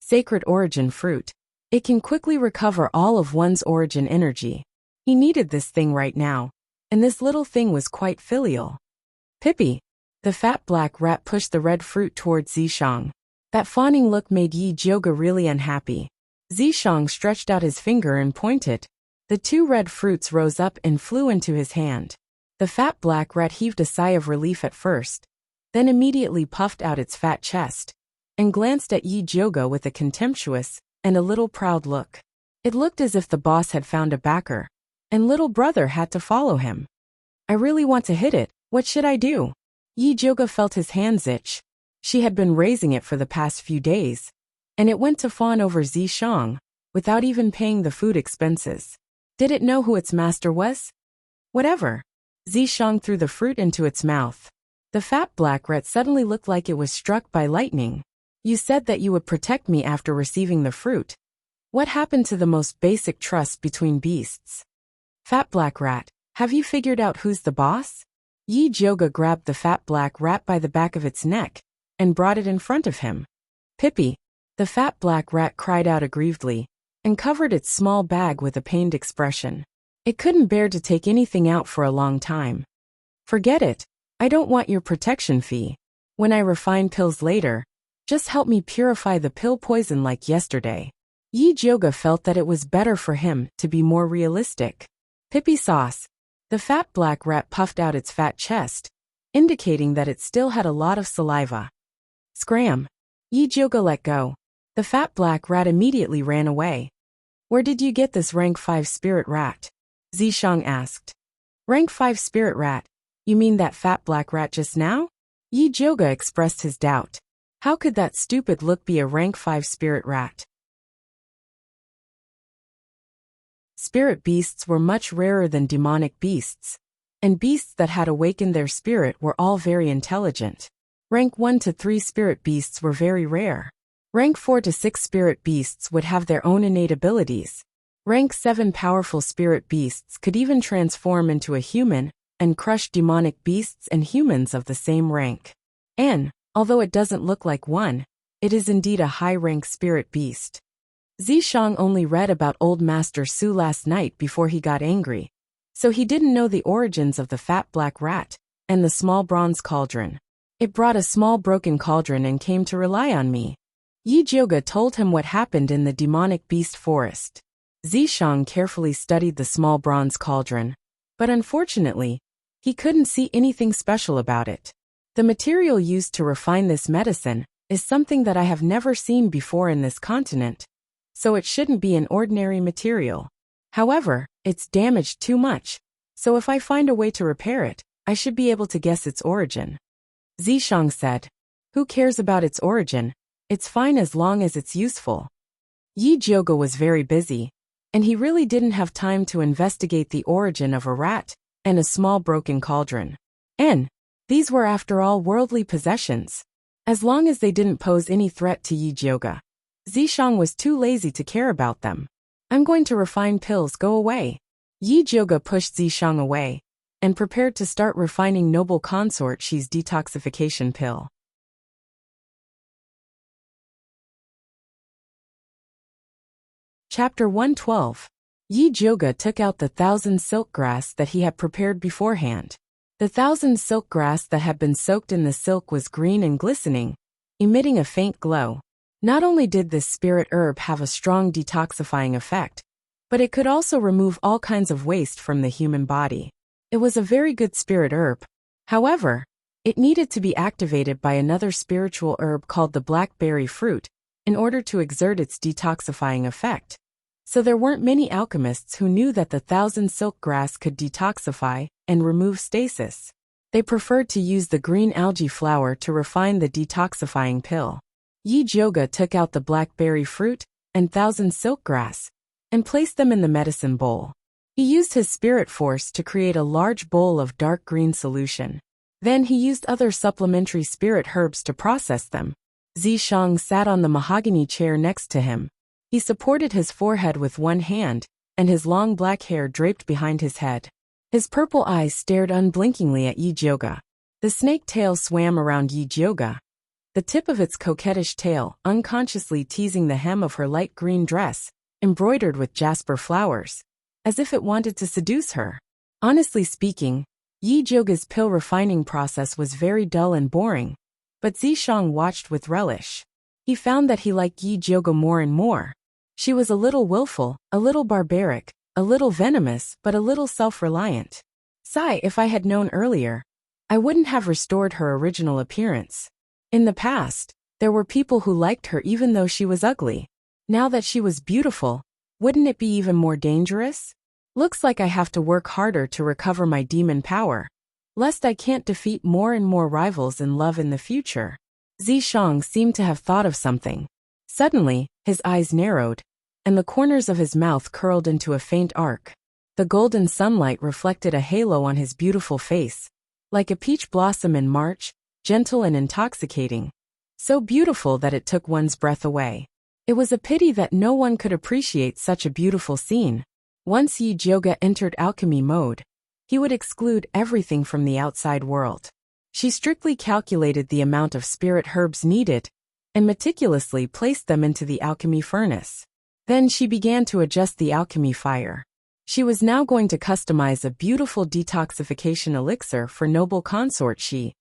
Speaker 1: Sacred origin fruit. It can quickly recover all of one's origin energy. He needed this thing right now, and this little thing was quite filial. Pippi. The fat black rat pushed the red fruit towards Zishang. That fawning look made Yi Jioga really unhappy. Zishang stretched out his finger and pointed. The two red fruits rose up and flew into his hand. The fat black rat heaved a sigh of relief at first, then immediately puffed out its fat chest, and glanced at Yi Jioga with a contemptuous and a little proud look. It looked as if the boss had found a backer, and little brother had to follow him. I really want to hit it, what should I do? Yi Jioga felt his hands itch. She had been raising it for the past few days, and it went to fawn over Zishang, without even paying the food expenses. Did it know who its master was? Whatever. Zishang threw the fruit into its mouth. The fat black rat suddenly looked like it was struck by lightning. You said that you would protect me after receiving the fruit. What happened to the most basic trust between beasts? Fat black rat, have you figured out who's the boss? Yi Jioga grabbed the fat black rat by the back of its neck and brought it in front of him. Pippi. The fat black rat cried out aggrievedly and covered its small bag with a pained expression. It couldn't bear to take anything out for a long time. Forget it. I don't want your protection fee. When I refine pills later, just help me purify the pill poison like yesterday. Yi Jioga felt that it was better for him to be more realistic. Pippi sauce. The fat black rat puffed out its fat chest, indicating that it still had a lot of saliva. Scram. Yi Jioga let go. The fat black rat immediately ran away. Where did you get this rank 5 spirit rat? Zishang asked. Rank 5 spirit rat? You mean that fat black rat just now? Yi Jioga expressed his doubt. How could that stupid look be a rank 5 spirit rat? Spirit beasts were much rarer than demonic beasts, and beasts that had awakened their spirit were all very intelligent. Rank 1 to 3 spirit beasts were very rare. Rank 4 to 6 spirit beasts would have their own innate abilities. Rank 7 powerful spirit beasts could even transform into a human and crush demonic beasts and humans of the same rank. And, although it doesn't look like one, it is indeed a high-rank spirit beast. Zishang only read about Old Master Su last night before he got angry, so he didn't know the origins of the fat black rat and the small bronze cauldron. It brought a small broken cauldron and came to rely on me. Yi Jioga told him what happened in the demonic beast forest. Zishang carefully studied the small bronze cauldron, but unfortunately, he couldn't see anything special about it. The material used to refine this medicine is something that I have never seen before in this continent, so it shouldn't be an ordinary material. However, it's damaged too much, so if I find a way to repair it, I should be able to guess its origin. Zishang said. Who cares about its origin? It's fine as long as it's useful. Yi Jioga was very busy, and he really didn't have time to investigate the origin of a rat and a small broken cauldron. And these were after all worldly possessions. As long as they didn't pose any threat to Yi Jioga, Zishang was too lazy to care about them. I'm going to refine pills, go away. Yi Jioga pushed Zishang away and prepared to start refining Noble Consort Shi's detoxification pill. Chapter 112. Yi Jioga took out the 1,000 silk grass that he had prepared beforehand. The 1,000 silk grass that had been soaked in the silk was green and glistening, emitting a faint glow. Not only did this spirit herb have a strong detoxifying effect, but it could also remove all kinds of waste from the human body. It was a very good spirit herb. However, it needed to be activated by another spiritual herb called the blackberry fruit in order to exert its detoxifying effect. So there weren't many alchemists who knew that the 1,000 silk grass could detoxify and remove stasis. They preferred to use the green algae flower to refine the detoxifying pill. Yi Jioga took out the blackberry fruit and 1,000 silk grass and placed them in the medicine bowl. He used his spirit force to create a large bowl of dark green solution. Then he used other supplementary spirit herbs to process them. Zishang sat on the mahogany chair next to him. He supported his forehead with one hand, and his long black hair draped behind his head. His purple eyes stared unblinkingly at Yi Jioga. The snake tail swam around Yi Jioga, the tip of its coquettish tail unconsciously teasing the hem of her light green dress embroidered with jasper flowers, as if it wanted to seduce her. Honestly speaking, Yi Zhouge's pill refining process was very dull and boring, but Zishang watched with relish. He found that he liked Yi Zhouge more and more. She was a little willful, a little barbaric, a little venomous, but a little self-reliant. Sigh, if I had known earlier, I wouldn't have restored her original appearance. In the past, there were people who liked her even though she was ugly. Now that she was beautiful, wouldn't it be even more dangerous? Looks like I have to work harder to recover my demon power, lest I can't defeat more and more rivals in love in the future. Zishang seemed to have thought of something. Suddenly, his eyes narrowed, and the corners of his mouth curled into a faint arc. The golden sunlight reflected a halo on his beautiful face, like a peach blossom in March, gentle and intoxicating, so beautiful that it took one's breath away. It was a pity that no one could appreciate such a beautiful scene. Once Yi Zhouge entered alchemy mode, he would exclude everything from the outside world. She strictly calculated the amount of spirit herbs needed and meticulously placed them into the alchemy furnace. Then she began to adjust the alchemy fire. She was now going to customize a beautiful detoxification elixir for noble consort Shi,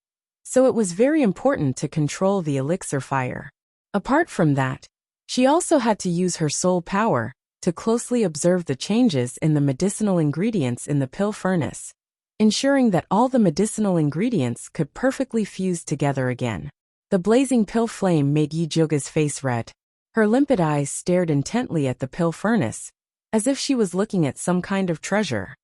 Speaker 1: so it was very important to control the elixir fire. Apart from that, she also had to use her soul power to closely observe the changes in the medicinal ingredients in the pill furnace, ensuring that all the medicinal ingredients could perfectly fuse together again. The blazing pill flame made Yi Zhouge's face red. Her limpid eyes stared intently at the pill furnace, as if she was looking at some kind of treasure.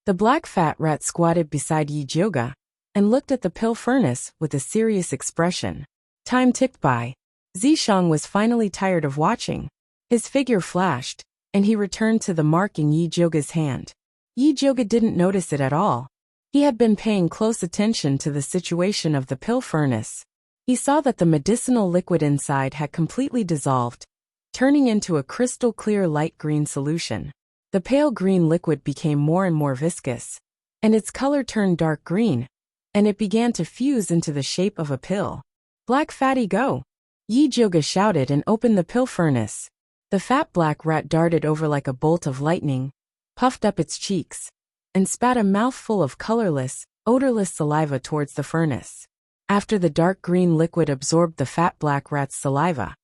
Speaker 1: The black fat rat squatted beside Yi Zhouge and looked at the pill furnace with a serious expression. Time ticked by. Zishang was finally tired of watching. His figure flashed, and he returned to the mark in Yi Zhouge's hand. Yi Zhouge didn't notice it at all. He had been paying close attention to the situation of the pill furnace. He saw that the medicinal liquid inside had completely dissolved, turning into a crystal-clear light green solution. The pale green liquid became more and more viscous, and its color turned dark green, and it began to fuse into the shape of a pill. Black fatty, go! Yi Zhouge shouted and opened the pill furnace. The fat black rat darted over like a bolt of lightning, puffed up its cheeks, and spat a mouthful of colorless, odorless saliva towards the furnace. After the dark green liquid absorbed the fat black rat's saliva,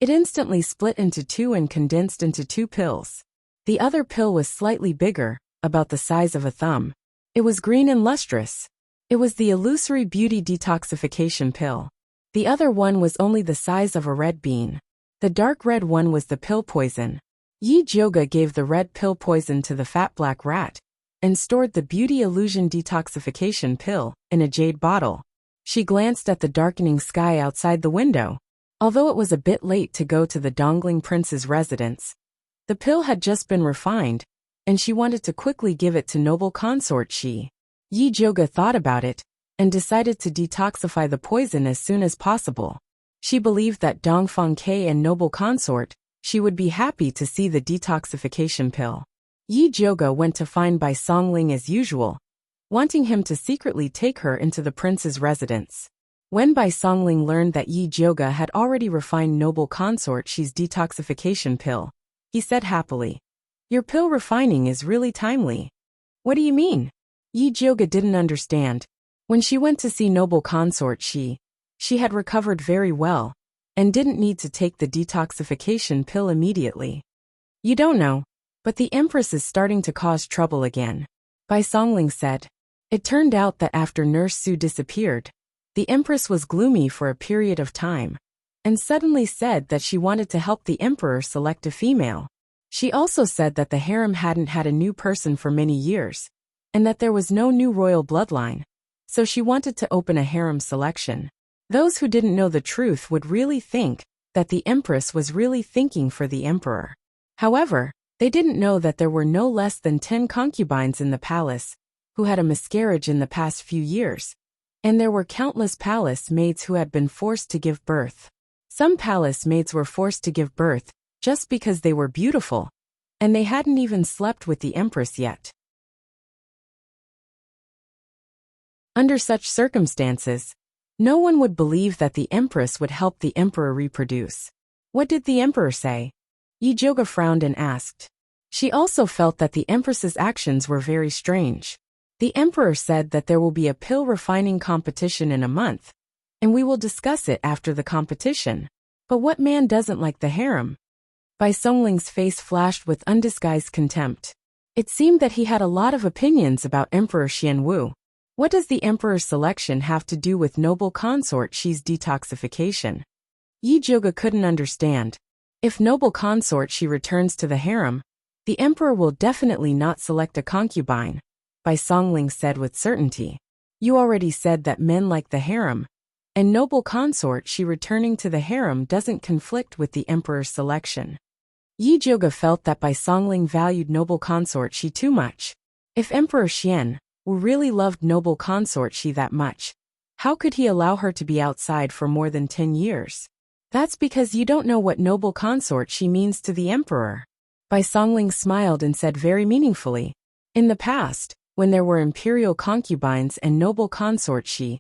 Speaker 1: it instantly split into two and condensed into two pills. The other pill was slightly bigger, about the size of a thumb. It was green and lustrous. It was the illusory beauty detoxification pill. The other one was only the size of a red bean. The dark red one was the pill poison. Yi Zhouge gave the red pill poison to the fat black rat and stored the beauty illusion detoxification pill in a jade bottle. She glanced at the darkening sky outside the window. Although it was a bit late to go to the Dongling prince's residence, the pill had just been refined, and she wanted to quickly give it to noble consort Shi. Yi Zhouge thought about it and decided to detoxify the poison as soon as possible. She believed that Dongfang Ke and noble consort Shi would be happy to see the detoxification pill. Yi Zhouge went to find Bai Songling as usual, wanting him to secretly take her into the prince's residence. When Bai Songling learned that Yi Zhouge had already refined noble consort Shi's detoxification pill, he said happily, "Your pill refining is really timely." "What do you mean?" Yi Zhouge didn't understand. When she went to see noble consort Shi, she had recovered very well and didn't need to take the detoxification pill immediately. "You don't know, but the Empress is starting to cause trouble again," Bai Songling said. It turned out that after Nurse Su disappeared, the Empress was gloomy for a period of time, and suddenly said that she wanted to help the Emperor select a female. She also said that the harem hadn't had a new person for many years, and that there was no new royal bloodline, so she wanted to open a harem selection. Those who didn't know the truth would really think that the Empress was really thinking for the Emperor. However, they didn't know that there were no less than 10 concubines in the palace who had a miscarriage in the past few years, and there were countless palace maids who had been forced to give birth. Some palace maids were forced to give birth just because they were beautiful, and they hadn't even slept with the Empress yet. Under such circumstances, no one would believe that the Empress would help the Emperor reproduce. What did the Emperor say? Yi Joga frowned and asked. She also felt that the Empress's actions were very strange. The Emperor said that there will be a pill refining competition in a month, and we will discuss it after the competition. But what man doesn't like the harem? Bai Songling's face flashed with undisguised contempt. It seemed that he had a lot of opinions about Emperor Xianwu. What does the Emperor's selection have to do with noble consort Xi's detoxification? Yi Joga couldn't understand. If noble consort Xi returns to the harem, the Emperor will definitely not select a concubine, Bai Songling said with certainty. You already said that men like the harem, and noble consort Xi returning to the harem doesn't conflict with the Emperor's selection. Yi Joga felt that Bai Songling valued noble consort Xi too much. If Emperor Xian really loved noble consort Xi that much, how could he allow her to be outside for more than 10 years? That's because you don't know what noble consort Xi means to the Emperor. Bai Songling smiled and said very meaningfully, in the past, when there were imperial concubines and noble consort Xi,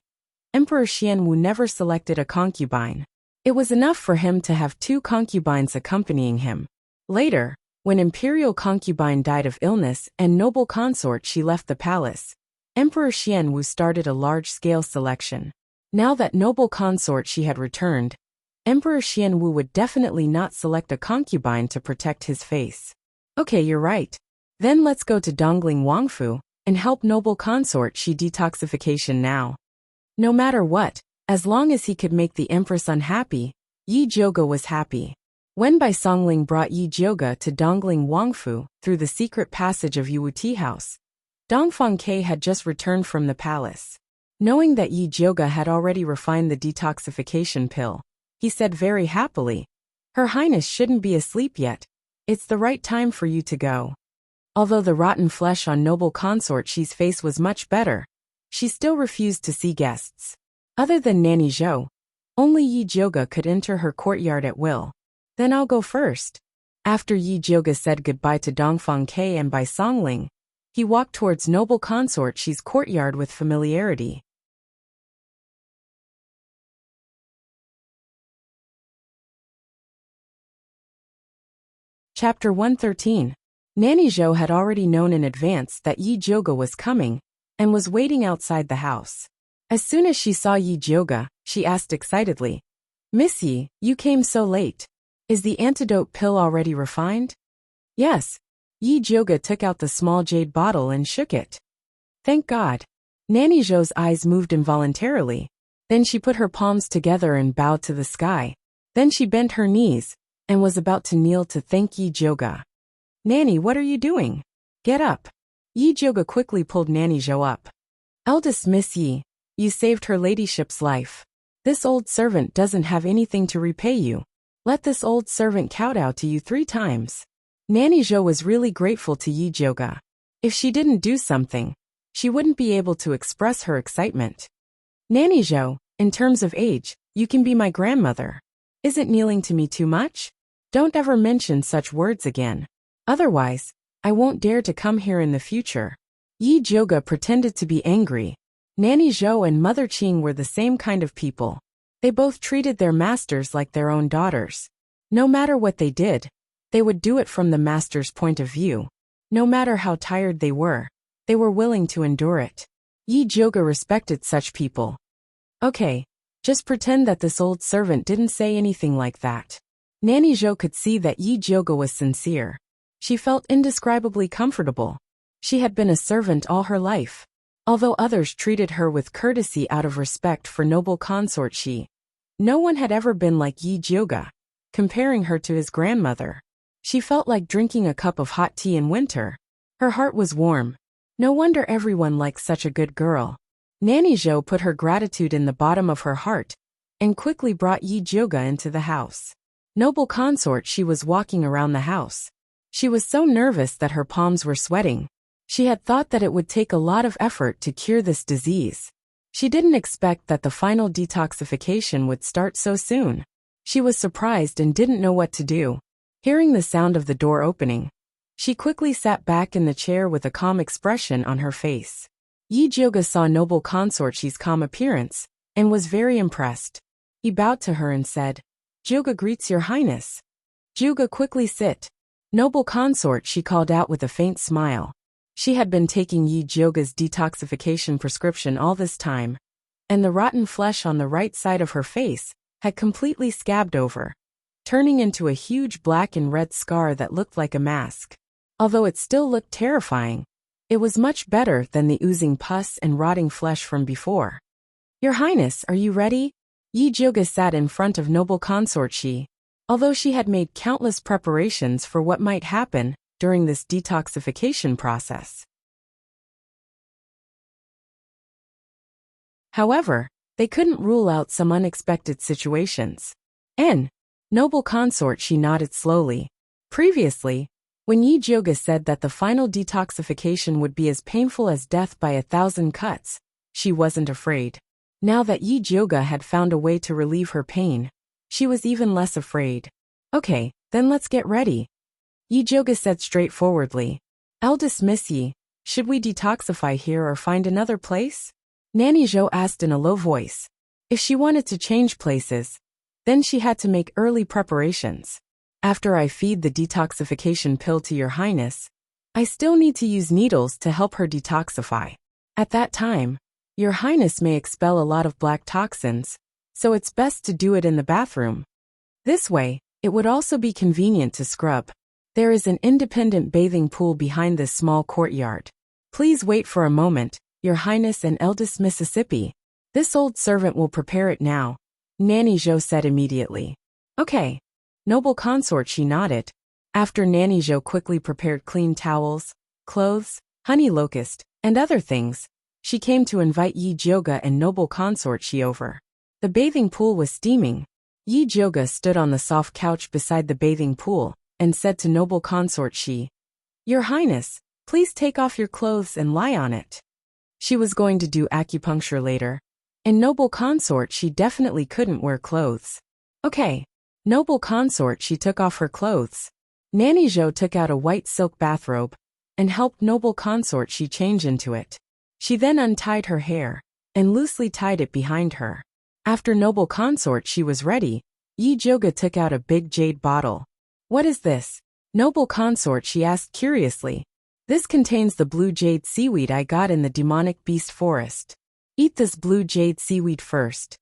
Speaker 1: Emperor Xianwu never selected a concubine. It was enough for him to have 2 concubines accompanying him. Later, when imperial concubine died of illness and noble consort Xi left the palace, Emperor Xianwu started a large-scale selection. Now that noble consort Xi had returned, Emperor Xianwu would definitely not select a concubine to protect his face. Okay, you're right. Then let's go to Dongling Wangfu and help noble consort Xi detoxification now. No matter what, as long as he could make the Empress unhappy, Yi Joga was happy. When Bai Songling brought Yi Joga to Dongling Wangfu through the secret passage of Yuwu Tea House, Dongfang Ke had just returned from the palace. Knowing that Yi Joga had already refined the detoxification pill, he said very happily, Her Highness shouldn't be asleep yet. It's the right time for you to go. Although the rotten flesh on noble consort Xi's face was much better, she still refused to see guests. Other than Nanny Zhou, only Yi Joga could enter her courtyard at will. Then I'll go first. After Yi Joga said goodbye to Dongfang Ke and Bai Songling, he walked towards noble consort Xi's courtyard with familiarity. Chapter 113. Nanny Zhou had already known in advance that Yi Joga was coming, and was waiting outside the house. As soon as she saw Yi Joga, she asked excitedly, Miss Yi, you came so late. Is the antidote pill already refined? Yes. Yi Joga took out the small jade bottle and shook it. Thank God. Nanny Zhou's eyes moved involuntarily. Then she put her palms together and bowed to the sky. Then she bent her knees, and was about to kneel to thank Yi Joga. Nanny, what are you doing? Get up. Yi Joga quickly pulled Nanny Zhou up. Eldest Miss Yi, you saved her ladyship's life. This old servant doesn't have anything to repay you. Let this old servant kowtow to you 3 times. Nanny Zhou was really grateful to Yi Joga. If she didn't do something, she wouldn't be able to express her excitement. Nanny Zhou, in terms of age, you can be my grandmother. Isn't kneeling to me too much? Don't ever mention such words again. Otherwise, I won't dare to come here in the future. Yi Joga pretended to be angry. Nanny Zhou and Mother Qing were the same kind of people. They both treated their masters like their own daughters. No matter what they did, they would do it from the master's point of view. No matter how tired they were willing to endure it. Yi Joga respected such people. Okay, just pretend that this old servant didn't say anything like that. Nanny Zhou could see that Yi Joga was sincere. She felt indescribably comfortable. She had been a servant all her life. Although others treated her with courtesy out of respect for noble consort Xi, no one had ever been like Yi Joga. Comparing her to his grandmother, she felt like drinking a cup of hot tea in winter. Her heart was warm. No wonder everyone liked such a good girl. Nanny Zhou put her gratitude in the bottom of her heart, and quickly brought Yi Joga into the house. Noble consort Xi was walking around the house. She was so nervous that her palms were sweating. She had thought that it would take a lot of effort to cure this disease. She didn't expect that the final detoxification would start so soon. She was surprised and didn't know what to do. Hearing the sound of the door opening, she quickly sat back in the chair with a calm expression on her face. Yi Joga saw noble consort Xi's calm appearance, and was very impressed. He bowed to her and said, Joga greets your highness. Juga, quickly sit. Noble consort, she called out with a faint smile. She had been taking Yi Jyoga's detoxification prescription all this time, and the rotten flesh on the right side of her face had completely scabbed over, turning into a huge black and red scar that looked like a mask. Although it still looked terrifying, it was much better than the oozing pus and rotting flesh from before. Your Highness, are you ready? Yi Jyoga sat in front of noble consort Shi, although she had made countless preparations for what might happen during this detoxification process. However, they couldn't rule out some unexpected situations. Noble consort, she nodded slowly. Previously, when Yi Jyoga said that the final detoxification would be as painful as death by 1,000 cuts, she wasn't afraid. Now that Yi Jyoga had found a way to relieve her pain, she was even less afraid. Okay, then let's get ready. Yi Jyoga said straightforwardly. Eldest Miss Yi, should we detoxify here or find another place? Nanny Zhou asked in a low voice. If she wanted to change places, then she had to make early preparations. After I feed the detoxification pill to Your Highness, I still need to use needles to help her detoxify. At that time, Your Highness may expel a lot of black toxins, so it's best to do it in the bathroom. This way, it would also be convenient to scrub. There is an independent bathing pool behind this small courtyard. Please wait for a moment, Your Highness and Eldest Mississippi. This old servant will prepare it now, Nanny Zhou said immediately. Okay. Noble consort, she nodded. After Nanny Zhou quickly prepared clean towels, clothes, honey locust, and other things, she came to invite Yi Jyoga and noble consort Shi over. The bathing pool was steaming. Yi Jyoga stood on the soft couch beside the bathing pool and said to noble consort Shi, Your Highness, please take off your clothes and lie on it. She was going to do acupuncture later, and noble consort Shi definitely couldn't wear clothes. Okay. Noble consort, she took off her clothes. Nanny Zhou took out a white silk bathrobe and helped noble consort Shi change into it. She then untied her hair and loosely tied it behind her. After noble consort Shi was ready, Yi Jyoga took out a big jade bottle. What is this? Noble consort, she asked curiously. This contains the blue jade seaweed I got in the demonic beast forest. Eat this blue jade seaweed first.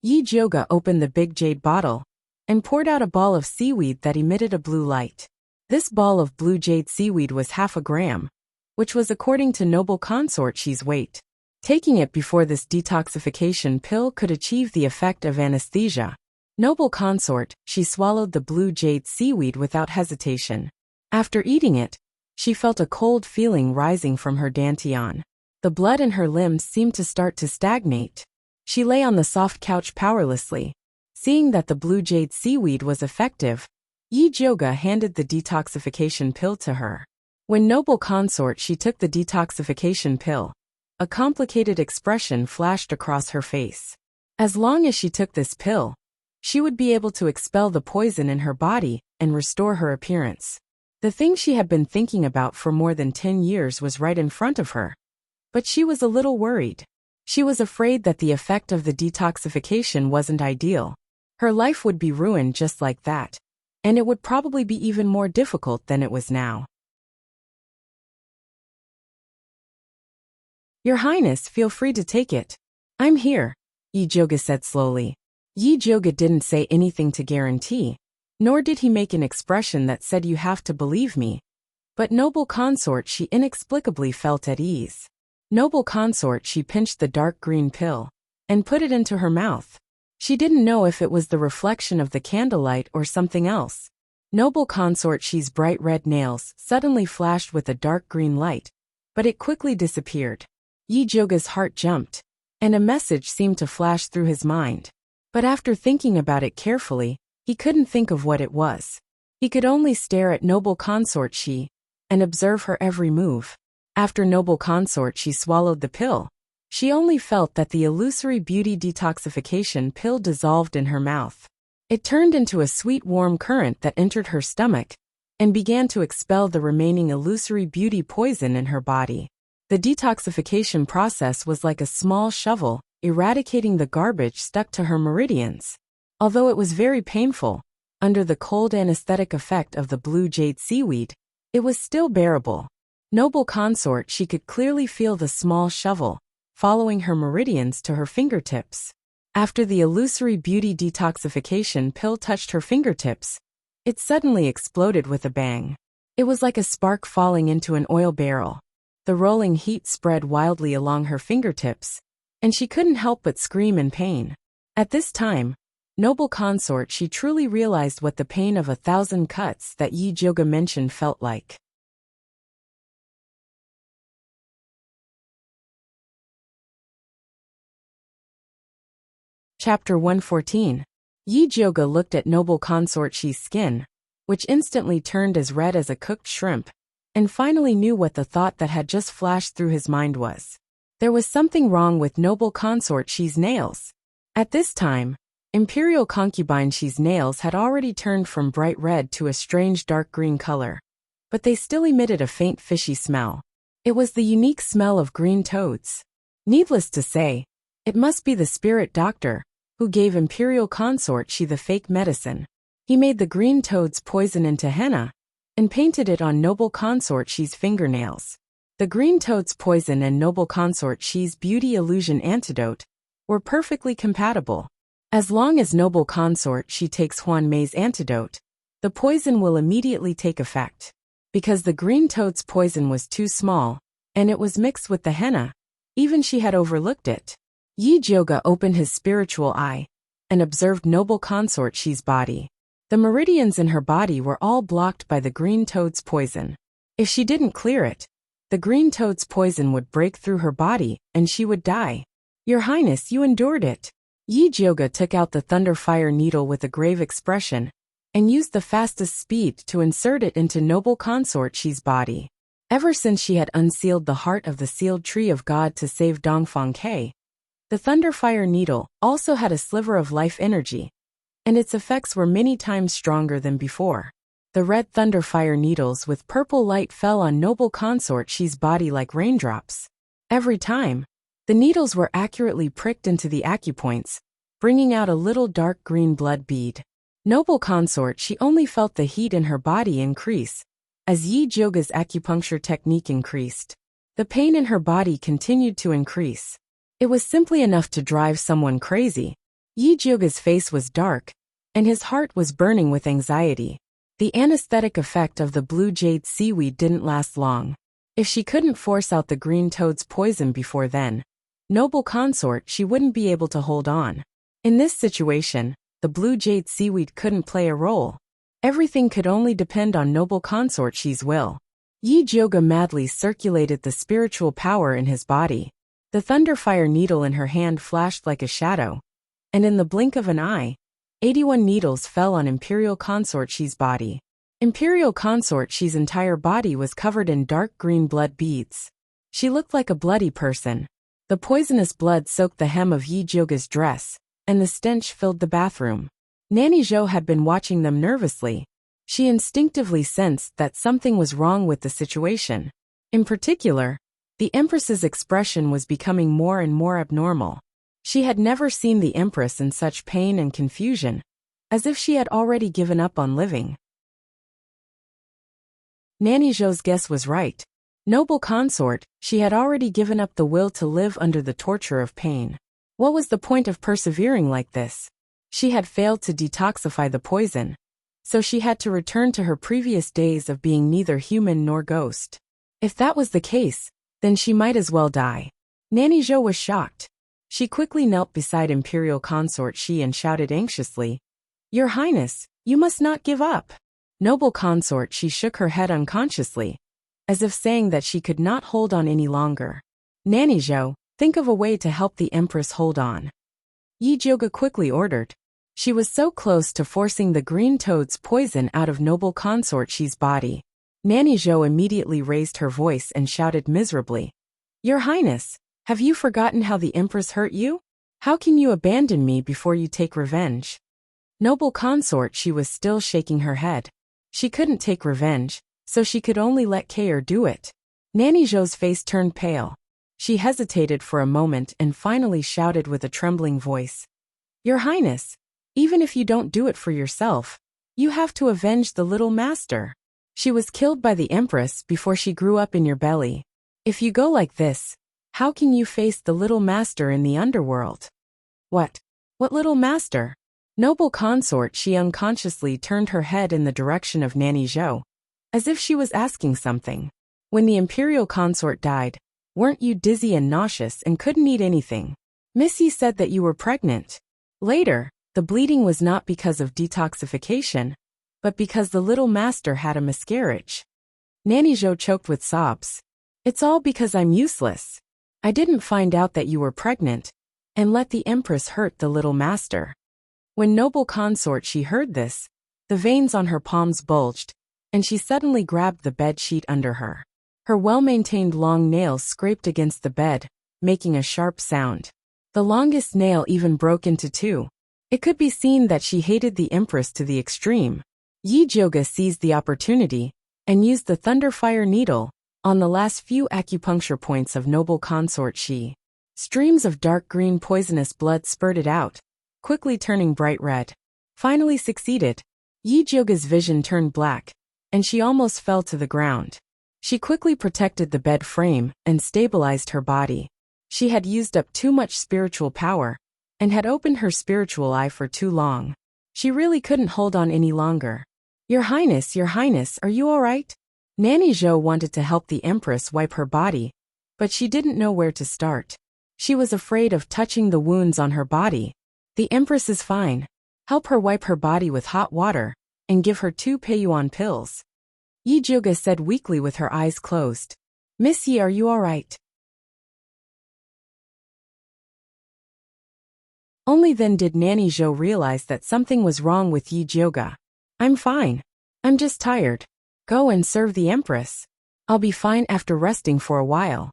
Speaker 1: Yi Jyoga opened the big jade bottle and poured out a ball of seaweed that emitted a blue light. This ball of blue jade seaweed was 0.5 gram, which was according to noble consort Shi's weight. Taking it before this detoxification pill could achieve the effect of anesthesia. Noble consort, she swallowed the blue jade seaweed without hesitation. After eating it, she felt a cold feeling rising from her dantian. The blood in her limbs seemed to start to stagnate. She lay on the soft couch powerlessly. Seeing that the blue jade seaweed was effective, Yi Jyoga handed the detoxification pill to her. When noble consort she took the detoxification pill, a complicated expression flashed across her face. As long as she took this pill, she would be able to expel the poison in her body and restore her appearance. The thing she had been thinking about for more than 10 years was right in front of her. But she was a little worried. She was afraid that the effect of the detoxification wasn't ideal. Her life would be ruined just like that, and it would probably be even more difficult than it was now. Your Highness, feel free to take it. I'm here, Yi Jyoga said slowly. Yi Jyoga didn't say anything to guarantee, nor did he make an expression that said you have to believe me. But noble consort she inexplicably felt at ease. Noble consort she pinched the dark green pill and put it into her mouth. She didn't know if it was the reflection of the candlelight or something else. Noble consort she's bright red nails suddenly flashed with a dark green light, but it quickly disappeared. Yi Jyoga's heart jumped, and a message seemed to flash through his mind. But after thinking about it carefully, he couldn't think of what it was. He could only stare at noble consort Shi and observe her every move. After noble consort Shi swallowed the pill, she only felt that the illusory beauty detoxification pill dissolved in her mouth. It turned into a sweet warm current that entered her stomach and began to expel the remaining illusory beauty poison in her body. The detoxification process was like a small shovel, eradicating the garbage stuck to her meridians. Although it was very painful, under the cold anesthetic effect of the blue jade seaweed, it was still bearable. Noble consort, she could clearly feel the small shovel, following her meridians to her fingertips. After the illusory beauty detoxification pill touched her fingertips, it suddenly exploded with a bang. It was like a spark falling into an oil barrel. The rolling heat spread wildly along her fingertips, and she couldn't help but scream in pain. At this time, noble consort, she truly realized what the pain of 1,000 cuts that Yi Jyoga mentioned felt like. Chapter 114. Yi Jyoga looked at noble consort Shi's skin, which instantly turned as red as a cooked shrimp, and finally knew what the thought that had just flashed through his mind was. There was something wrong with noble consort Shi's nails. At this time, imperial concubine Shi's nails had already turned from bright red to a strange dark green color, but they still emitted a faint fishy smell. It was the unique smell of green toads. Needless to say, it must be the spirit doctor who gave imperial consort Shi the fake medicine. He made the green toad's poison into henna and painted it on noble consort Shi's fingernails. The green toad's poison and noble consort Shi's beauty illusion antidote were perfectly compatible. As long as noble consort Shi takes Huan Mei's antidote, the poison will immediately take effect. Because the green toad's poison was too small, and it was mixed with the henna, even she had overlooked it. Yi Jyoga opened his spiritual eye and observed noble consort Shi's body. The meridians in her body were all blocked by the green toad's poison. If she didn't clear it, the green toad's poison would break through her body and she would die. Your Highness, you endured it. Yi Jyoga took out the thunderfire needle with a grave expression and used the fastest speed to insert it into noble consort Shi's body. Ever since she had unsealed the heart of the sealed tree of God to save Dongfang Ke, the thunderfire needle also had a sliver of life energy, and its effects were many times stronger than before. The red thunderfire needles with purple light fell on noble consort Shi's body like raindrops. Every time, the needles were accurately pricked into the acupoints, bringing out a little dark green blood bead. Noble consort Shi only felt the heat in her body increase as Yi Jyoga's acupuncture technique increased. The pain in her body continued to increase. It was simply enough to drive someone crazy. Yi Jyoga's face was dark, and his heart was burning with anxiety. The anesthetic effect of the blue jade seaweed didn't last long. If she couldn't force out the green toad's poison before then, noble consort Shi wouldn't be able to hold on. In this situation, the blue jade seaweed couldn't play a role. Everything could only depend on noble consort Shi's will. Yi Jyoga madly circulated the spiritual power in his body. The thunderfire needle in her hand flashed like a shadow, and in the blink of an eye, 81 needles fell on imperial consort Shi's body. Imperial consort Shi's entire body was covered in dark green blood beads. She looked like a bloody person. The poisonous blood soaked the hem of Yi Jyoga's dress, and the stench filled the bathroom. Nanny Zhou had been watching them nervously. She instinctively sensed that something was wrong with the situation. In particular, the Empress's expression was becoming more and more abnormal. She had never seen the Empress in such pain and confusion, as if she had already given up on living. Nanny Zhou's guess was right. Noble consort, she had already given up the will to live under the torture of pain. What was the point of persevering like this? She had failed to detoxify the poison, so she had to return to her previous days of being neither human nor ghost. If that was the case, then she might as well die. Nanny Zhou was shocked. She quickly knelt beside imperial consort Shi and shouted anxiously, "Your Highness, you must not give up." Noble consort Shi shook her head unconsciously, as if saying that she could not hold on any longer. "Nanny Zhou, think of a way to help the Empress hold on," Yi Jyoga quickly ordered. She was so close to forcing the green toad's poison out of noble consort Shi's body. Nanny Zhou immediately raised her voice and shouted miserably, "Your Highness, have you forgotten how the Empress hurt you? How can you abandon me before you take revenge?" Noble consort Shi was still shaking her head. She couldn't take revenge, so she could only let Kair do it. Nanny Zhou's face turned pale. She hesitated for a moment and finally shouted with a trembling voice, "Your Highness, even if you don't do it for yourself, You have to avenge the little master. She was killed by the empress before she grew up in your belly. If you go like this, how can you face the little master in the underworld? What? What little master? Noble consort, she unconsciously turned her head in the direction of Nanny Zhou, as if she was asking something. When the imperial consort died, weren't you dizzy and nauseous and couldn't eat anything? Missy said that you were pregnant. Later, the bleeding was not because of detoxification, but because the little master had a miscarriage. Nanny Zhou choked with sobs. It's all because I'm useless. I didn't find out that you were pregnant, and let the empress hurt the little master. When noble consort she heard this, the veins on her palms bulged, and she suddenly grabbed the bed sheet under her. Her well-maintained long nails scraped against the bed, making a sharp sound. The longest nail even broke into two. It could be seen that she hated the empress to the extreme. Yi Jioga seized the opportunity and used the thunderfire needle on the last few acupuncture points of noble consort Shi. Streams of dark green poisonous blood spurted out, quickly turning bright red. Finally succeeded. Yi Jioga's vision turned black, and she almost fell to the ground. She quickly protected the bed frame and stabilized her body. She had used up too much spiritual power and had opened her spiritual eye for too long. She really couldn't hold on any longer. Your Highness, are you all right? Nanny Zhou wanted to help the empress wipe her body, but she didn't know where to start. She was afraid of touching the wounds on her body. The empress is fine. Help her wipe her body with hot water and give her 2 Peiyuan pills. Yi Jioga said weakly with her eyes closed. Miss Yi, are you all right? Only then did Nanny Zhou realize that something was wrong with Yi Jioga. I'm fine. I'm just tired. Go and serve the empress. I'll be fine after resting for a while.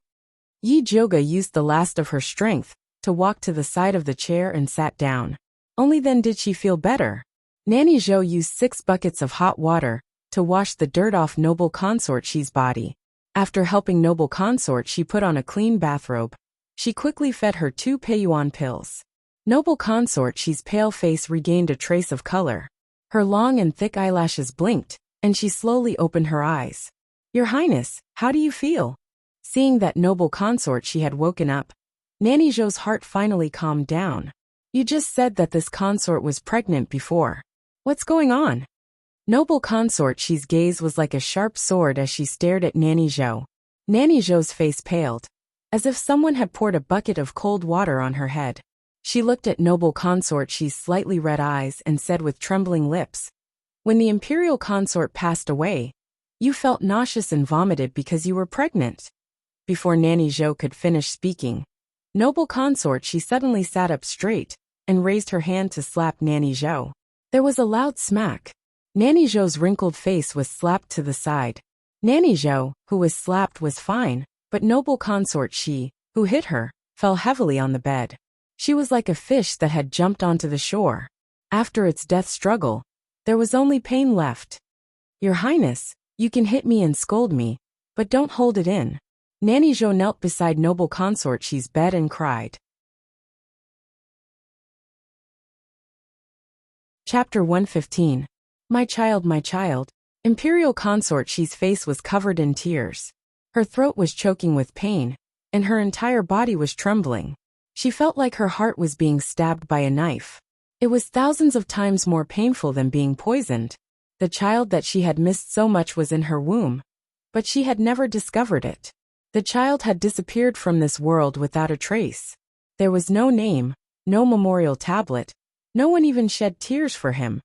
Speaker 1: Yi Jioga used the last of her strength to walk to the side of the chair and sat down. Only then did she feel better. Nanny Zhou used 6 buckets of hot water to wash the dirt off noble consort Shi's body. After helping noble consort she put on a clean bathrobe. She quickly fed her 2 Peiyuan pills. Noble consort Shi's pale face regained a trace of color. Her long and thick eyelashes blinked, and she slowly opened her eyes. Your Highness, how do you feel? Seeing that noble consort Shi had woken up, Nanny Zhou's heart finally calmed down. You just said that this consort was pregnant before. What's going on? Noble consort Shi's gaze was like a sharp sword as she stared at Nanny Zhou. Nanny Zhou's face paled, as if someone had poured a bucket of cold water on her head. She looked at noble consort Shi's slightly red eyes and said with trembling lips, when the imperial consort passed away, you felt nauseous and vomited because you were pregnant. Before Nanny Zhou could finish speaking, noble consort Shi suddenly sat up straight and raised her hand to slap Nanny Zhou. There was a loud smack. Nanny Zhou's wrinkled face was slapped to the side. Nanny Zhou, who was slapped, was fine, but noble consort Shi, who hit her, fell heavily on the bed. She was like a fish that had jumped onto the shore. After its death struggle, there was only pain left. Your Highness, you can hit me and scold me, but don't hold it in. Nanny Zhou knelt beside noble consort Shi's bed and cried. Chapter 115. My child. Imperial consort Shi's face was covered in tears. Her throat was choking with pain, and her entire body was trembling. She felt like her heart was being stabbed by a knife. It was thousands of times more painful than being poisoned. The child that she had missed so much was in her womb, but she had never discovered it. The child had disappeared from this world without a trace. There was no name, no memorial tablet. No one even shed tears for him.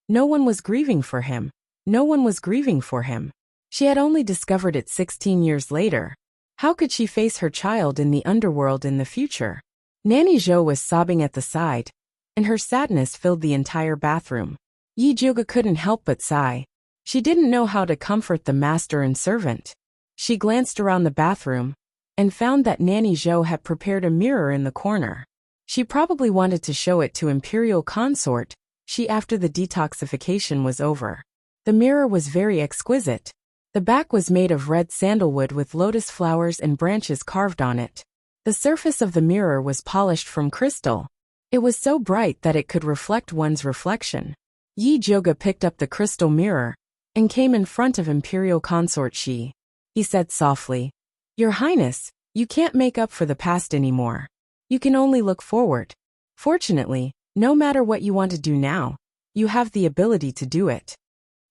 Speaker 1: No one was grieving for him. No one was grieving for him. She had only discovered it 16 years later. How could she face her child in the underworld in the future? Nanny Zhou was sobbing at the side, and her sadness filled the entire bathroom. Yi Jioga couldn't help but sigh. She didn't know how to comfort the master and servant. She glanced around the bathroom and found that Nanny Zhou had prepared a mirror in the corner. She probably wanted to show it to imperial consort Shi after the detoxification was over. The mirror was very exquisite. The back was made of red sandalwood with lotus flowers and branches carved on it. The surface of the mirror was polished from crystal. It was so bright that it could reflect one's reflection. Yi Joga picked up the crystal mirror and came in front of Imperial Consort Shi. He said softly, "Your Highness, you can't make up for the past anymore. You can only look forward. Fortunately, no matter what you want to do now, you have the ability to do it."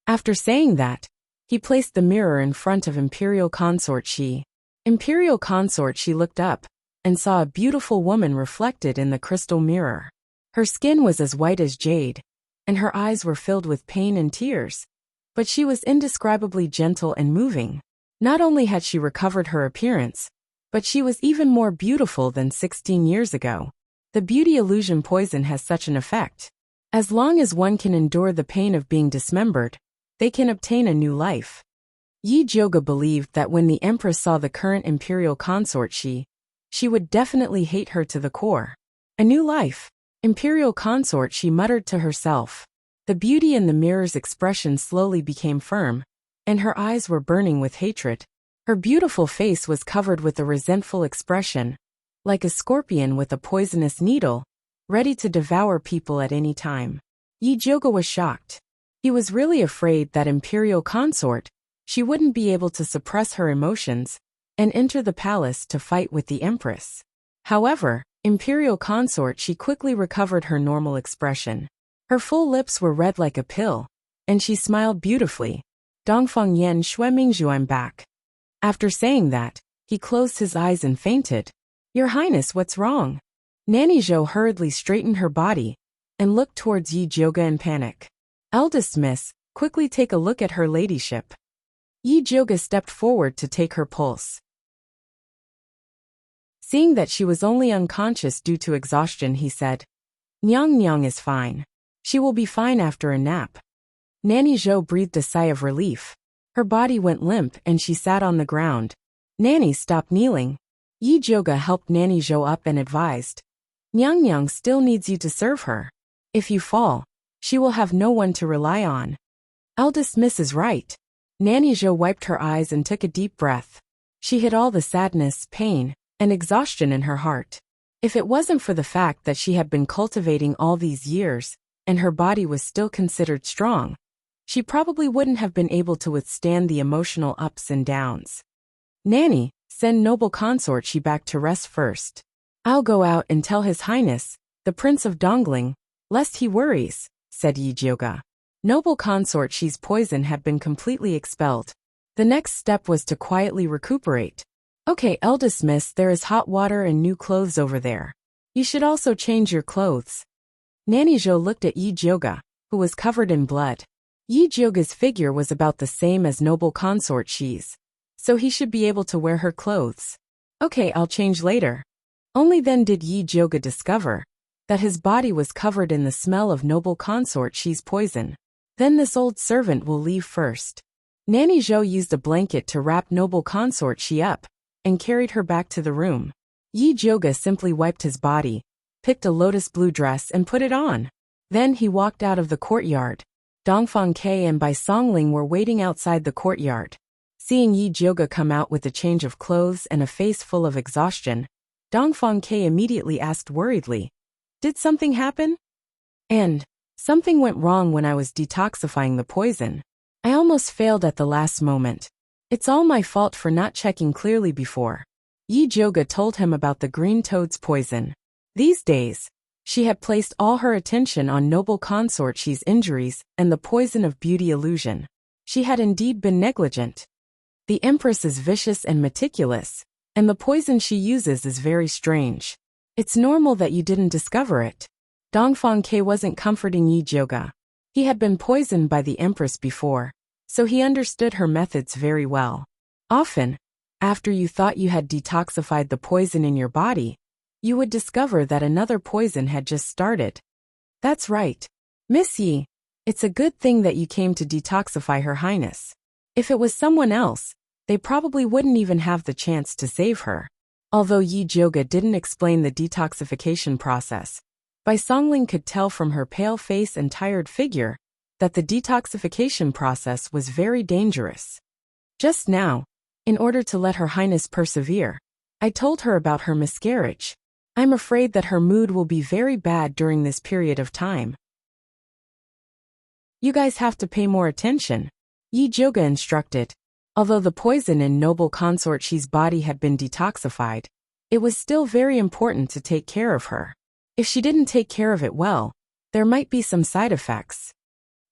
Speaker 1: After saying that, he placed the mirror in front of Imperial Consort Shi. Imperial Consort Shi looked up and saw a beautiful woman reflected in the crystal mirror. Her skin was as white as jade, and her eyes were filled with pain and tears. But she was indescribably gentle and moving. Not only had she recovered her appearance, but she was even more beautiful than 16 years ago. The beauty illusion poison has such an effect. As long as one can endure the pain of being dismembered, they can obtain a new life. Yi Joga believed that when the Empress saw the current Imperial Consort she would definitely hate her to the core. A new life. Imperial Consort, she muttered to herself. The beauty in the mirror's expression slowly became firm, and her eyes were burning with hatred. Her beautiful face was covered with a resentful expression, like a scorpion with a poisonous needle, ready to devour people at any time. Yi Joga was shocked. He was really afraid that Imperial Consort, she wouldn't be able to suppress her emotions and enter the palace to fight with the Empress. However, Imperial Consort, she quickly recovered her normal expression. Her full lips were red like a pill, and she smiled beautifully. Dongfeng Yan Shuemingzhu, I'm back. After saying that, he closed his eyes and fainted. Your Highness, what's wrong? Nanny Zhou hurriedly straightened her body and looked towards Yi Joga in panic. Eldest Miss, quickly take a look at her ladyship. Yi Joga stepped forward to take her pulse. Seeing that she was only unconscious due to exhaustion, he said, Nyang Nyang is fine. She will be fine after a nap. Nanny Zhou breathed a sigh of relief. Her body went limp and she sat on the ground. Nanny, stop kneeling. Yi Joga helped Nanny Zhou up and advised, Nyang Nyang still needs you to serve her. If you fall, she will have no one to rely on. Eldest Miss is right. Nanny Zhou wiped her eyes and took a deep breath. She hid all the sadness, pain, and exhaustion in her heart. If it wasn't for the fact that she had been cultivating all these years, and her body was still considered strong, she probably wouldn't have been able to withstand the emotional ups and downs. Nanny, send noble consort she back to rest first. I'll go out and tell His Highness, the Prince of Dongling, lest he worries, said Yi Joga. Noble consort she's poison had been completely expelled. The next step was to quietly recuperate. Okay, eldest miss, there is hot water and new clothes over there. You should also change your clothes. Nanny Zhou looked at Yi Joga, who was covered in blood. Yi Joga's figure was about the same as noble consort she's, so he should be able to wear her clothes. Okay, I'll change later. Only then did Yi Joga discover that his body was covered in the smell of noble consort she's poison. Then this old servant will leave first. Nanny Zhou used a blanket to wrap noble consort she up and carried her back to the room. Yi Joga simply wiped his body, picked a lotus blue dress and put it on. Then he walked out of the courtyard. Dongfeng Ke and Bai Songling were waiting outside the courtyard. Seeing Yi Joga come out with a change of clothes and a face full of exhaustion, Dongfeng Ke immediately asked worriedly, did something happen? And, something went wrong when I was detoxifying the poison. I almost failed at the last moment. It's all my fault for not checking clearly before. Yi Joga told him about the green toad's poison. These days, she had placed all her attention on noble consort she's injuries and the poison of beauty illusion. She had indeed been negligent. The Empress is vicious and meticulous, and the poison she uses is very strange. It's normal that you didn't discover it. Dongfeng Ke wasn't comforting Yi Joga. He had been poisoned by the Empress before, so he understood her methods very well. Often, after you thought you had detoxified the poison in your body, you would discover that another poison had just started. That's right. Miss Yi, it's a good thing that you came to detoxify Her Highness. If it was someone else, they probably wouldn't even have the chance to save her. Although Yi Joga didn't explain the detoxification process, Bai Songling could tell from her pale face and tired figure that the detoxification process was very dangerous. Just now, in order to let Her Highness persevere, I told her about her miscarriage. I'm afraid that her mood will be very bad during this period of time. You guys have to pay more attention. Yi Joga instructed. Although the poison in noble consort Shi's body had been detoxified, it was still very important to take care of her. If she didn't take care of it well, there might be some side effects.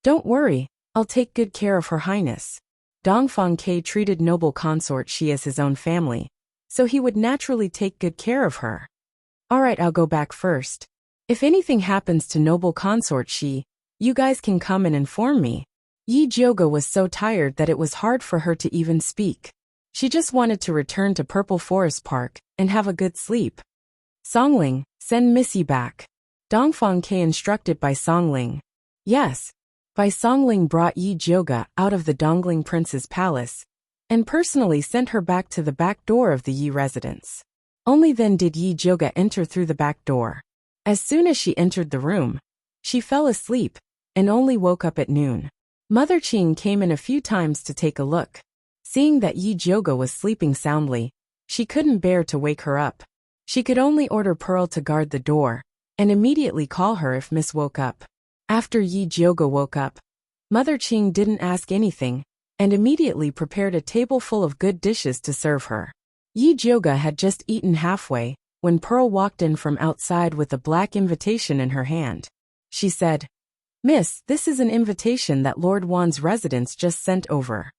Speaker 1: Don't worry, I'll take good care of Her Highness. Dongfang Ke treated noble consort Shi as his own family, so he would naturally take good care of her. Alright, I'll go back first. If anything happens to noble consort Shi, you guys can come and inform me. Yi Joga was so tired that it was hard for her to even speak. She just wanted to return to Purple Forest Park and have a good sleep. Songling, send Missy back. Dongfang Ke instructed by Songling. Yes. Bai Songling brought Yi Joga out of the Dongling Prince's palace and personally sent her back to the back door of the Yi residence. Only then did Yi Joga enter through the back door. As soon as she entered the room, she fell asleep and only woke up at noon. Mother Qing came in a few times to take a look. Seeing that Yi Joga was sleeping soundly, she couldn't bear to wake her up. She could only order Pearl to guard the door and immediately call her if Miss woke up. After Yi Joga woke up, Mother Qing didn't ask anything and immediately prepared a table full of good dishes to serve her. Yi Joga had just eaten halfway when Pearl walked in from outside with a black invitation in her hand. She said, "Miss, this is an invitation that Lord Wan's residence just sent over."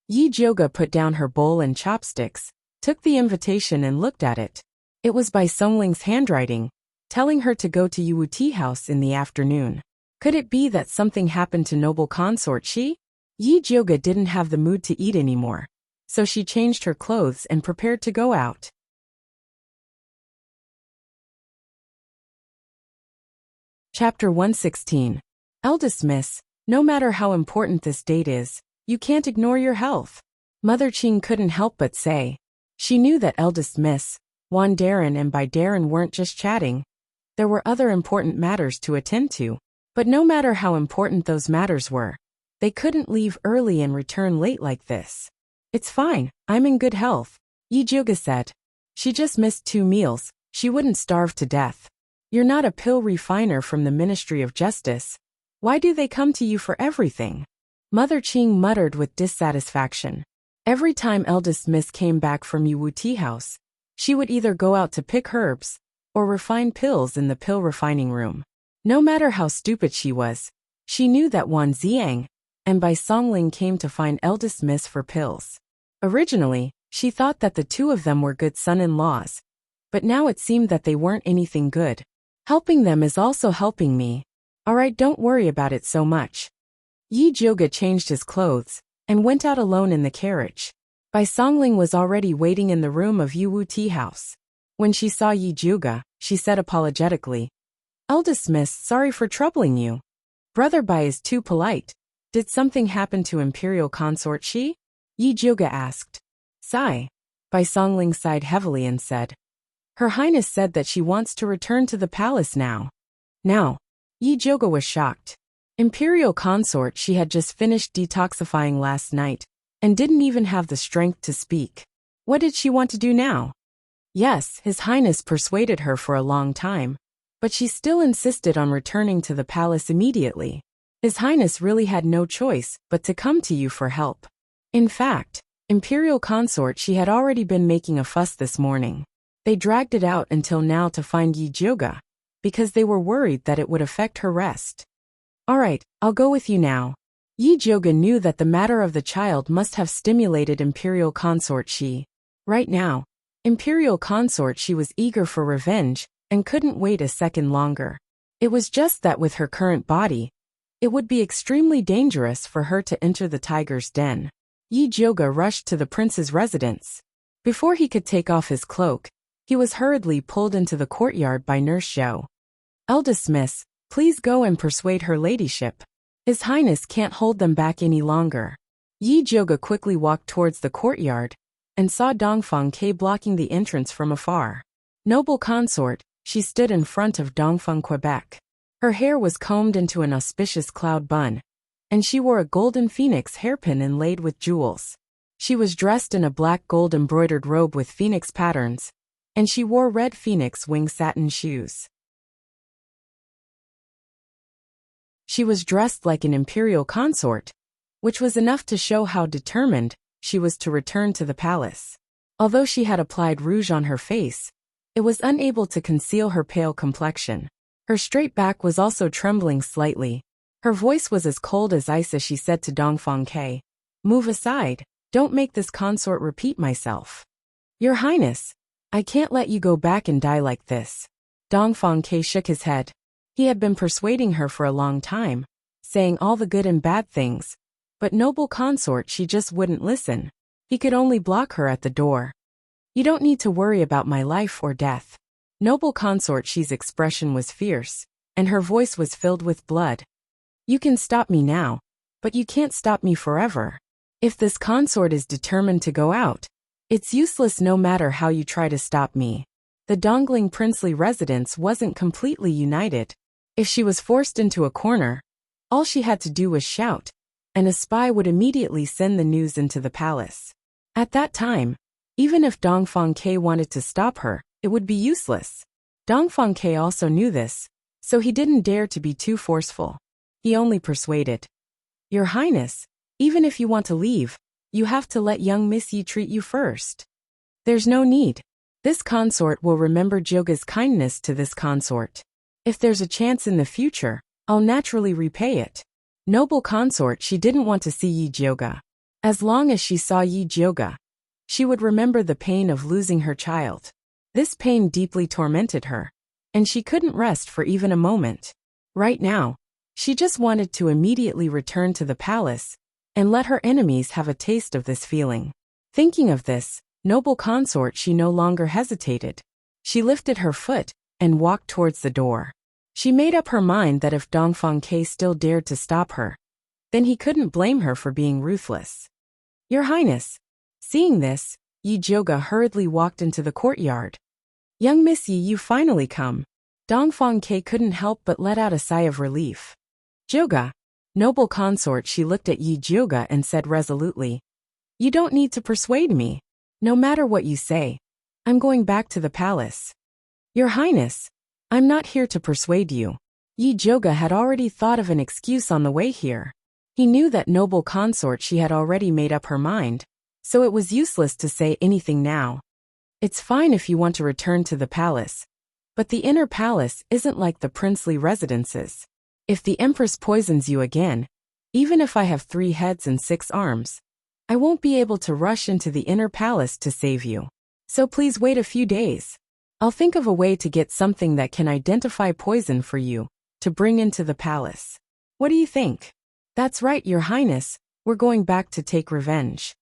Speaker 1: Yi Joga put down her bowl and chopsticks, took the invitation and looked at it. It was by Songling's handwriting, telling her to go to Yiwu Tea House in the afternoon. Could it be that something happened to noble consort Shi? Yi Joga didn't have the mood to eat anymore, so she changed her clothes and prepared to go out. Chapter 116. Eldest Miss, no matter how important this date is, you can't ignore your health. Mother Qing couldn't help but say. She knew that Eldest Miss, Wan Darren and Bai Darren weren't just chatting. There were other important matters to attend to. But no matter how important those matters were, they couldn't leave early and return late like this. It's fine, I'm in good health, Yi Joga said. She just missed 2 meals, she wouldn't starve to death. You're not a pill refiner from the Ministry of Justice. Why do they come to you for everything? Mother Qing muttered with dissatisfaction. Every time Eldest Miss came back from Yiwu Tea House, she would either go out to pick herbs or refine pills in the pill refining room. No matter how stupid she was, she knew that Wan Ziang and Bai Songling came to find Eldest Miss for pills. Originally, she thought that the 2 of them were good son-in-laws, but now it seemed that they weren't anything good. Helping them is also helping me. Alright, don't worry about it so much. Yi Joga changed his clothes and went out alone in the carriage. Bai Songling was already waiting in the room of Yiwu Tea House. When she saw Yi Joga, she said apologetically, "Eldest Miss, sorry for troubling you. Brother Bai is too polite. Did something happen to Imperial Consort Shi?" Yi Joga asked. Sigh. Bai Songling sighed heavily and said, "Her Highness said that she wants to return to the palace now." Now, Yi Joga was shocked. Imperial Consort She had just finished detoxifying last night and didn't even have the strength to speak. What did she want to do now? Yes, His Highness persuaded her for a long time, but she still insisted on returning to the palace immediately. His Highness really had no choice but to come to you for help. In fact, Imperial Consort She had already been making a fuss this morning. They dragged it out until now to find Yi Joga, because they were worried that it would affect her rest. Alright, I'll go with you now. Yi Joga knew that the matter of the child must have stimulated Imperial Consort Shi. Right now, Imperial Consort She was eager for revenge and couldn't wait a second longer. It was just that with her current body, it would be extremely dangerous for her to enter the tiger's den. Yi Joga rushed to the prince's residence. Before he could take off his cloak, he was hurriedly pulled into the courtyard by Nurse Zhou. "Eldest Miss, please go and persuade her ladyship. His Highness can't hold them back any longer." Yi Joga quickly walked towards the courtyard and saw Dongfang Ke blocking the entrance from afar. Noble consort, she stood in front of Dongfang Quebec. Her hair was combed into an auspicious cloud bun, and she wore a golden phoenix hairpin inlaid with jewels. She was dressed in a black gold embroidered robe with phoenix patterns, and she wore red phoenix wing satin shoes. She was dressed like an imperial consort, which was enough to show how determined she was to return to the palace. Although she had applied rouge on her face, it was unable to conceal her pale complexion. Her straight back was also trembling slightly. Her voice was as cold as ice as she said to Dongfang, "Move aside, don't make this consort repeat myself." "Your Highness, I can't let you go back and die like this." Dongfang shook his head. He had been persuading her for a long time, saying all the good and bad things, but noble consort, she just wouldn't listen. He could only block her at the door. "You don't need to worry about my life or death." Noble consort, she's expression was fierce, and her voice was filled with blood. "You can stop me now, but you can't stop me forever. If this consort is determined to go out, it's useless no matter how you try to stop me." The Dongling princely residence wasn't completely united. If she was forced into a corner, all she had to do was shout, and a spy would immediately send the news into the palace. At that time, even if Dongfang wanted to stop her, it would be useless. Dongfang also knew this, so he didn't dare to be too forceful. He only persuaded. "Your Highness, even if you want to leave, you have to let young Miss Yi treat you first." "There's no need. This consort will remember Jyoga's kindness to this consort. If there's a chance in the future, I'll naturally repay it." Noble consort, she didn't want to see Yi Jyoga. As long as she saw Yi Jyoga, she would remember the pain of losing her child. This pain deeply tormented her, and she couldn't rest for even a moment. Right now, she just wanted to immediately return to the palace and let her enemies have a taste of this feeling. Thinking of this, noble consort, she no longer hesitated. She lifted her foot and walked towards the door. She made up her mind that if Dongfang still dared to stop her, then he couldn't blame her for being ruthless. "Your Highness." Seeing this, Yi Jyoga hurriedly walked into the courtyard. "Young Miss Yi, you finally come." Dongfang couldn't help but let out a sigh of relief. "Jyoga." Noble consort, she looked at Yi Jyoga and said resolutely, "You don't need to persuade me. No matter what you say, I'm going back to the palace." "Your Highness, I'm not here to persuade you." Yi Jyoga had already thought of an excuse on the way here. He knew that noble consort, she had already made up her mind, so it was useless to say anything now. "It's fine if you want to return to the palace, but the inner palace isn't like the princely residences. If the Empress poisons you again, even if I have 3 heads and 6 arms, I won't be able to rush into the inner palace to save you. So please wait a few days. I'll think of a way to get something that can identify poison for you to bring into the palace. What do you think?" "That's right, Your Highness, we're going back to take revenge.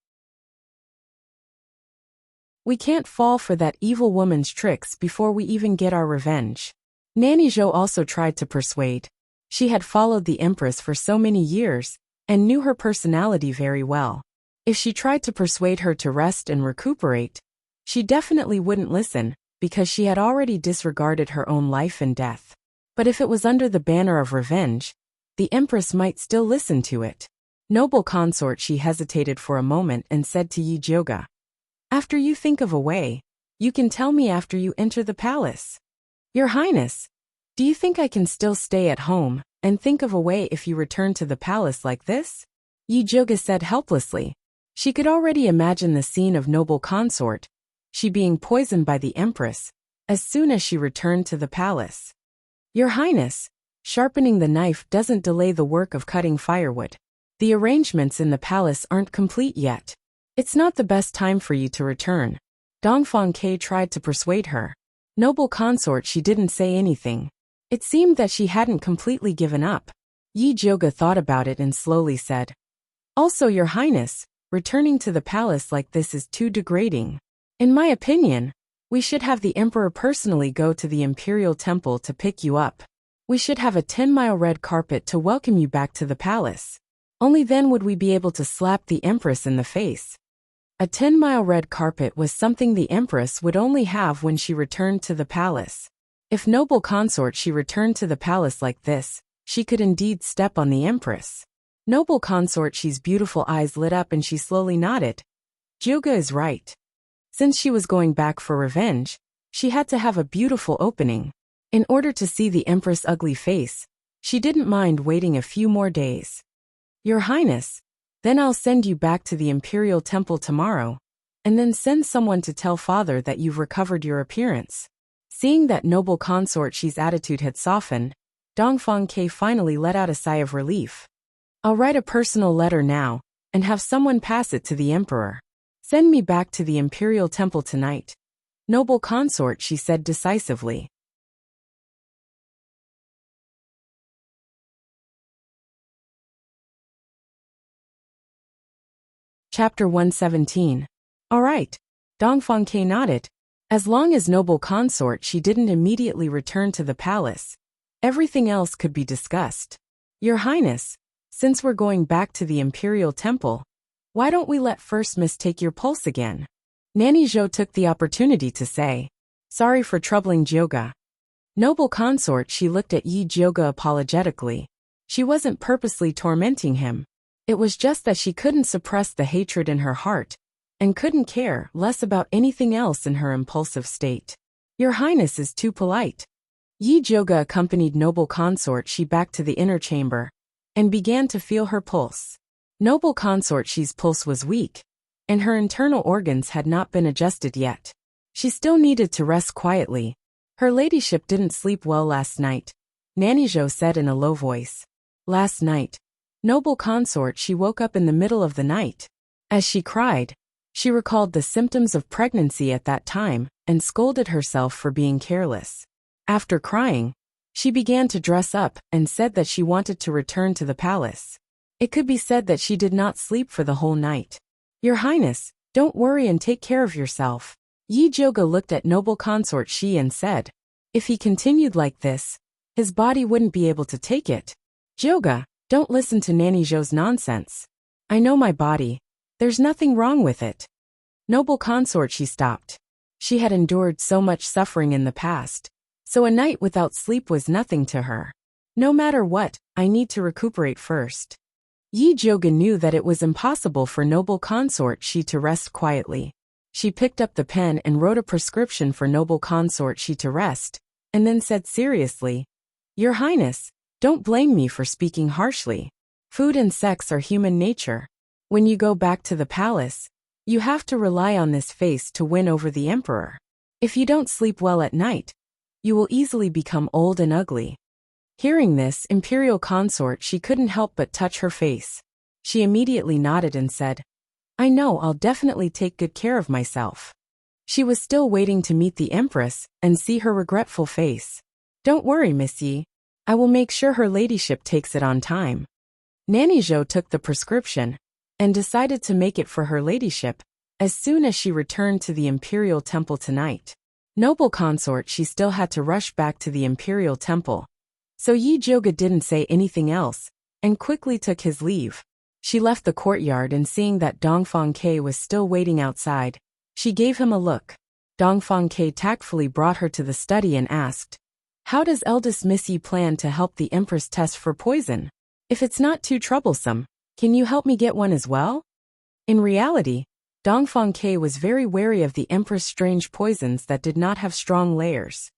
Speaker 1: We can't fall for that evil woman's tricks before we even get our revenge." Nanny Zhou also tried to persuade. She had followed the Empress for so many years and knew her personality very well. If she tried to persuade her to rest and recuperate, she definitely wouldn't listen, because she had already disregarded her own life and death. But if it was under the banner of revenge, the Empress might still listen to it. Noble consort, she hesitated for a moment and said to Yi Jyoga, "After you think of a way, you can tell me after you enter the palace." "Your Highness, do you think I can still stay at home and think of a way if you return to the palace like this?" Yi Jyoga said helplessly. She could already imagine the scene of noble consort, she being poisoned by the Empress, as soon as she returned to the palace. "Your Highness, sharpening the knife doesn't delay the work of cutting firewood. The arrangements in the palace aren't complete yet. It's not the best time for you to return." Dongfang tried to persuade her. Noble consort, she didn't say anything. It seemed that she hadn't completely given up. Yi Jyoga thought about it and slowly said, "Also, Your Highness, returning to the palace like this is too degrading. In my opinion, we should have the Emperor personally go to the Imperial Temple to pick you up. We should have a 10-mile red carpet to welcome you back to the palace. Only then would we be able to slap the Empress in the face." A 10-mile red carpet was something the Empress would only have when she returned to the palace. If noble consort, she returned to the palace like this, she could indeed step on the Empress. Noble consort, she's beautiful eyes lit up and she slowly nodded. Jyoga is right. Since she was going back for revenge, she had to have a beautiful opening. In order to see the Empress' ugly face, She didn't mind waiting a few more days. Your Highness, then I'll send you back to the Imperial Temple tomorrow, and then send someone to tell father that you've recovered your appearance. Seeing that noble consort Shi's attitude had softened, Dongfang Ke finally let out a sigh of relief. I'll write a personal letter now, and have someone pass it to the emperor. Send me back to the Imperial Temple tonight. Noble consort, she said decisively. Chapter 117. All right. Dongfang Ke nodded. As long as noble consort she didn't immediately return to the palace, everything else could be discussed. Your Highness, since we're going back to the Imperial Temple, why don't we let First Miss take your pulse again? Nanny Zhou took the opportunity to say. Sorry for troubling Jioga. Noble consort, she looked at Yi Jioga apologetically. She wasn't purposely tormenting him. It was just that she couldn't suppress the hatred in her heart, and couldn't care less about anything else in her impulsive state. Your Highness is too polite. Yi Jioga accompanied noble consort Shi back to the inner chamber, and began to feel her pulse. Noble consort Shi's pulse was weak, and her internal organs had not been adjusted yet. She still needed to rest quietly. Her ladyship didn't sleep well last night, Nanny Zhou said in a low voice. Last night, noble consort Shi woke up in the middle of the night. As she cried, she recalled the symptoms of pregnancy at that time and scolded herself for being careless. After crying, she began to dress up and said that she wanted to return to the palace. It could be said that she did not sleep for the whole night. Your Highness, don't worry and take care of yourself. Yi Jioga looked at noble consort Shi and said, if he continued like this, his body wouldn't be able to take it. Jioga, don't listen to Nanny Zhou's nonsense. I know my body. There's nothing wrong with it. Noble consort, she stopped. She had endured so much suffering in the past, so a night without sleep was nothing to her. No matter what, I need to recuperate first. Yi Jioga knew that it was impossible for noble consort Shi to rest quietly. She picked up the pen and wrote a prescription for noble consort Shi to rest, and then said seriously, Your Highness, don't blame me for speaking harshly. Food and sex are human nature. When you go back to the palace, you have to rely on this face to win over the emperor. If you don't sleep well at night, you will easily become old and ugly. Hearing this, imperial consort, she couldn't help but touch her face. She immediately nodded and said, I know, I'll definitely take good care of myself. She was still waiting to meet the empress and see her regretful face. Don't worry, Miss Yi. I will make sure her ladyship takes it on time. Nanny Zhou took the prescription and decided to make it for her ladyship as soon as she returned to the Imperial Temple tonight. Noble consort, she still had to rush back to the Imperial Temple, so Yi Jioga didn't say anything else and quickly took his leave. She left the courtyard and seeing that Dongfang Ke was still waiting outside, she gave him a look. Dongfang Ke tactfully brought her to the study and asked, How does eldest Miss Yi plan to help the Empress test for poison? If it's not too troublesome, can you help me get one as well? In reality, Dongfang Ke was very wary of the Empress' strange poisons that did not have strong layers.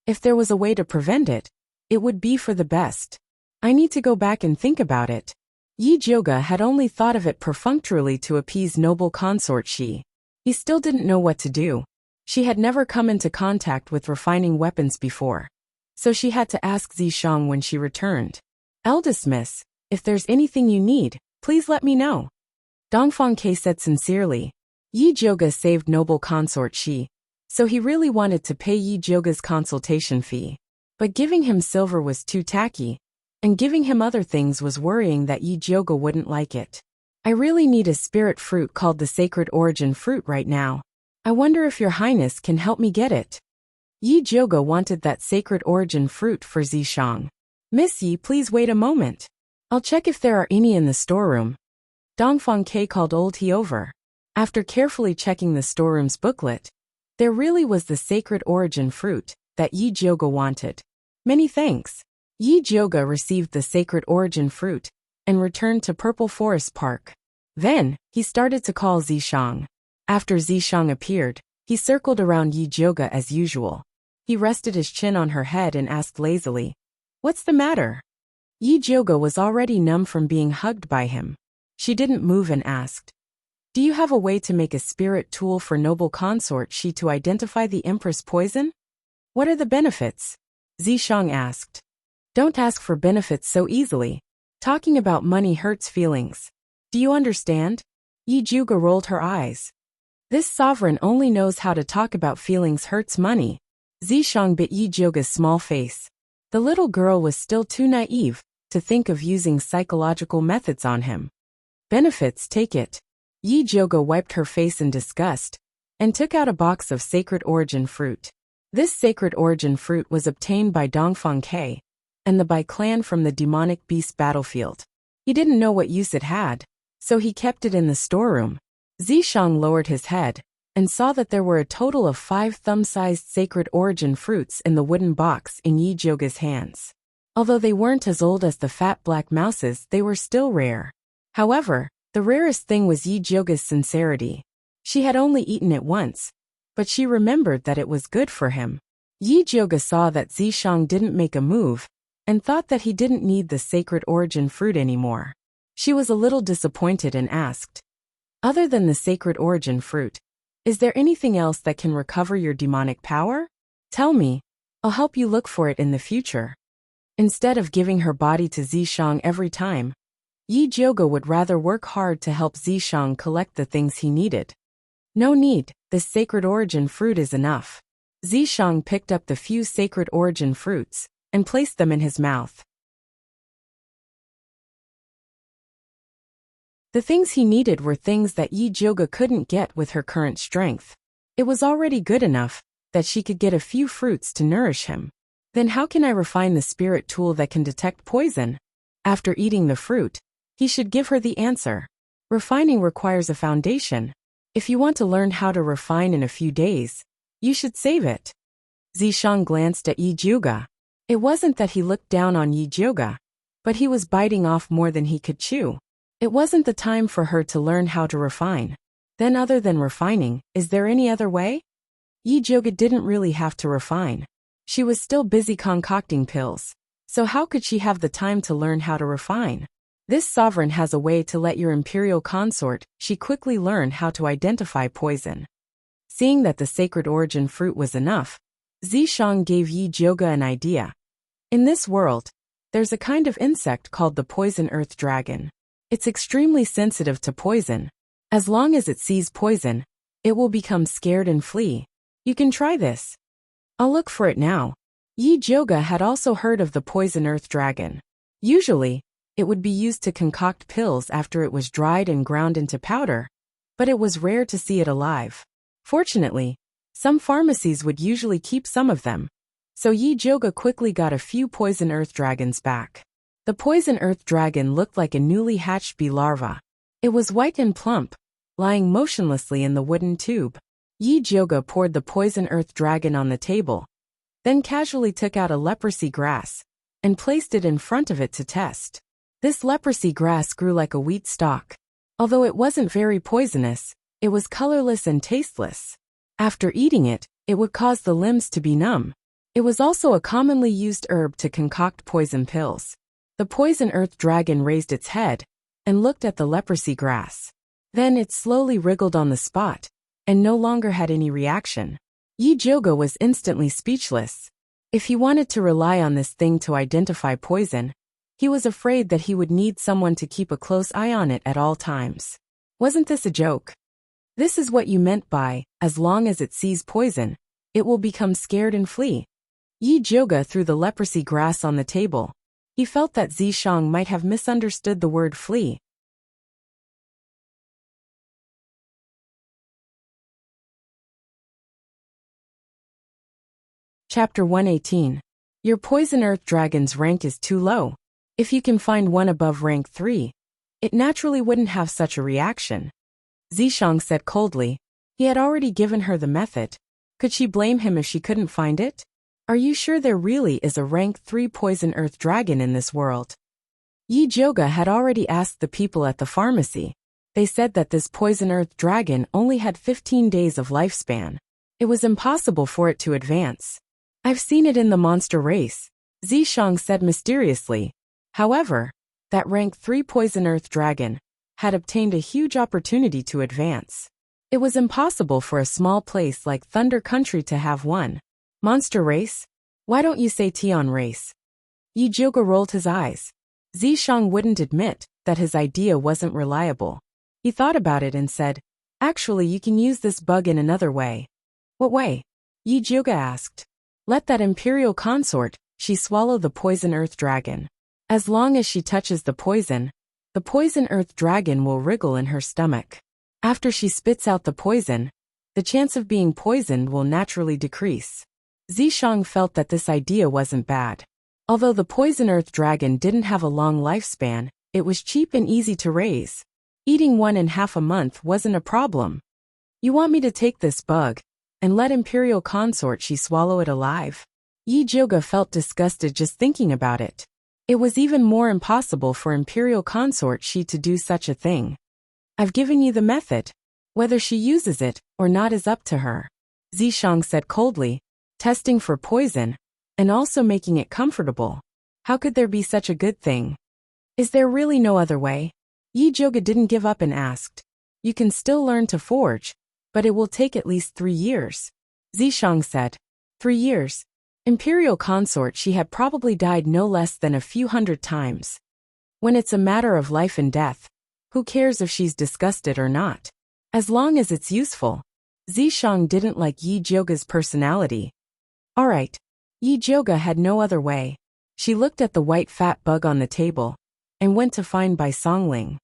Speaker 1: If there was a way to prevent it, it would be for the best. I need to go back and think about it. Yi Jioga had only thought of it perfunctorily to appease noble consort Shi. He still didn't know what to do. She had never come into contact with refining weapons before, so she had to ask Zishang when she returned. Eldest Miss, if there's anything you need, please let me know. Dongfang Ke said sincerely. Yi Jioga saved noble consort Shi, so he really wanted to pay Yi Jioga's consultation fee. But giving him silver was too tacky, and giving him other things was worrying that Yi Jioga wouldn't like it. I really need a spirit fruit called the Sacred Origin Fruit right now. I wonder if your highness can help me get it. Yi Jioga wanted that Sacred Origin Fruit for Zishang. Miss Yi, please wait a moment. I'll check if there are any in the storeroom. Dongfang Ke called old He over. After carefully checking the storeroom's booklet, there really was the Sacred Origin Fruit that Yi Jioga wanted. Many thanks. Yi Jioga received the Sacred Origin Fruit and returned to Purple Forest Park. Then, he started to call Zishang. After Zishang appeared, he circled around Yi Jioga as usual. He rested his chin on her head and asked lazily, "What's the matter?" Yi Jioga was already numb from being hugged by him. She didn't move and asked, "Do you have a way to make a spirit tool for noble consort Shi to identify the Empress poison? What are the benefits?" Zishang asked. "Don't ask for benefits so easily. Talking about money hurts feelings. Do you understand?" Yi Jioga rolled her eyes. This sovereign only knows how to talk about feelings hurts money. Zishang bit Yi Jioga's small face. The little girl was still too naive to think of using psychological methods on him. "Benefits, take it." Yi Jioga wiped her face in disgust and took out a box of sacred origin fruit. This sacred origin fruit was obtained by Dongfang Ke and the Bai clan from the demonic beast battlefield. He didn't know what use it had, so he kept it in the storeroom. Zishang lowered his head and saw that there were a total of 5 thumb-sized sacred origin fruits in the wooden box in Yi Jioga's hands. Although they weren't as old as the fat black mouses, they were still rare. However, the rarest thing was Yi Jioga's sincerity. She had only eaten it once, but she remembered that it was good for him. Yi Jioga saw that Zishang didn't make a move and thought that he didn't need the sacred origin fruit anymore. She was a little disappointed and asked, "Other than the sacred origin fruit, is there anything else that can recover your demonic power? Tell me, I'll help you look for it in the future." Instead of giving her body to Zishang every time, Yi Jioga would rather work hard to help Zishang collect the things he needed. "No need, this sacred origin fruit is enough." Zishang picked up the few sacred origin fruits and placed them in his mouth. The things he needed were things that Yi Jioga couldn't get with her current strength. It was already good enough that she could get a few fruits to nourish him. Then how can I refine the spirit tool that can detect poison? After eating the fruit, he should give her the answer. Refining requires a foundation. If you want to learn how to refine in a few days, you should save it. Zishang glanced at Yi Jioga. It wasn't that he looked down on Yi Jioga, but he was biting off more than he could chew. It wasn't the time for her to learn how to refine. Then other than refining, is there any other way? Yi Jioga didn't really have to refine. She was still busy concocting pills, so how could she have the time to learn how to refine? This sovereign has a way to let your imperial consort She quickly learn how to identify poison. Seeing that the sacred origin fruit was enough, Zishang gave Yi Jioga an idea. In this world, there's a kind of insect called the poison earth dragon. It's extremely sensitive to poison. As long as it sees poison, it will become scared and flee. You can try this. I'll look for it now. Yi Jioga had also heard of the poison earth dragon. Usually, it would be used to concoct pills after it was dried and ground into powder, but it was rare to see it alive. Fortunately, some pharmacies would usually keep some of them, so Yi Jioga quickly got a few poison earth dragons back. The poison earth dragon looked like a newly hatched bee larva. It was white and plump, lying motionlessly in the wooden tube. Yi Jioga poured the poison earth dragon on the table, then casually took out a leprosy grass and placed it in front of it to test. This leprosy grass grew like a wheat stalk. Although it wasn't very poisonous, it was colorless and tasteless. After eating it, it would cause the limbs to be numb. It was also a commonly used herb to concoct poison pills. The poison earth dragon raised its head and looked at the leprosy grass. Then it slowly wriggled on the spot and no longer had any reaction. Yi Jioga was instantly speechless. If he wanted to rely on this thing to identify poison, he was afraid that he would need someone to keep a close eye on it at all times. Wasn't this a joke? This is what you meant by, as long as it sees poison, it will become scared and flee. Yi Jioga threw the leprosy grass on the table. He felt that Zishang might have misunderstood the word flee. Chapter 118. Your poison earth dragon's rank is too low. If you can find one above rank 3, it naturally wouldn't have such a reaction. Zishang said coldly. He had already given her the method. Could she blame him if she couldn't find it? Are you sure there really is a rank 3 poison earth dragon in this world? Yi Jioga had already asked the people at the pharmacy. They said that this poison earth dragon only had 15 days of lifespan. It was impossible for it to advance. I've seen it in the monster race, Zishang said mysteriously. However, that rank 3 poison earth dragon had obtained a huge opportunity to advance. It was impossible for a small place like Thunder Country to have one. Monster race? Why don't you say Tian race? Yi Zhuge rolled his eyes. Zishang wouldn't admit that his idea wasn't reliable. He thought about it and said, actually you can use this bug in another way. What way? Yi Zhuge asked. Let that imperial consort, she swallow the poison earth dragon. As long as she touches the poison earth dragon will wriggle in her stomach. After she spits out the poison, the chance of being poisoned will naturally decrease. Zishang felt that this idea wasn't bad. Although the poison earth dragon didn't have a long lifespan, it was cheap and easy to raise. Eating one in half a month wasn't a problem. You want me to take this bug and let imperial consort she swallow it alive? Yi Zhuge felt disgusted just thinking about it. It was even more impossible for imperial consort she to do such a thing. I've given you the method. Whether she uses it or not is up to her, Zishang said coldly, testing for poison and also making it comfortable. How could there be such a good thing? Is there really no other way? Yi Zhuge didn't give up and asked. You can still learn to forge, but it will take at least 3 years. Zishang said. 3 years? Imperial consort she had probably died no less than a few hundred times. When it's a matter of life and death, who cares if she's disgusted or not? As long as it's useful. Zishang didn't like Yi Zhuge's personality. Alright. Yi Zhuge had no other way. She looked at the white fat bug on the table and went to find Bai Songling.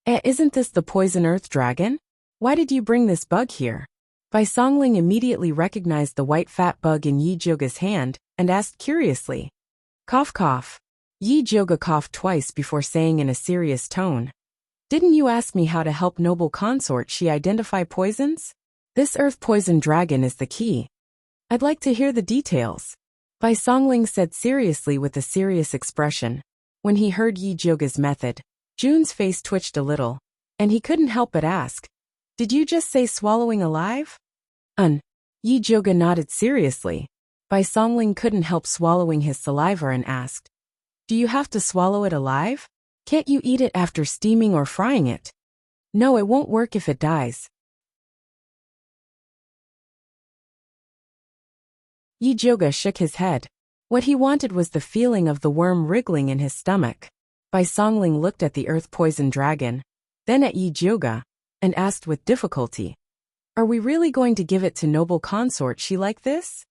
Speaker 1: Isn't this the poison earth dragon? Why did you bring this bug here? Bai Songling immediately recognized the white fat bug in Yi Zhuge's hand and asked curiously. Cough cough. Yi Zhuge coughed twice before saying in a serious tone. Didn't you ask me how to help noble consort she identify poisons? This earth poison dragon is the key. I'd like to hear the details. Bai Songling said seriously with a serious expression. When he heard Yi Zhuge's method, Jun's face twitched a little, and he couldn't help but ask, did you just say swallowing alive? Yi Zhuge nodded seriously. Bai Songling couldn't help swallowing his saliva and asked, do you have to swallow it alive? Can't you eat it after steaming or frying it? No, it won't work if it dies. Yi Zhuge shook his head. What he wanted was the feeling of the worm wriggling in his stomach. Bai Songling looked at the earth poison dragon, then at Yi Zhuge, and asked with difficulty, are we really going to give it to noble consort she like this?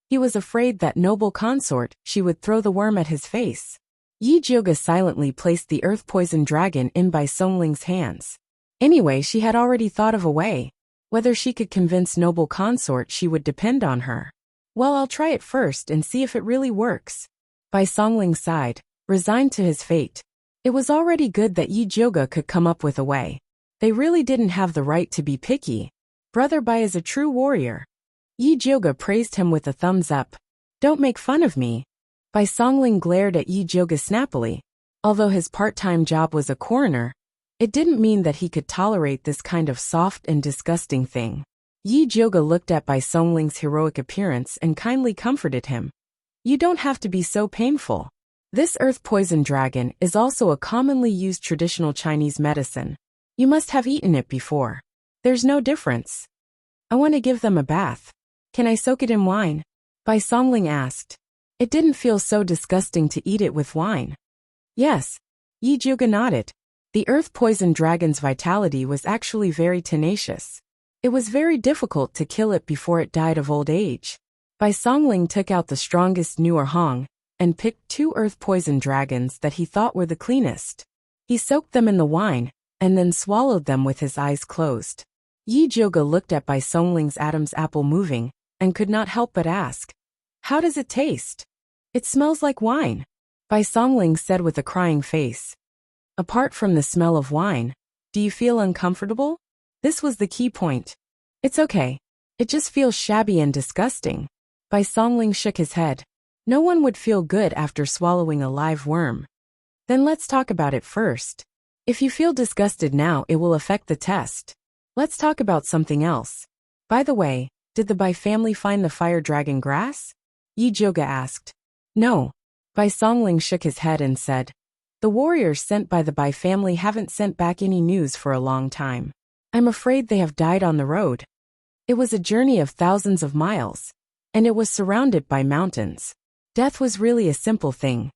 Speaker 1: He was afraid that noble consort she would throw the worm at his face. Yi Zhuge silently placed the earth poison dragon in Bai Songling's hands. Anyway, she had already thought of a way. Whether she could convince noble consort she would depend on her. Well, I'll try it first and see if it really works. Bai Songling sighed, resigned to his fate. It was already good that Yi Zhuge could come up with a way. They really didn't have the right to be picky. Brother Bai is a true warrior. Yi Zhuge praised him with a thumbs up. Don't make fun of me. Bai Songling glared at Yi Zhuge snappily. Although his part-time job was a coroner, it didn't mean that he could tolerate this kind of soft and disgusting thing. Yi Zhuge looked at Bai Songling's heroic appearance and kindly comforted him. You don't have to be so painful. This earth poison dragon is also a commonly used traditional Chinese medicine. You must have eaten it before. There's no difference. I want to give them a bath. Can I soak it in wine? Bai Songling asked. It didn't feel so disgusting to eat it with wine. Yes. Yi Zhuge nodded. The earth poison dragon's vitality was actually very tenacious. It was very difficult to kill it before it died of old age. Bai Songling took out the strongest Nuer Hong and picked 2 earth poison dragons that he thought were the cleanest. He soaked them in the wine and then swallowed them with his eyes closed. Yi Zhuge looked at Bai Songling's Adam's apple moving and could not help but ask, how does it taste? It smells like wine, Bai Songling said with a crying face. Apart from the smell of wine, do you feel uncomfortable? This was the key point. It's okay. It just feels shabby and disgusting. Bai Songling shook his head. No one would feel good after swallowing a live worm. Then let's talk about it first. If you feel disgusted now, it will affect the test. Let's talk about something else. By the way, did the Bai family find the fire dragon grass? Yi Joga asked. No. Bai Songling shook his head and said, the warriors sent by the Bai family haven't sent back any news for a long time. I'm afraid they have died on the road. It was a journey of thousands of miles, and it was surrounded by mountains. Death was really a simple thing.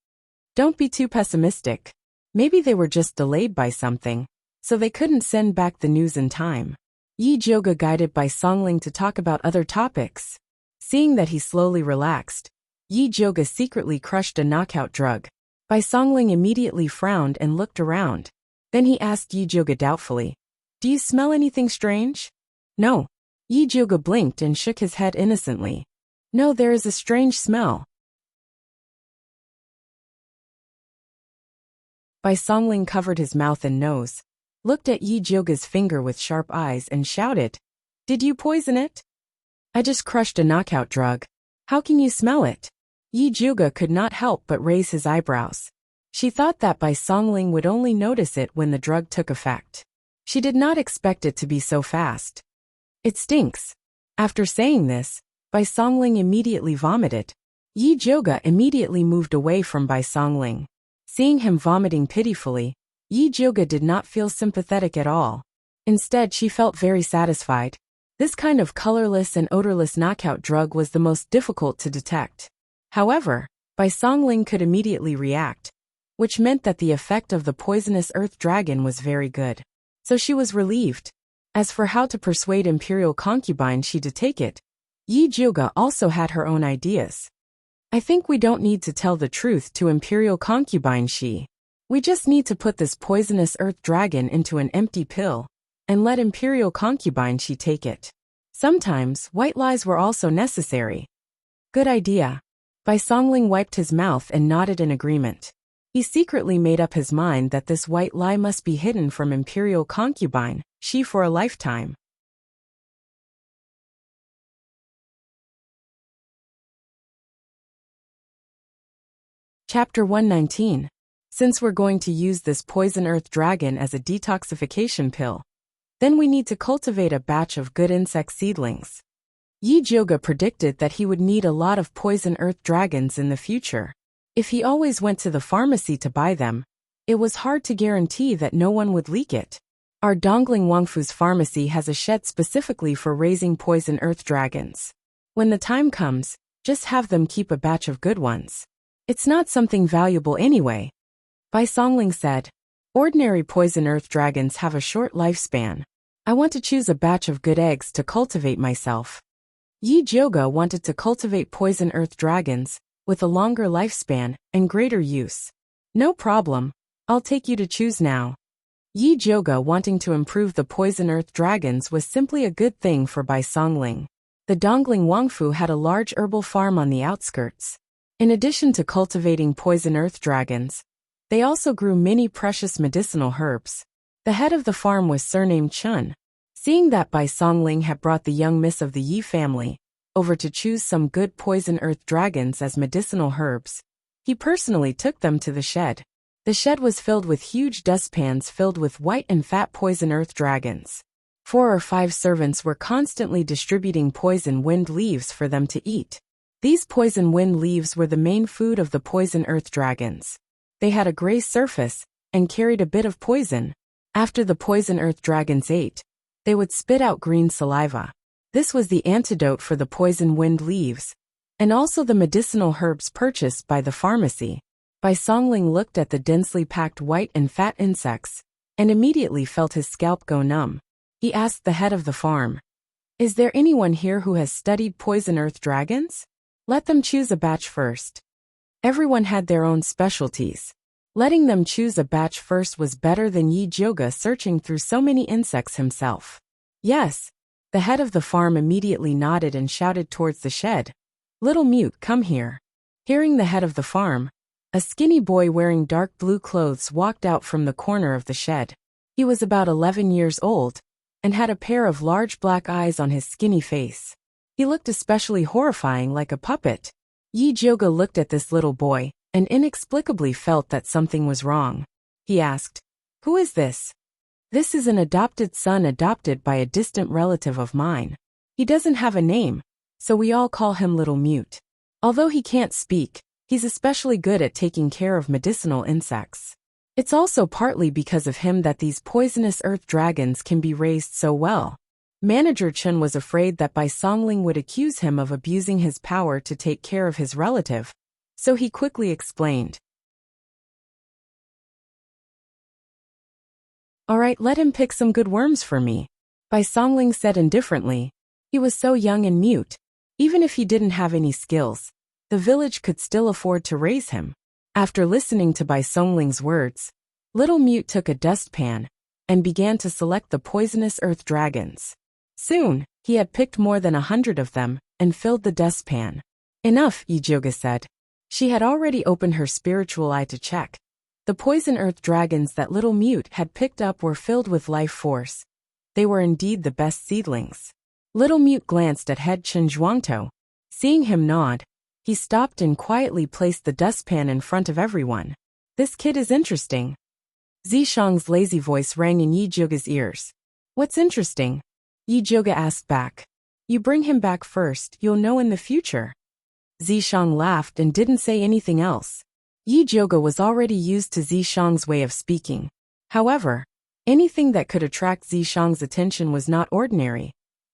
Speaker 1: Don't be too pessimistic. Maybe they were just delayed by something, so they couldn't send back the news in time. Yi Joga guided Bai Songling to talk about other topics. Seeing that he slowly relaxed, Yi Joga secretly crushed a knockout drug. Bai Songling immediately frowned and looked around. Then he asked Yi Joga doubtfully, do you smell anything strange? No. Yi Joga blinked and shook his head innocently. No, there is a strange smell. Bai Songling covered his mouth and nose, looked at Yi Joga's finger with sharp eyes and shouted, did you poison it? I just crushed a knockout drug. How can you smell it? Yi Joga could not help but raise his eyebrows. She thought that Bai Songling would only notice it when the drug took effect. She did not expect it to be so fast. It stinks. After saying this, Bai Songling immediately vomited. Yi Joga immediately moved away from Bai Songling. Seeing him vomiting pitifully, Yi Joga did not feel sympathetic at all. Instead, she felt very satisfied. This kind of colorless and odorless knockout drug was the most difficult to detect. However, Bai Songling could immediately react, which meant that the effect of the poisonous earth dragon was very good. So she was relieved. As for how to persuade Imperial Concubine Shi to take it, Yi Joga also had her own ideas. I think we don't need to tell the truth to Imperial Concubine Shi. We just need to put this poisonous earth dragon into an empty pill, and let Imperial Concubine Shi take it. Sometimes, white lies were also necessary. Good idea. Bai Songling wiped his mouth and nodded in agreement. He secretly made up his mind that this white lie must be hidden from Imperial Concubine Shi for a lifetime. Chapter 119. Since we're going to use this poison earth dragon as a detoxification pill, then we need to cultivate a batch of good insect seedlings. Yi Joga predicted that he would need a lot of poison earth dragons in the future. If he always went to the pharmacy to buy them, it was hard to guarantee that no one would leak it. Our Dongling Wangfu's pharmacy has a shed specifically for raising poison earth dragons. When the time comes, just have them keep a batch of good ones. It's not something valuable anyway. Bai Songling said, ordinary poison earth dragons have a short lifespan. I want to choose a batch of good eggs to cultivate myself. Yi Joga wanted to cultivate poison earth dragons with a longer lifespan and greater use. No problem. I'll take you to choose now. Yi Joga wanting to improve the poison earth dragons was simply a good thing for Bai Songling. The Dongling Wangfu had a large herbal farm on the outskirts. In addition to cultivating poison earth dragons, they also grew many precious medicinal herbs. The head of the farm was surnamed Chun. Seeing that Bai Songling had brought the young miss of the Yi family over to choose some good poison earth dragons as medicinal herbs, he personally took them to the shed. The shed was filled with huge dustpans filled with white and fat poison earth dragons. 4 or 5 servants were constantly distributing poison wind leaves for them to eat. These poison wind leaves were the main food of the poison earth dragons. They had a gray surface and carried a bit of poison. After the poison earth dragons ate, they would spit out green saliva. This was the antidote for the poison wind leaves, and also the medicinal herbs purchased by the pharmacy. Bai Songling looked at the densely packed white and fat insects, and immediately felt his scalp go numb. He asked the head of the farm, is there anyone here who has studied poison earth dragons? Let them choose a batch first. Everyone had their own specialties. Letting them choose a batch first was better than Yi Joga searching through so many insects himself. Yes. The head of the farm immediately nodded and shouted towards the shed. Little Mute, come here. Hearing the head of the farm, a skinny boy wearing dark blue clothes walked out from the corner of the shed. He was about 11 years old, and had a pair of large black eyes on his skinny face. He looked especially horrifying, like a puppet. Yi Joga looked at this little boy, and inexplicably felt that something was wrong. He asked, who is this? This is an adopted son adopted by a distant relative of mine. He doesn't have a name, so we all call him Little Mute. Although he can't speak, he's especially good at taking care of medicinal insects. It's also partly because of him that these poisonous earth dragons can be raised so well. Manager Chen was afraid that Bai Songling would accuse him of abusing his power to take care of his relative, so he quickly explained. All right, let him pick some good worms for me, Bai Songling said indifferently. He was so young and mute. Even if he didn't have any skills, the village could still afford to raise him. After listening to Bai Songling's words, Little Mute took a dustpan and began to select the poisonous earth dragons. Soon, he had picked more than 100 of them and filled the dustpan. Enough, Yijioga said. She had already opened her spiritual eye to check. The poison earth dragons that Little Mute had picked up were filled with life force. They were indeed the best seedlings. Little Mute glanced at head Chen Zhuangtou. Seeing him nod, he stopped and quietly placed the dustpan in front of everyone. This kid is interesting. Zishang's lazy voice rang in Yijioga's ears. What's interesting? Yijioga asked back. You bring him back first, you'll know in the future. Zishang laughed and didn't say anything else. Yijioga was already used to Zishang's way of speaking. However, anything that could attract Zishang's attention was not ordinary,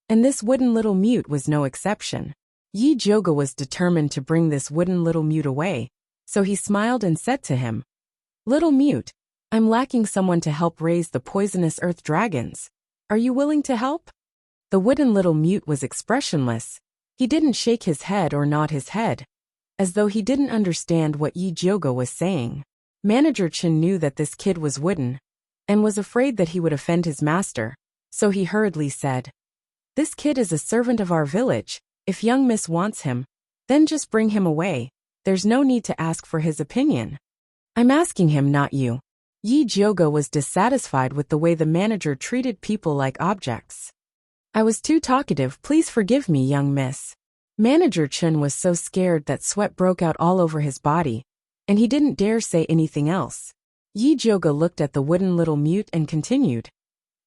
Speaker 1: and this wooden little mute was no exception. Yijioga was determined to bring this wooden little mute away, so he smiled and said to him, Little Mute, I'm lacking someone to help raise the poisonous earth dragons. Are you willing to help? The wooden little mute was expressionless. He didn't shake his head or nod his head, as though he didn't understand what Yijioga was saying. Manager Chen knew that this kid was wooden, and was afraid that he would offend his master, so he hurriedly said, This kid is a servant of our village. If young miss wants him, then just bring him away. There's no need to ask for his opinion. I'm asking him, not you. Yijioga was dissatisfied with the way the manager treated people like objects. I was too talkative, please forgive me, young miss. Manager Chen was so scared that sweat broke out all over his body, and he didn't dare say anything else. Yijioga looked at the wooden little mute and continued.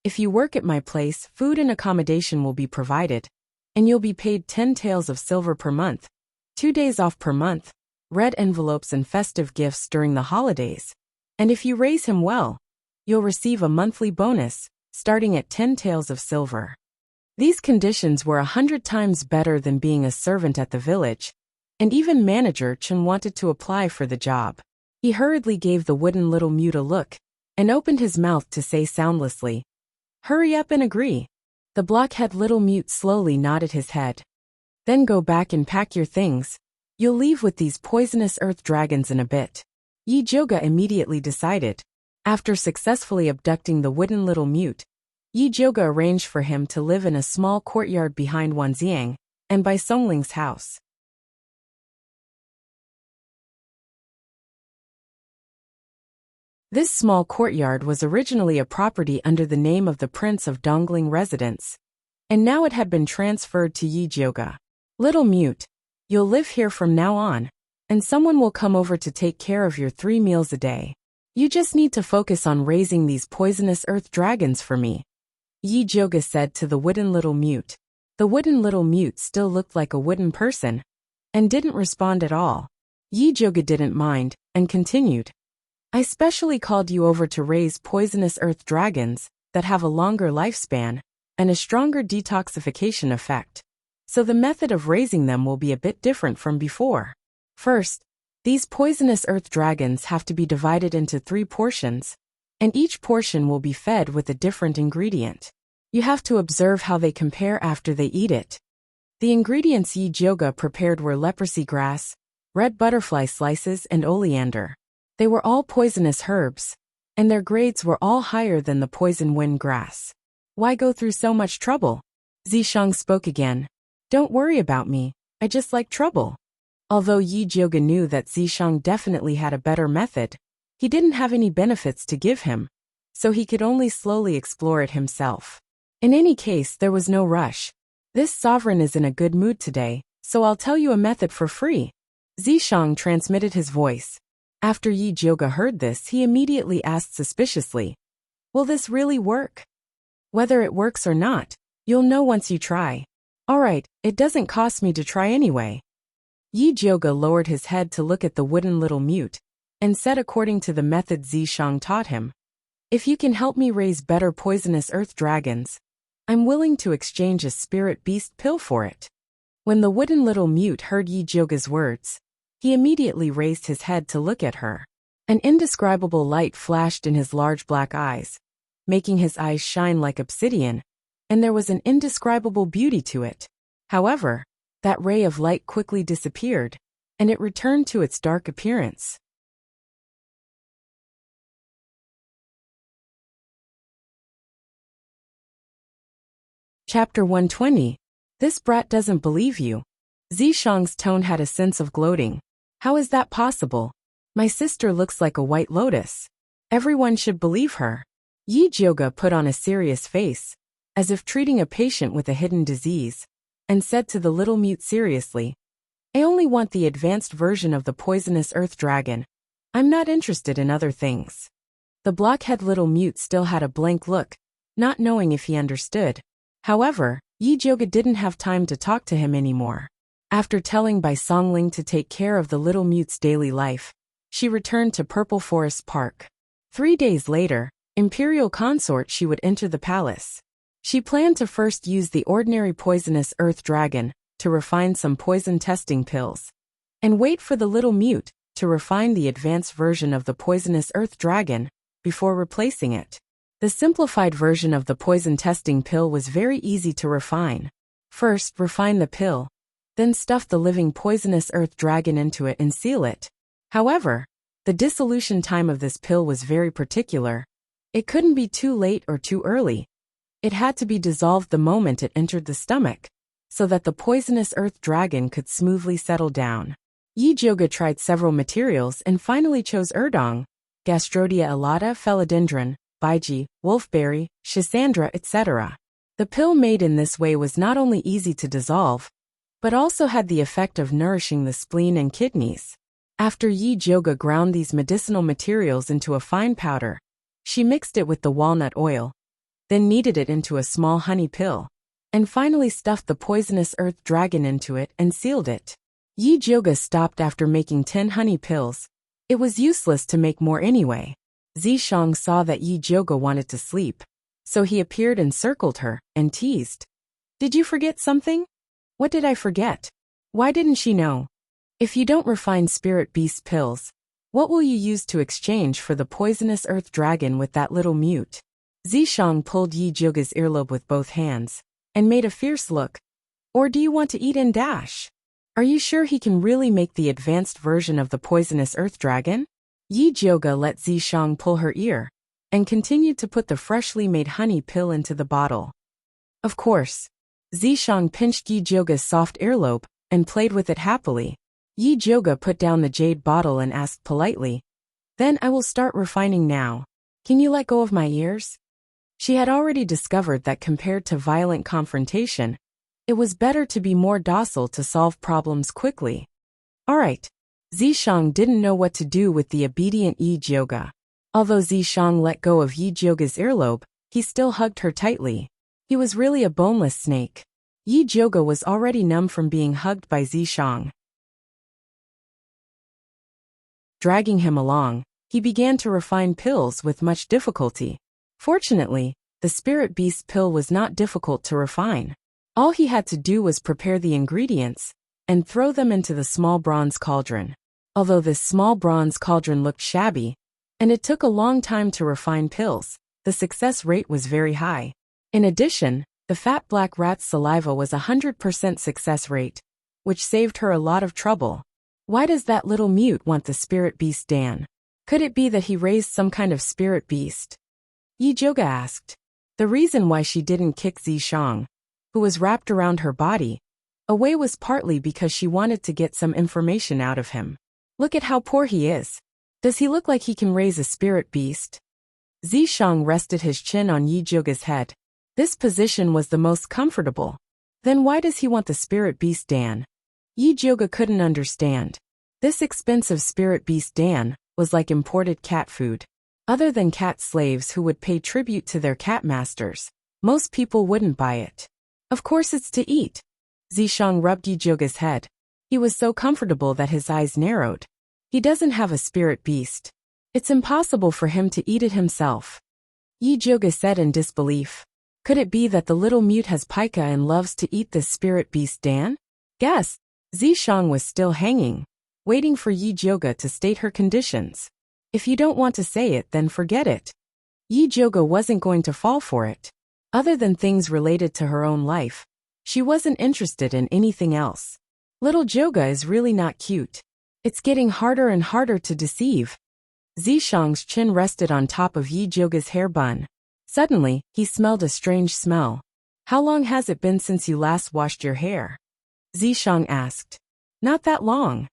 Speaker 1: If you work at my place, food and accommodation will be provided, and you'll be paid 10 taels of silver per month, 2 days off per month, red envelopes and festive gifts during the holidays. And if you raise him well, you'll receive a monthly bonus, starting at 10 taels of silver. These conditions were 100 times better than being a servant at the village, and even Manager Chen wanted to apply for the job. He hurriedly gave the wooden little mute a look, and opened his mouth to say soundlessly, Hurry up and agree. The blockhead little mute slowly nodded his head. Then go back and pack your things. You'll leave with these poisonous earth dragons in a bit. Yijioga immediately decided. After successfully abducting the wooden little mute, Yijioga arranged for him to live in a small courtyard behind Wanxiang and Bai Songling's house. This small courtyard was originally a property under the name of the Prince of Dongling residence, and now it had been transferred to Yijioga. Little mute, you'll live here from now on, and someone will come over to take care of your 3 meals a day. You just need to focus on raising these poisonous earth dragons for me, Yijioga said to the wooden little mute. The wooden little mute still looked like a wooden person, and didn't respond at all. Yijioga didn't mind, and continued. I specially called you over to raise poisonous earth dragons that have a longer lifespan and a stronger detoxification effect. So the method of raising them will be a bit different from before. First, these poisonous earth dragons have to be divided into 3 portions, and each portion will be fed with a different ingredient. You have to observe how they compare after they eat it. The ingredients Yijioga prepared were leprosy grass, red butterfly slices, and oleander. They were all poisonous herbs, and their grades were all higher than the poison wind grass. Why go through so much trouble? Zishang spoke again. Don't worry about me, I just like trouble. Although Yijioga knew that Zishang definitely had a better method, he didn't have any benefits to give him, so he could only slowly explore it himself. In any case, there was no rush. This sovereign is in a good mood today, so I'll tell you a method for free. Zishang transmitted his voice. After Yijioga heard this, he immediately asked suspiciously, Will this really work? Whether it works or not, you'll know once you try. Alright, it doesn't cost me to try anyway. Yi Jyoga lowered his head to look at the wooden little mute, and said according to the method Zishang taught him, "If you can help me raise better poisonous earth dragons, I'm willing to exchange a spirit beast pill for it." When the wooden little mute heard Yi Jyoga's words, he immediately raised his head to look at her. An indescribable light flashed in his large black eyes, making his eyes shine like obsidian, and there was an indescribable beauty to it. However, that ray of light quickly disappeared, and it returned to its dark appearance. Chapter 120. This brat doesn't believe you. Zishang's tone had a sense of gloating. How is that possible? My sister looks like a white lotus. Everyone should believe her. Yi Jyoga put on a serious face, as if treating a patient with a hidden disease, and said to the little mute seriously, "I only want the advanced version of the poisonous earth dragon. I'm not interested in other things." The blockhead little mute still had a blank look, not knowing if he understood. However, Yi Jyoga didn't have time to talk to him anymore. After telling Bai Songling to take care of the little mute's daily life, she returned to Purple Forest Park. 3 days later, Imperial Consort, she would enter the palace. She planned to first use the ordinary poisonous earth dragon to refine some poison testing pills, and wait for the little mute to refine the advanced version of the poisonous earth dragon before replacing it. The simplified version of the poison testing pill was very easy to refine. First, refine the pill, then stuff the living poisonous earth dragon into it and seal it. However, the dissolution time of this pill was very particular. It couldn't be too late or too early. It had to be dissolved the moment it entered the stomach, so that the poisonous earth dragon could smoothly settle down. Yi Jyoga tried several materials and finally chose erdong, Gastrodia alata, philodendron, baiji, wolfberry, schisandra, etc. The pill made in this way was not only easy to dissolve, but also had the effect of nourishing the spleen and kidneys. After Yi Jyoga ground these medicinal materials into a fine powder, she mixed it with the walnut oil, then kneaded it into a small honey pill, and finally stuffed the poisonous earth dragon into it and sealed it. Yi Jyoga stopped after making 10 honey pills. It was useless to make more anyway. Zishang saw that Yi Jyoga wanted to sleep, so he appeared and circled her, and teased. "Did you forget something?" "What did I forget?" Why didn't she know? "If you don't refine spirit beast pills, what will you use to exchange for the poisonous earth dragon with that little mute?" Zishang pulled Yi Jyoga's earlobe with both hands, and made a fierce look. "Or do you want to eat and dash? Are you sure he can really make the advanced version of the poisonous earth dragon?" Yi Jyoga let Zishang pull her ear, and continued to put the freshly made honey pill into the bottle. Of course. Zishang pinched Yi Jyoga's soft earlobe, and played with it happily. Yi Jyoga put down the jade bottle and asked politely, "Then I will start refining now. Can you let go of my ears?" She had already discovered that compared to violent confrontation, it was better to be more docile to solve problems quickly. All right. Zishang didn't know what to do with the obedient Yi Jyoga. Although Zishang let go of Yi Jyoga's earlobe, he still hugged her tightly. He was really a boneless snake. Yi Jyoga was already numb from being hugged by Zishang. Dragging him along, he began to refine pills with much difficulty. Fortunately, the spirit beast pill was not difficult to refine. All he had to do was prepare the ingredients and throw them into the small bronze cauldron. Although this small bronze cauldron looked shabby, and it took a long time to refine pills, the success rate was very high. In addition, the fat black rat's saliva was 100% success rate, which saved her a lot of trouble. Why does that little mute want the spirit beast Dan? Could it be that he raised some kind of spirit beast? Yi Jyoga asked. The reason why she didn't kick Zishang, who was wrapped around her body, away was partly because she wanted to get some information out of him. Look at how poor he is. Does he look like he can raise a spirit beast? Zishang rested his chin on Yi Jyoga's head. This position was the most comfortable. Then why does he want the spirit beast Dan? Yi Jyoga couldn't understand. This expensive spirit beast Dan was like imported cat food. Other than cat slaves who would pay tribute to their cat masters, most people wouldn't buy it. Of course it's to eat. Zishang rubbed Yi Jyoga's head. He was so comfortable that his eyes narrowed. He doesn't have a spirit beast. It's impossible for him to eat it himself. Yi Joga said in disbelief. Could it be that the little mute has pica and loves to eat this spirit beast Dan? Guess. Zishang was still hanging, waiting for Yi Joga to state her conditions. If you don't want to say it, then forget it. Yi Joga wasn't going to fall for it. Other than things related to her own life, she wasn't interested in anything else. Little Joga is really not cute. It's getting harder and harder to deceive. Zishang's chin rested on top of Yi Joga's hair bun. Suddenly, he smelled a strange smell. How long has it been since you last washed your hair? Zishang asked. Not that long.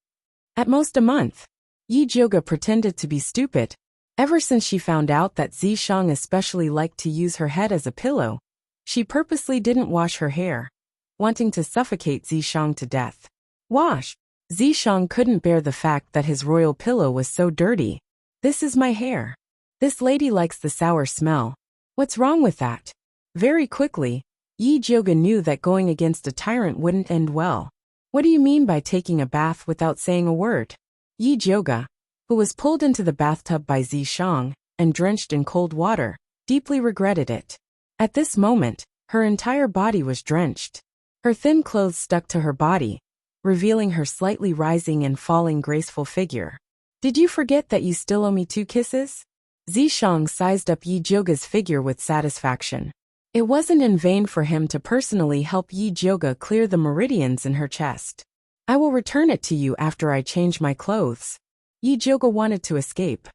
Speaker 1: At most a month. Yi Joga pretended to be stupid. Ever since she found out that Zishang especially liked to use her head as a pillow, she purposely didn't wash her hair, wanting to suffocate Zishang to death. Wash! Zishang couldn't bear the fact that his royal pillow was so dirty. This is my hair. This lady likes the sour smell. What's wrong with that? Very quickly, Yi Joga knew that going against a tyrant wouldn't end well. What do you mean by taking a bath without saying a word? Yi Joga, who was pulled into the bathtub by Zishang and drenched in cold water, deeply regretted it. At this moment, her entire body was drenched. Her thin clothes stuck to her body, revealing her slightly rising and falling graceful figure. Did you forget that you still owe me 2 kisses? Zishang sized up Yi Joga's figure with satisfaction. It wasn't in vain for him to personally help Yi Joga clear the meridians in her chest. I will return it to you after I change my clothes. Yi Joga wanted to escape.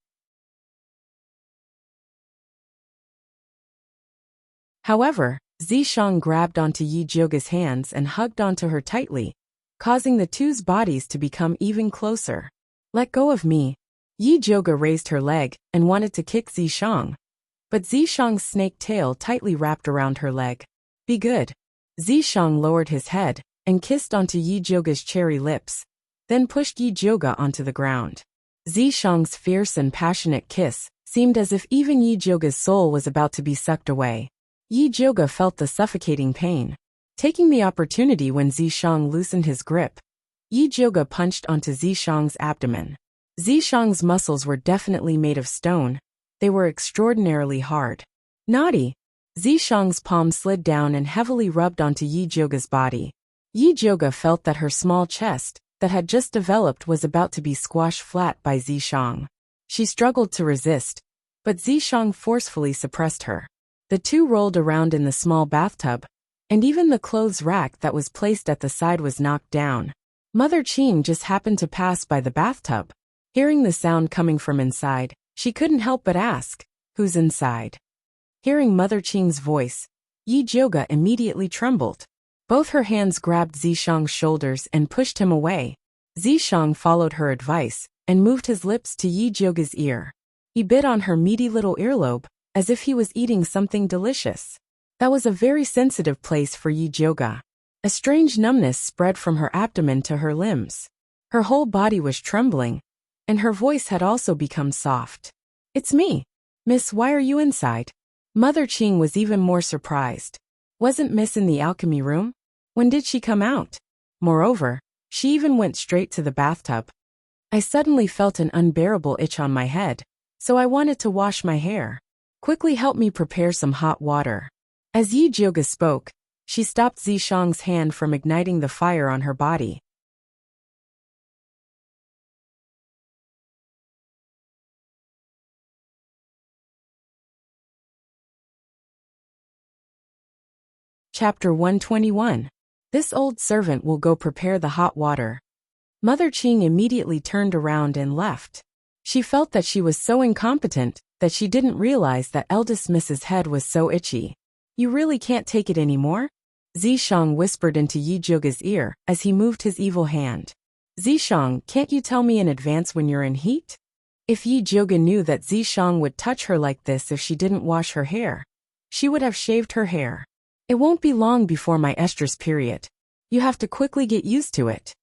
Speaker 1: However, Zishang grabbed onto Yi Joga's hands and hugged onto her tightly, causing the two's bodies to become even closer. Let go of me. Yi Joga raised her leg and wanted to kick Zishang, but Zishang's snake tail tightly wrapped around her leg. Be good. Zishang lowered his head and kissed onto Yi Joga's cherry lips, then pushed Yi Joga onto the ground. Zishang's fierce and passionate kiss seemed as if even Yi Joga's soul was about to be sucked away. Yi Joga felt the suffocating pain. Taking the opportunity when Zishang loosened his grip, Yi Joga punched onto Zishang's abdomen. Zishang's muscles were definitely made of stone. They were extraordinarily hard. Naughty! Zishang's palm slid down and heavily rubbed onto Yi Joga's body. Yi Joga felt that her small chest, that had just developed, was about to be squashed flat by Zishang. She struggled to resist, but Zishang forcefully suppressed her. The two rolled around in the small bathtub, and even the clothes rack that was placed at the side was knocked down. Mother Qing just happened to pass by the bathtub. Hearing the sound coming from inside, she couldn't help but ask, "Who's inside?" Hearing Mother Qing's voice, Yi Joga immediately trembled. Both her hands grabbed Zishang's shoulders and pushed him away. Zishang followed her advice and moved his lips to Yi Joga's ear. He bit on her meaty little earlobe, as if he was eating something delicious. That was a very sensitive place for Yi Joga. A strange numbness spread from her abdomen to her limbs. Her whole body was trembling, and her voice had also become soft. "It's me. Miss, why are you inside?" Mother Qing was even more surprised. Wasn't Miss in the alchemy room? When did she come out? Moreover, she even went straight to the bathtub. I suddenly felt an unbearable itch on my head, so I wanted to wash my hair. Quickly help me prepare some hot water. As Yi Joga spoke, she stopped Zishang's hand from igniting the fire on her body. Chapter 121. This old servant will go prepare the hot water. Mother Qing immediately turned around and left. She felt that she was so incompetent that she didn't realize that eldest Miss's head was so itchy. You really can't take it anymore? Zishang whispered into Yi Joga's ear as he moved his evil hand. Zishang, can't you tell me in advance when you're in heat? If Yi Joga knew that Zishang would touch her like this if she didn't wash her hair, she would have shaved her hair. It won't be long before my estrus period. You have to quickly get used to it.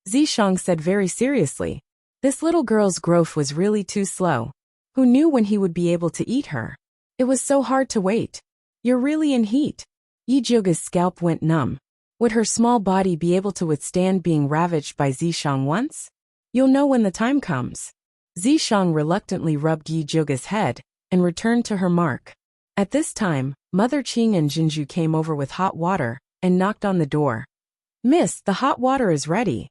Speaker 1: Zishang said very seriously. This little girl's growth was really too slow. Who knew when he would be able to eat her? It was so hard to wait. You're really in heat. Yi Joga's scalp went numb. Would her small body be able to withstand being ravaged by Zishang once? You'll know when the time comes. Zishang reluctantly rubbed Yi Zhuge's head and returned to her mark. At this time, Mother Qing and Jinju came over with hot water and knocked on the door. Miss, the hot water is ready.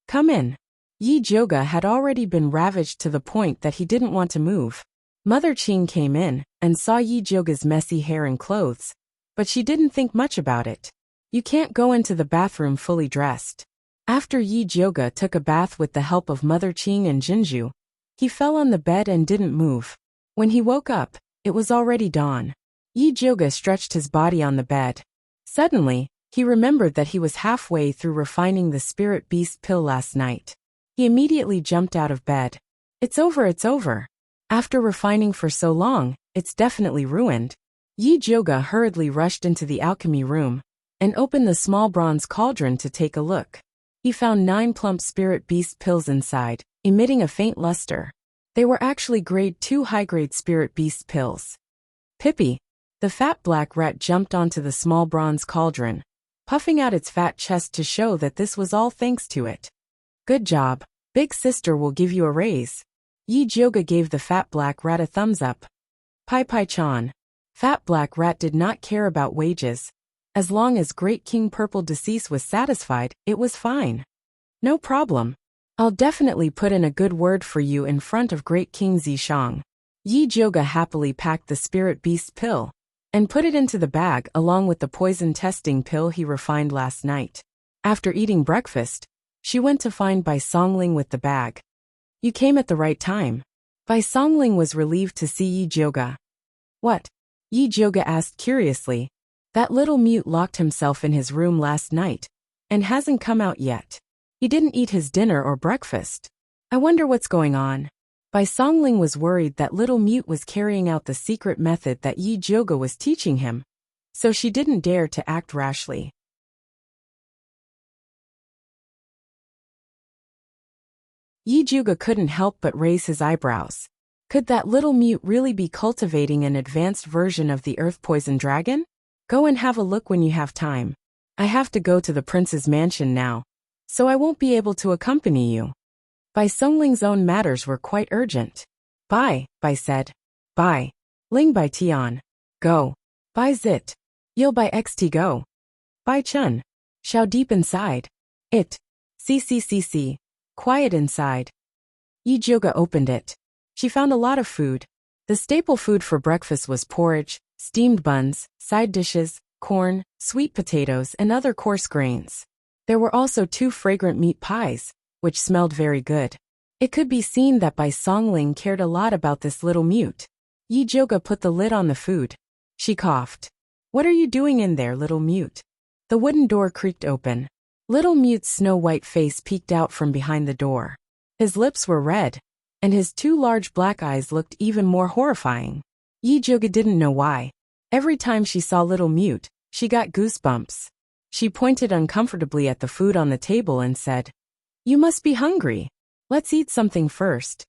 Speaker 1: Come in. Yi Zhuge had already been ravaged to the point that he didn't want to move. Mother Qing came in and saw Yi Zhuge's messy hair and clothes, but she didn't think much about it. You can't go into the bathroom fully dressed. After Yi Zhuge took a bath with the help of Mother Qing and Jinju, he fell on the bed and didn't move. When he woke up, it was already dawn. Yi Zhuge stretched his body on the bed. Suddenly, he remembered that he was halfway through refining the spirit beast pill last night. He immediately jumped out of bed. It's over, it's over. After refining for so long, it's definitely ruined. Yi Zhuge hurriedly rushed into the alchemy room and opened the small bronze cauldron to take a look. He found 9 plump spirit beast pills inside, emitting a faint luster. They were actually grade 2 high-grade spirit beast pills. Pippi, the fat black rat, jumped onto the small bronze cauldron, puffing out its fat chest to show that this was all thanks to it. Good job. Big sister will give you a raise. Yi Zhuge gave the fat black rat a thumbs up. Pai-Pai-chan. Fat black rat did not care about wages. As long as Great King Purple Decease was satisfied, it was fine. No problem. I'll definitely put in a good word for you in front of Great King Zishang. Yi Zhuge happily packed the spirit beast pill and put it into the bag along with the poison testing pill he refined last night. After eating breakfast, she went to find Bai Songling with the bag. You came at the right time. Bai Songling was relieved to see Yi Zhuge. What? Yi Zhuge asked curiously. That little mute locked himself in his room last night and hasn't come out yet. He didn't eat his dinner or breakfast. I wonder what's going on. Bai Songling was worried that little mute was carrying out the secret method that Yi Zhuge was teaching him, so she didn't dare to act rashly. Yi Zhuge couldn't help but raise his eyebrows. Could that little mute really be cultivating an advanced version of the earth poison dragon? Go and have a look when you have time. I have to go to the prince's mansion now, so I won't be able to accompany you. Bai Songling's own matters were quite urgent. Bai said. Bai. Ling Bai Tian. Go. Bai Zit. Yil Bai XT go. Bai Chun. Shao deep inside. It. CCCC. Quiet inside. Yi Zhuge opened it. She found a lot of food. The staple food for breakfast was porridge, steamed buns, side dishes, corn, sweet potatoes, and other coarse grains. There were also 2 fragrant meat pies, which smelled very good. It could be seen that Bai Songling cared a lot about this little mute. Yi Zhuge put the lid on the food. She coughed. What are you doing in there, little mute? The wooden door creaked open. Little mute's snow-white face peeked out from behind the door. His lips were red, and his 2 large black eyes looked even more horrifying. Yi Zhuge didn't know why. Every time she saw little mute, she got goosebumps. She pointed uncomfortably at the food on the table and said, You must be hungry. Let's eat something first.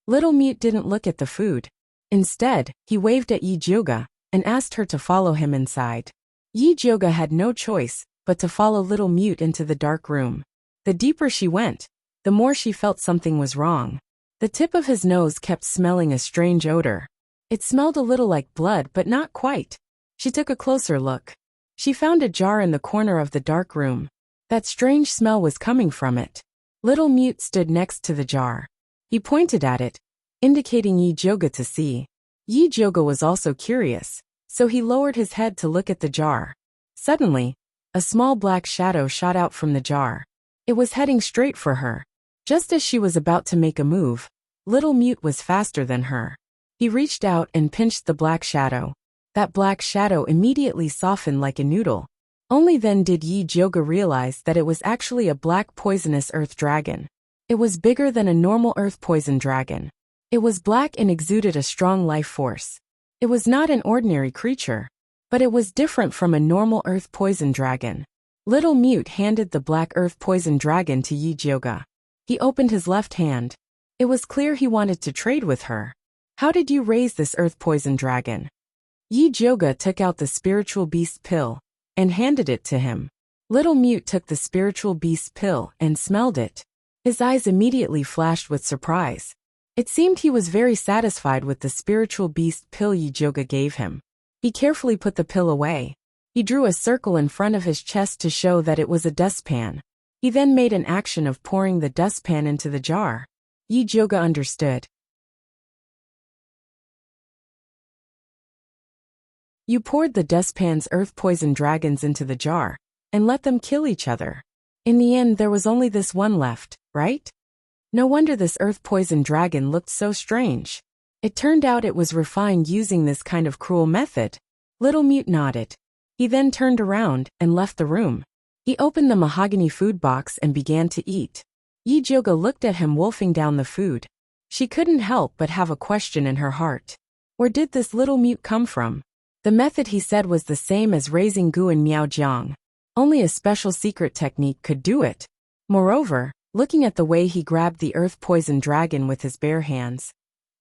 Speaker 1: Little mute didn't look at the food. Instead, he waved at Yi Zhuge and asked her to follow him inside. Yi Zhuge had no choice but to follow little mute into the dark room. The deeper she went, the more she felt something was wrong. The tip of his nose kept smelling a strange odor. It smelled a little like blood, but not quite. She took a closer look. She found a jar in the corner of the dark room. That strange smell was coming from it. Little mute stood next to the jar. He pointed at it, indicating Yi Zhuge to see. Yi Zhuge was also curious, so he lowered his head to look at the jar. Suddenly, a small black shadow shot out from the jar. It was heading straight for her. Just as she was about to make a move, little mute was faster than her. He reached out and pinched the black shadow. That black shadow immediately softened like a noodle. Only then did Yi Zhuge realize that it was actually a black poisonous earth dragon. It was bigger than a normal earth poison dragon. It was black and exuded a strong life force. It was not an ordinary creature, but it was different from a normal earth poison dragon. Little mute handed the black earth poison dragon to Yi Zhuge. He opened his left hand. It was clear he wanted to trade with her. How did you raise this earth poison dragon? Yi Zhuge took out the spiritual beast pill and handed it to him. Little Mute took the spiritual beast pill and smelled it. His eyes immediately flashed with surprise. It seemed he was very satisfied with the spiritual beast pill Yi-Joga gave him. He carefully put the pill away. He drew a circle in front of his chest to show that it was a dustpan. He then made an action of pouring the dustpan into the jar. Yi-Joga understood. You poured the dustpan's earth poison dragons into the jar and let them kill each other. In the end, there was only this one left, right? No wonder this earth poison dragon looked so strange. It turned out it was refined using this kind of cruel method. Little Mute nodded. He then turned around and left the room. He opened the mahogany food box and began to eat. Yi-Joga looked at him wolfing down the food. She couldn't help but have a question in her heart. Where did this Little Mute come from? The method he said was the same as raising Gu in Miaojiang. Only a special secret technique could do it. Moreover, looking at the way he grabbed the earth poison dragon with his bare hands,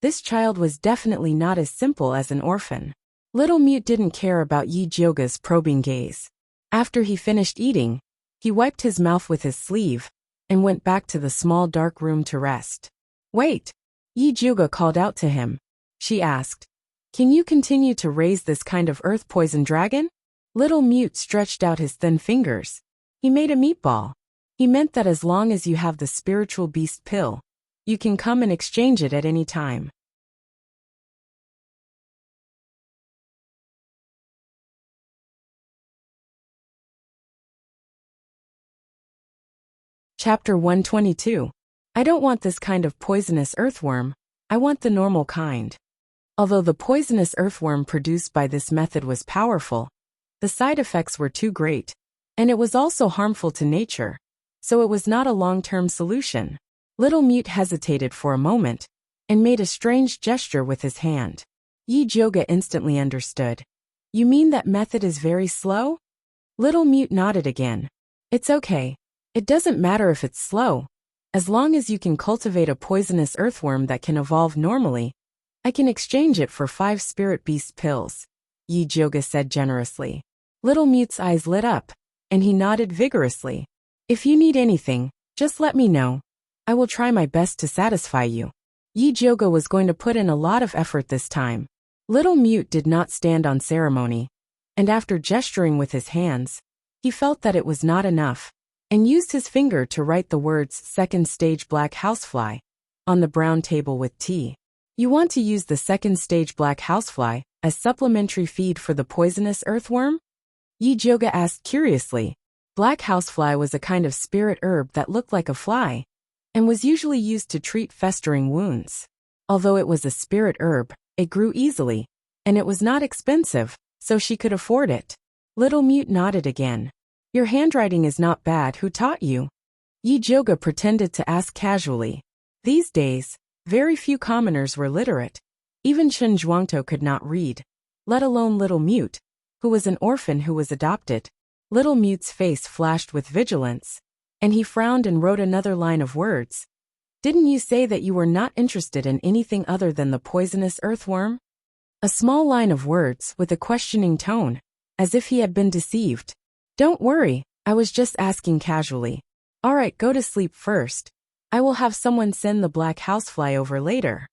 Speaker 1: this child was definitely not as simple as an orphan. Little Mute didn't care about Yi-Joga's probing gaze. After he finished eating, he wiped his mouth with his sleeve and went back to the small dark room to rest. Wait! Yi-Joga called out to him. She asked, "Can you continue to raise this kind of earth poison dragon?" Little Mute stretched out his thin fingers. He made a meatball. He meant that as long as you have the spiritual beast pill, you can come and exchange it at any time. Chapter 122. I don't want this kind of poisonous earthworm, I want the normal kind. Although the poisonous earthworm produced by this method was powerful, the side effects were too great, and it was also harmful to nature, so it was not a long-term solution. Little Mute hesitated for a moment and made a strange gesture with his hand. Yi-Joga instantly understood. You mean that method is very slow? Little Mute nodded again. It's okay. It doesn't matter if it's slow. As long as you can cultivate a poisonous earthworm that can evolve normally, I can exchange it for 5 spirit beast pills, Yi-Joga said generously. Little Mute's eyes lit up, and he nodded vigorously. If you need anything, just let me know. I will try my best to satisfy you. Yi-Joga was going to put in a lot of effort this time. Little Mute did not stand on ceremony, and after gesturing with his hands, he felt that it was not enough, and used his finger to write the words "second stage black housefly" on the brown table with tea. You want to use the second stage black housefly as supplementary feed for the poisonous earthworm? Yi-Joga asked curiously. Black housefly was a kind of spirit herb that looked like a fly, and was usually used to treat festering wounds. Although it was a spirit herb, it grew easily, and it was not expensive, so she could afford it. Little Mute nodded again. Your handwriting is not bad. Who taught you? Yi-Joga pretended to ask casually. These days, very few commoners were literate. Even Chen Zhuangtou could not read, let alone Little Mute, who was an orphan who was adopted. Little Mute's face flashed with vigilance, and he frowned and wrote another line of words. Didn't you say that you were not interested in anything other than the poisonous earthworm? A small line of words with a questioning tone, as if he had been deceived. Don't worry, I was just asking casually. All right, go to sleep first. I will have someone send the black housefly over later.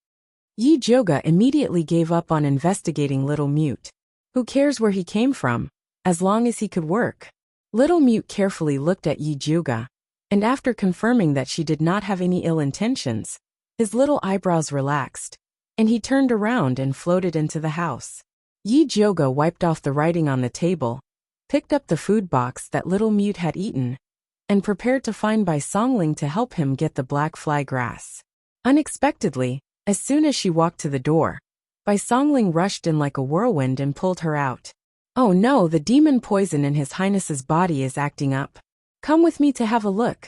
Speaker 1: Yi-Joga immediately gave up on investigating Little Mute. Who cares where he came from, as long as he could work? Little Mute carefully looked at Yi-Joga, and after confirming that she did not have any ill intentions, his little eyebrows relaxed, and he turned around and floated into the house. Yi-Joga wiped off the writing on the table, picked up the food box that Little Mute had eaten, and prepared to find Bai Songling to help him get the black fly grass. Unexpectedly, as soon as she walked to the door, Bai Songling rushed in like a whirlwind and pulled her out. Oh no, the demon poison in His Highness's body is acting up. Come with me to have a look.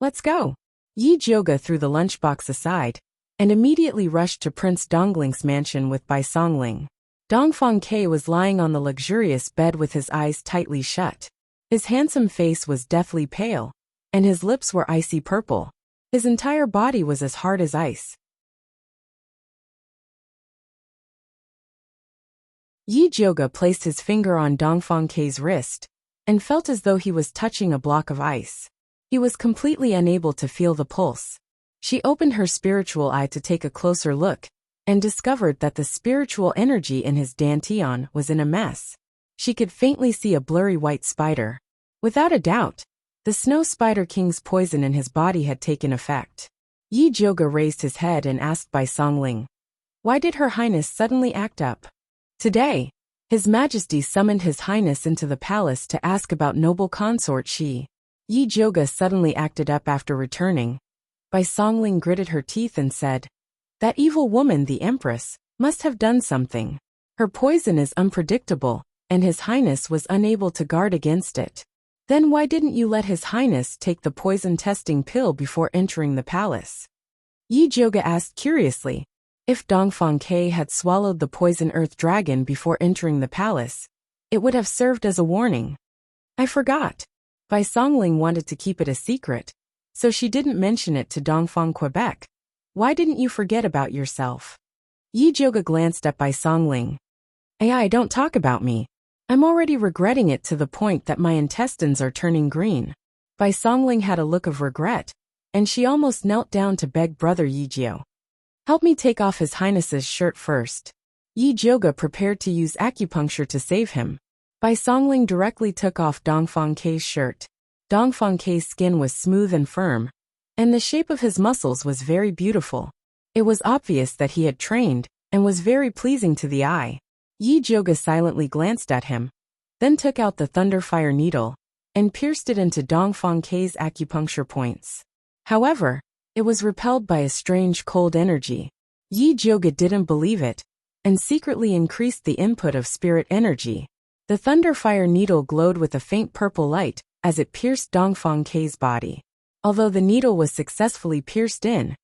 Speaker 1: Let's go. Yi-Joga threw the lunchbox aside, and immediately rushed to Prince Dongling's mansion with Bai Songling. Dongfang Ke was lying on the luxurious bed with his eyes tightly shut. His handsome face was deathly pale, and his lips were icy purple. His entire body was as hard as ice. Yi-Joga placed his finger on Dongfang Ke's wrist, and felt as though he was touching a block of ice. He was completely unable to feel the pulse. She opened her spiritual eye to take a closer look, and discovered that the spiritual energy in his dantian was in a mess. She could faintly see a blurry white spider. Without a doubt, the Snow Spider King's poison in his body had taken effect. Yi Zhuge raised his head and asked Bai Songling, "Why did Her Highness suddenly act up?" "Today, His Majesty summoned His Highness into the palace to ask about noble consort Shi." Yi Zhuge suddenly acted up after returning. Bai Songling gritted her teeth and said, "That evil woman, the Empress, must have done something. Her poison is unpredictable, and His Highness was unable to guard against it. Then why didn't you let His Highness take the poison testing pill before entering the palace?" Yi Zhuge asked curiously. If Dongfang Ke had swallowed the poison earth dragon before entering the palace, it would have served as a warning. "I forgot." Bai Songling wanted to keep it a secret, so she didn't mention it to Dongfang Quebec. "Why didn't you forget about yourself?" Yi Zhuge glanced at Bai Songling. "AI, don't talk about me. I'm already regretting it to the point that my intestines are turning green." Bai Songling had a look of regret, and she almost knelt down to beg brother Yi Jiu, "Help me take off His Highness's shirt first." Yi Zhuge prepared to use acupuncture to save him. Bai Songling directly took off Dongfang Ke's shirt. Dongfang Ke's skin was smooth and firm, and the shape of his muscles was very beautiful. It was obvious that he had trained, and was very pleasing to the eye. Yi Zhuge silently glanced at him, then took out the thunderfire needle, and pierced it into Dongfang Ke's acupuncture points. However, it was repelled by a strange cold energy. Yi Zhuge didn't believe it, and secretly increased the input of spirit energy. The thunderfire needle glowed with a faint purple light as it pierced Dongfang Ke's body. Although the needle was successfully pierced in,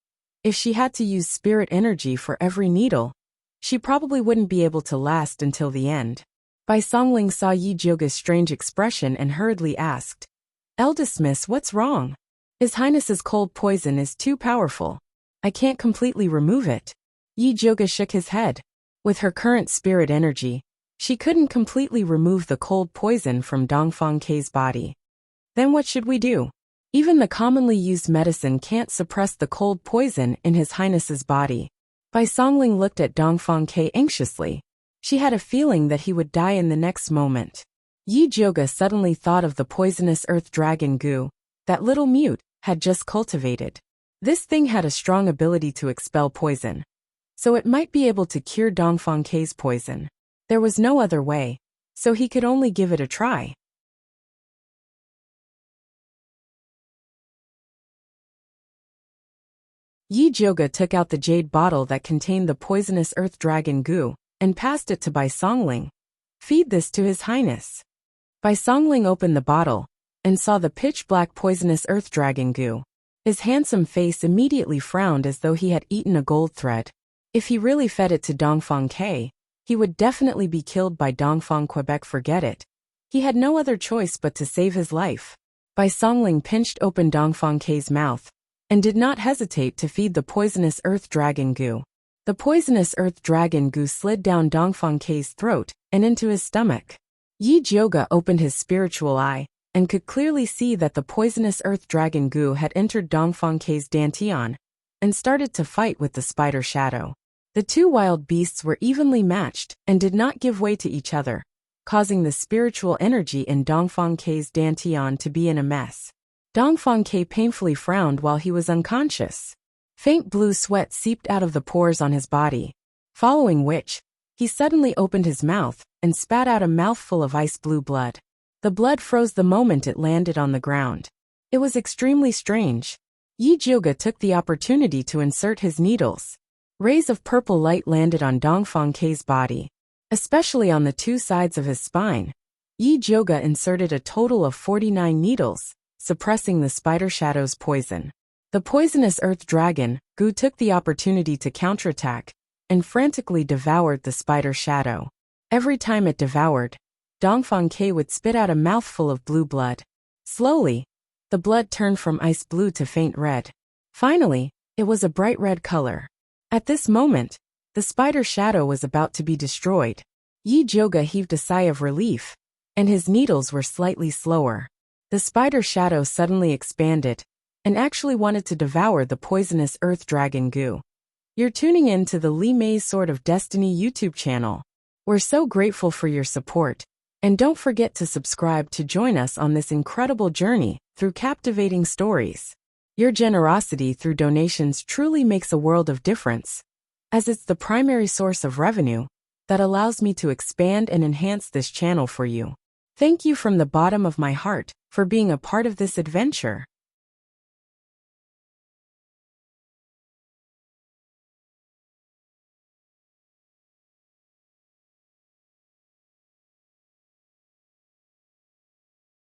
Speaker 1: if she had to use spirit energy for every needle, she probably wouldn't be able to last until the end. Bai Songling saw Yi Zhuge's strange expression and hurriedly asked, "Eldest Miss, what's wrong? His Highness's cold poison is too powerful. I can't completely remove it." Yi Zhuge shook his head. With her current spirit energy, she couldn't completely remove the cold poison from Dongfang Ke's body. "Then what should we do? Even the commonly used medicine can't suppress the cold poison in His Highness's body." Bai Songling looked at Dongfang Ke anxiously. She had a feeling that he would die in the next moment. Yi Zhuge suddenly thought of the poisonous earth dragon goo that little mute had just cultivated. This thing had a strong ability to expel poison, so it might be able to cure Dongfang Ke's poison. There was no other way, so he could only give it a try. Yi Zhuge took out the jade bottle that contained the poisonous earth dragon goo, and passed it to Bai Songling. "Feed this to His Highness." Bai Songling opened the bottle, and saw the pitch-black poisonous earth dragon goo. His handsome face immediately frowned as though he had eaten a gold thread. If he really fed it to Dongfang Ke, he would definitely be killed by Dongfang Quebec. Forget it. He had no other choice but to save his life. Bai Songling pinched open Dongfang Ke's mouth, and did not hesitate to feed the poisonous earth dragon goo. The poisonous earth dragon goo slid down Dongfang Ke's throat and into his stomach. Yi Zhuge opened his spiritual eye, and could clearly see that the poisonous earth dragon goo had entered Dongfang Ke's dantian, and started to fight with the spider shadow. The two wild beasts were evenly matched, and did not give way to each other, causing the spiritual energy in Dongfang Ke's dantian to be in a mess. Dongfang Ke painfully frowned while he was unconscious. Faint blue sweat seeped out of the pores on his body, following which, he suddenly opened his mouth and spat out a mouthful of ice blue blood. The blood froze the moment it landed on the ground. It was extremely strange. Yi Zhuge took the opportunity to insert his needles. Rays of purple light landed on Dongfang Ke's body, especially on the two sides of his spine. Yi Zhuge inserted a total of 49 needles, suppressing the spider shadow's poison. The poisonous earth dragon goo took the opportunity to counterattack, and frantically devoured the spider shadow. Every time it devoured, Dongfang Ke would spit out a mouthful of blue blood. Slowly, the blood turned from ice blue to faint red. Finally, it was a bright red color. At this moment, the spider shadow was about to be destroyed. Yi Zhuge heaved a sigh of relief, and his needles were slightly slower. The spider shadow suddenly expanded and actually wanted to devour the poisonous earth dragon goo. You're tuning in to the Lee May's Sword of Destiny YouTube channel. We're so grateful for your support, and don't forget to subscribe to join us on this incredible journey through captivating stories. Your generosity through donations truly makes a world of difference, as it's the primary source of revenue that allows me to expand and enhance this channel for you. Thank you from the bottom of my heart for being a part of this adventure.